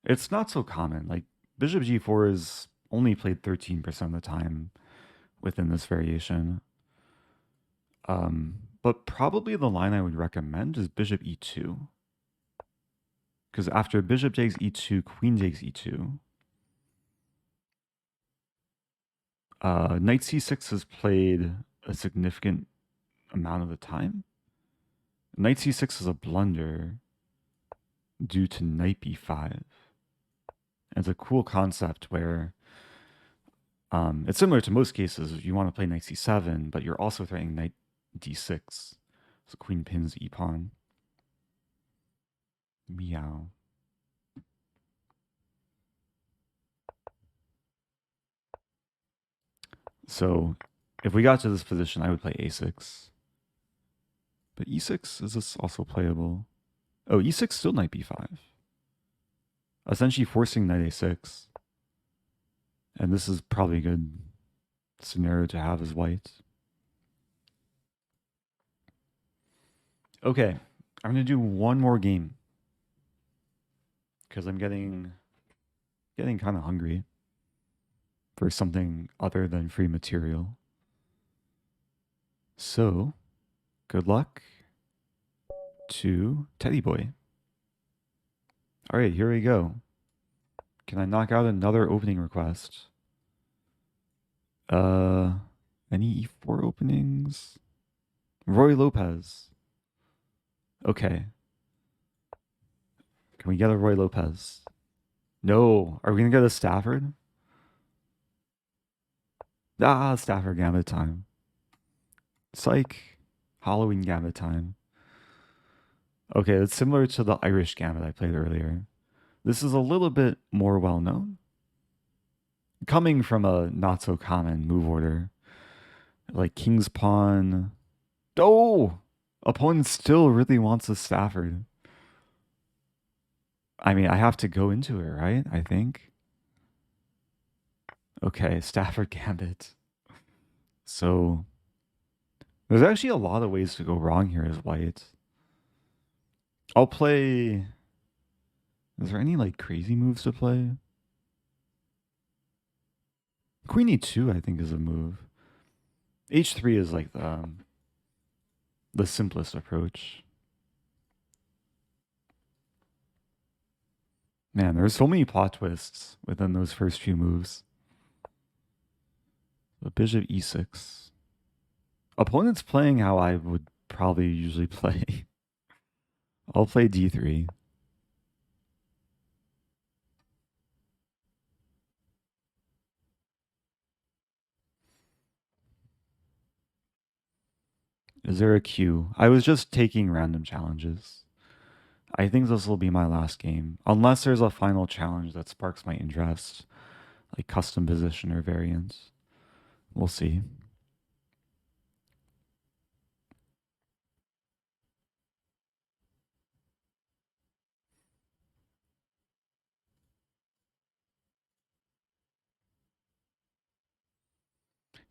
It's not so common. Like, bishop g4 is only played 13% of the time within this variation. But probably the line I would recommend is bishop e2. Because after bishop takes e2, queen takes e2. Knight c6 is played a significant amount of the time. Knight c6 is a blunder due to knight b5. And it's a cool concept where it's similar to most cases. You want to play knight c7, but you're also threatening knight d6. So queen pins e-pawn. Meow. So if we got to this position, I would play a6. But e6, is this also playable? Oh, e6 still knight b5. Essentially forcing knight a6. And this is probably a good scenario to have as white. Okay, I'm going to do one more game. Because I'm getting kind of hungry for something other than free material. So, good luck to TedyBoi. All right, here we go. Can I knock out another opening request? Any E4 openings? Roy Lopez. Okay. Can we get a Roy Lopez? No. Are we gonna get a Stafford? Ah, Stafford Gambit time. Psych. Halloween Gambit time. Okay, it's similar to the Irish Gambit I played earlier. This is a little bit more well known. Coming from a not so common move order. Like King's Pawn. Oh! Opponent still really wants a Stafford. I mean, I have to go into it, right? I think. Okay, Stafford Gambit. So, there's actually a lot of ways to go wrong here as white. I'll play... Is there any, like, crazy moves to play? Queen e2, I think, is a move. h3 is, like, the simplest approach. Man, there's so many plot twists within those first few moves. The bishop e6. Opponent's playing how I would probably usually play. I'll play d3. Is there a queue? I was just taking random challenges. I think this will be my last game. Unless there's a final challenge that sparks my interest. Like custom position or variant. We'll see.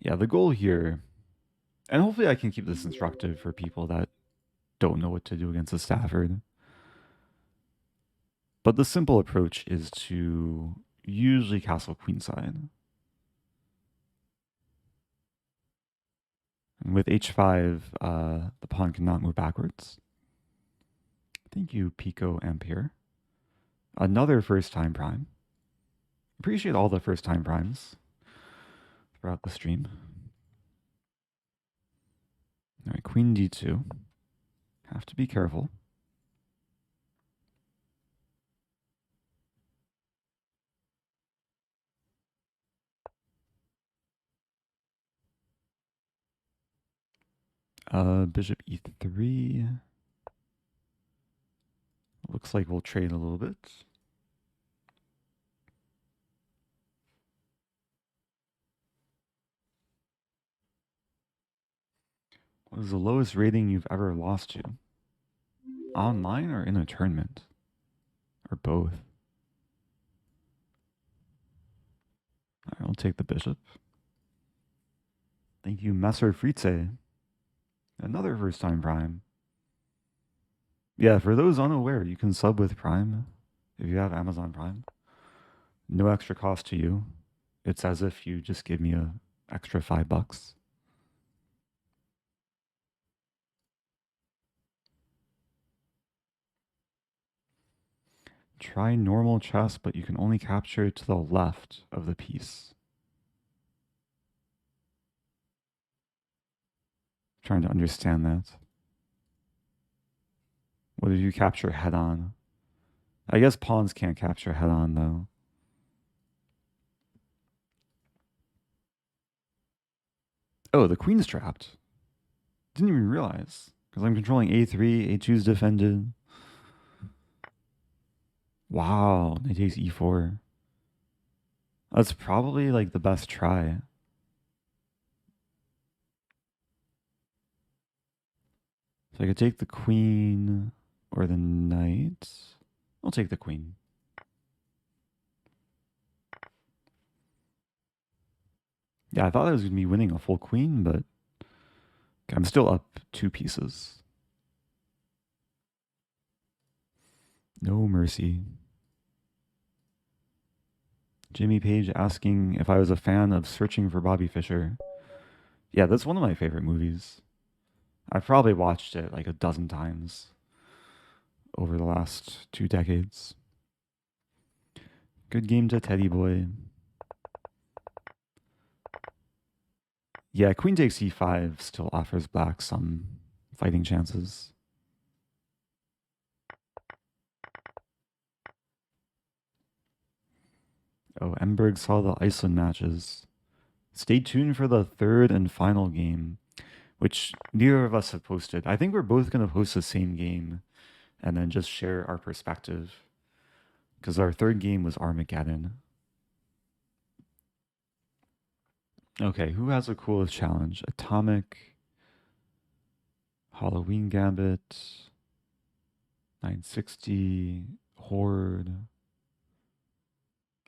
Yeah, the goal here, and hopefully I can keep this instructive for people that don't know what to do against a Stafford. But the simple approach is to usually castle queenside. And with h5, the pawn cannot move backwards. Thank you, Pico Ampere. Another first time prime. Appreciate all the first time primes throughout the stream. All right, queen d2. Have to be careful. Bishop e3. Looks like we'll trade a little bit. What is the lowest rating you've ever lost to? Online or in a tournament? Or both? I'll take the bishop. Thank you, Messer Fritze. Another first time prime. Yeah, for those unaware, you can sub with Prime if you have Amazon Prime. No extra cost to you. It's as if you just give me a extra $5. Try normal chess, but you can only capture to the left of the piece. Trying to understand that. What if you capture head on? I guess pawns can't capture head on though. Oh, the queen's trapped. Didn't even realize. Because I'm controlling a3, a2's defended. Wow, knight takes e4. That's probably like the best try. So I could take the queen or the knight. I'll take the queen. Yeah, I thought I was going to be winning a full queen, but I'm still up 2 pieces. No mercy. Jimmy Page asking if I was a fan of Searching for Bobby Fischer. Yeah, that's one of my favorite movies. I've probably watched it like a dozen times over the last 2 decades. Good game to TedyBoi. Yeah, queen takes e5 still offers black some fighting chances. Oh, Emberg saw the Iceland matches. Stay tuned for the third and final game, which neither of us have posted. I think we're both going to post the same game and then just share our perspective, because our third game was Armageddon. Okay, who has the coolest challenge? Atomic, Halloween Gambit, 960, Horde.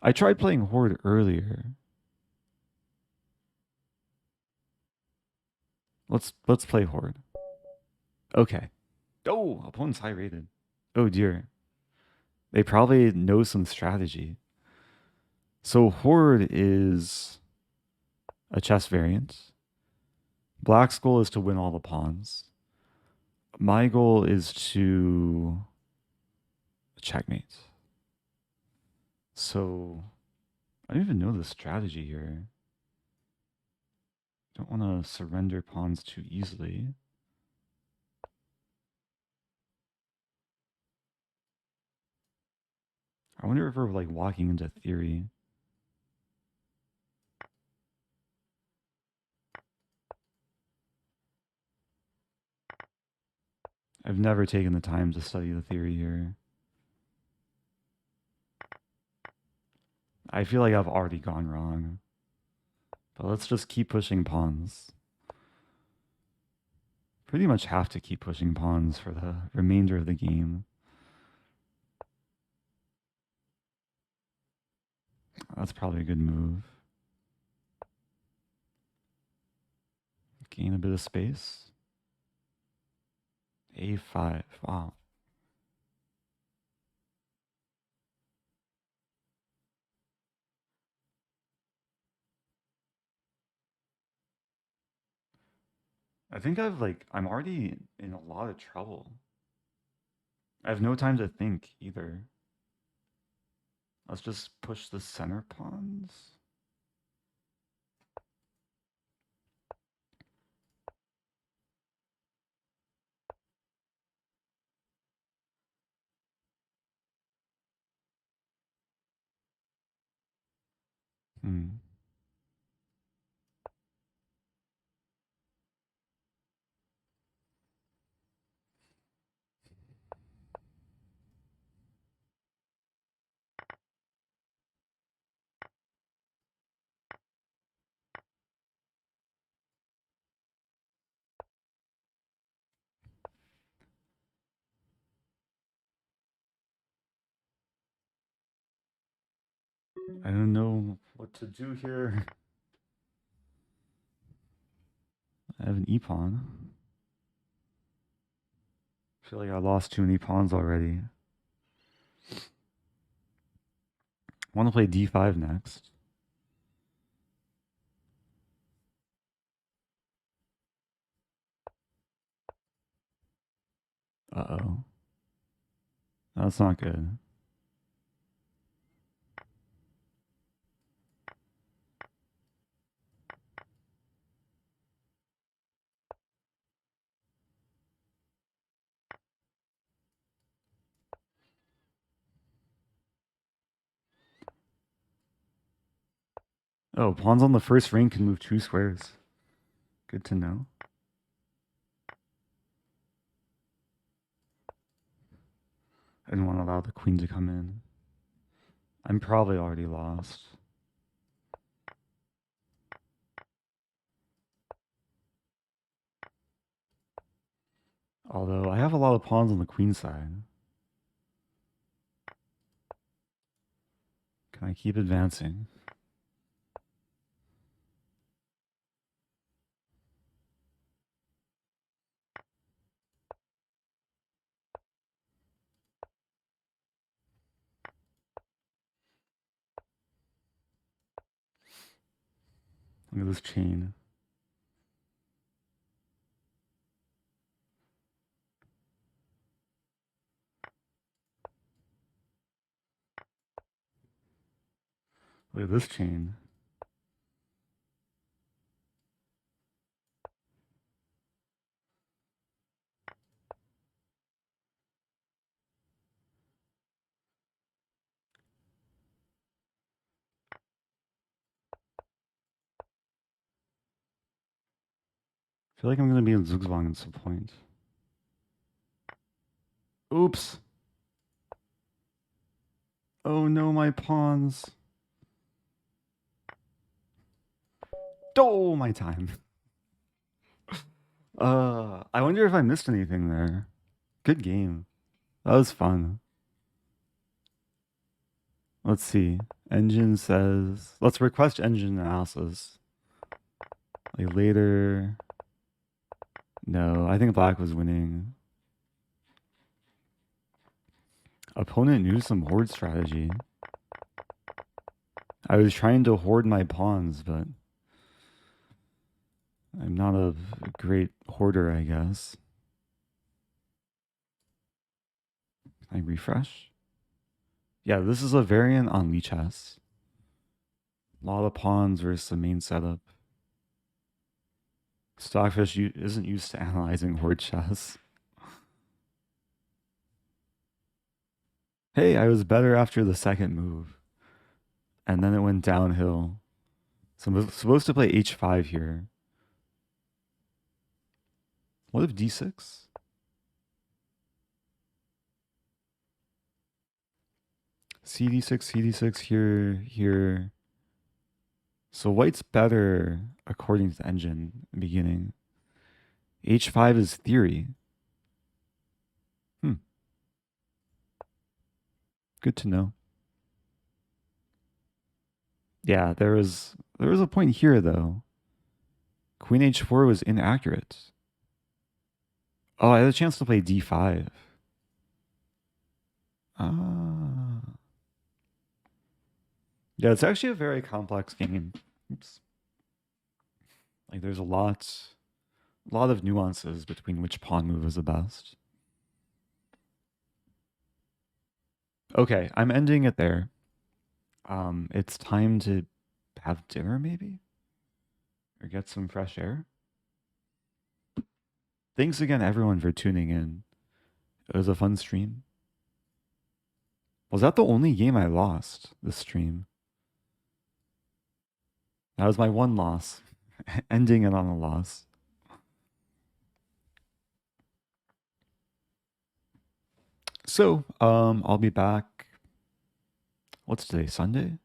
I tried playing Horde earlier. Let's play Horde. Okay. Oh, opponent's high rated. Oh dear. They probably know some strategy. So Horde is a chess variant. Black's goal is to win all the pawns. My goal is to checkmate. So I don't even know the strategy here. Don't want to surrender pawns too easily. I wonder if we're like walking into theory. I've never taken the time to study the theory here. I feel like I've already gone wrong. But let's just keep pushing pawns. Pretty much have to keep pushing pawns for the remainder of the game. That's probably a good move. Gain a bit of space. A5. Wow. I think I'm already in a lot of trouble. I have no time to think either. Let's just push the center pawns. Hmm. I don't know what to do here. I have an e-pawn. I feel like I lost too many pawns already. I want to play d5 next. Uh-oh. That's not good. Oh, pawns on the first ring can move 2 squares. Good to know. I didn't want to allow the queen to come in. I'm probably already lost. Although I have a lot of pawns on the queen side. Can I keep advancing? Look at this chain. Look at this chain. I feel like I'm going to be in Zugzwang at some point. Oops. Oh no, my pawns. Oh, my time. I wonder if I missed anything there. Good game. That was fun. Let's see. Engine says, let's request engine analysis. Like later. No, I think black was winning. Opponent knew some horde strategy. I was trying to hoard my pawns, but I'm not a great hoarder, I guess. Can I refresh? Yeah, this is a variant on Lichess. A lot of pawns versus the main setup. Stockfish isn't used to analyzing horde chess. Hey, I was better after the second move. And then it went downhill. So I'm supposed to play h5 here. What if d6? cd6, cd6, here. So white's better according to the engine in the beginning. h5 is theory. Good to know. Yeah, there was a point here though. Queen h4 was inaccurate. Oh, I had a chance to play d5. Ah. Yeah, it's actually a very complex game. Oops. Like there's a lot of nuances between which pawn move is the best. Okay, I'm ending it there. It's time to have dinner maybe? Or get some fresh air? Thanks again everyone for tuning in. It was a fun stream. Was that the only game I lost this stream? That was my one loss. Ending it on a loss. So, I'll be back. What's today? Sunday?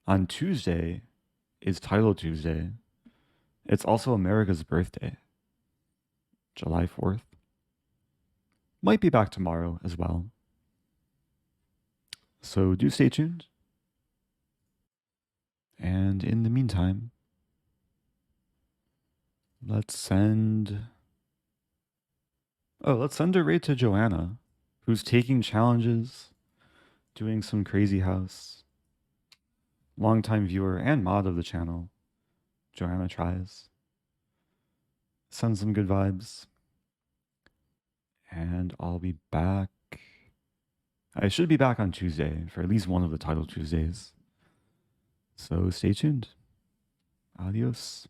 On Tuesday is Title Tuesday. It's also America's birthday. July 4th. Might be back tomorrow as well. So do stay tuned. And in the meantime, let's send a raid to Joanna, who's taking challenges, doing some crazy house. Longtime viewer and mod of the channel. Joanna tries. Send some good vibes. And I'll be back. I should be back on Tuesday for at least one of the Title Tuesdays. So stay tuned. Adios.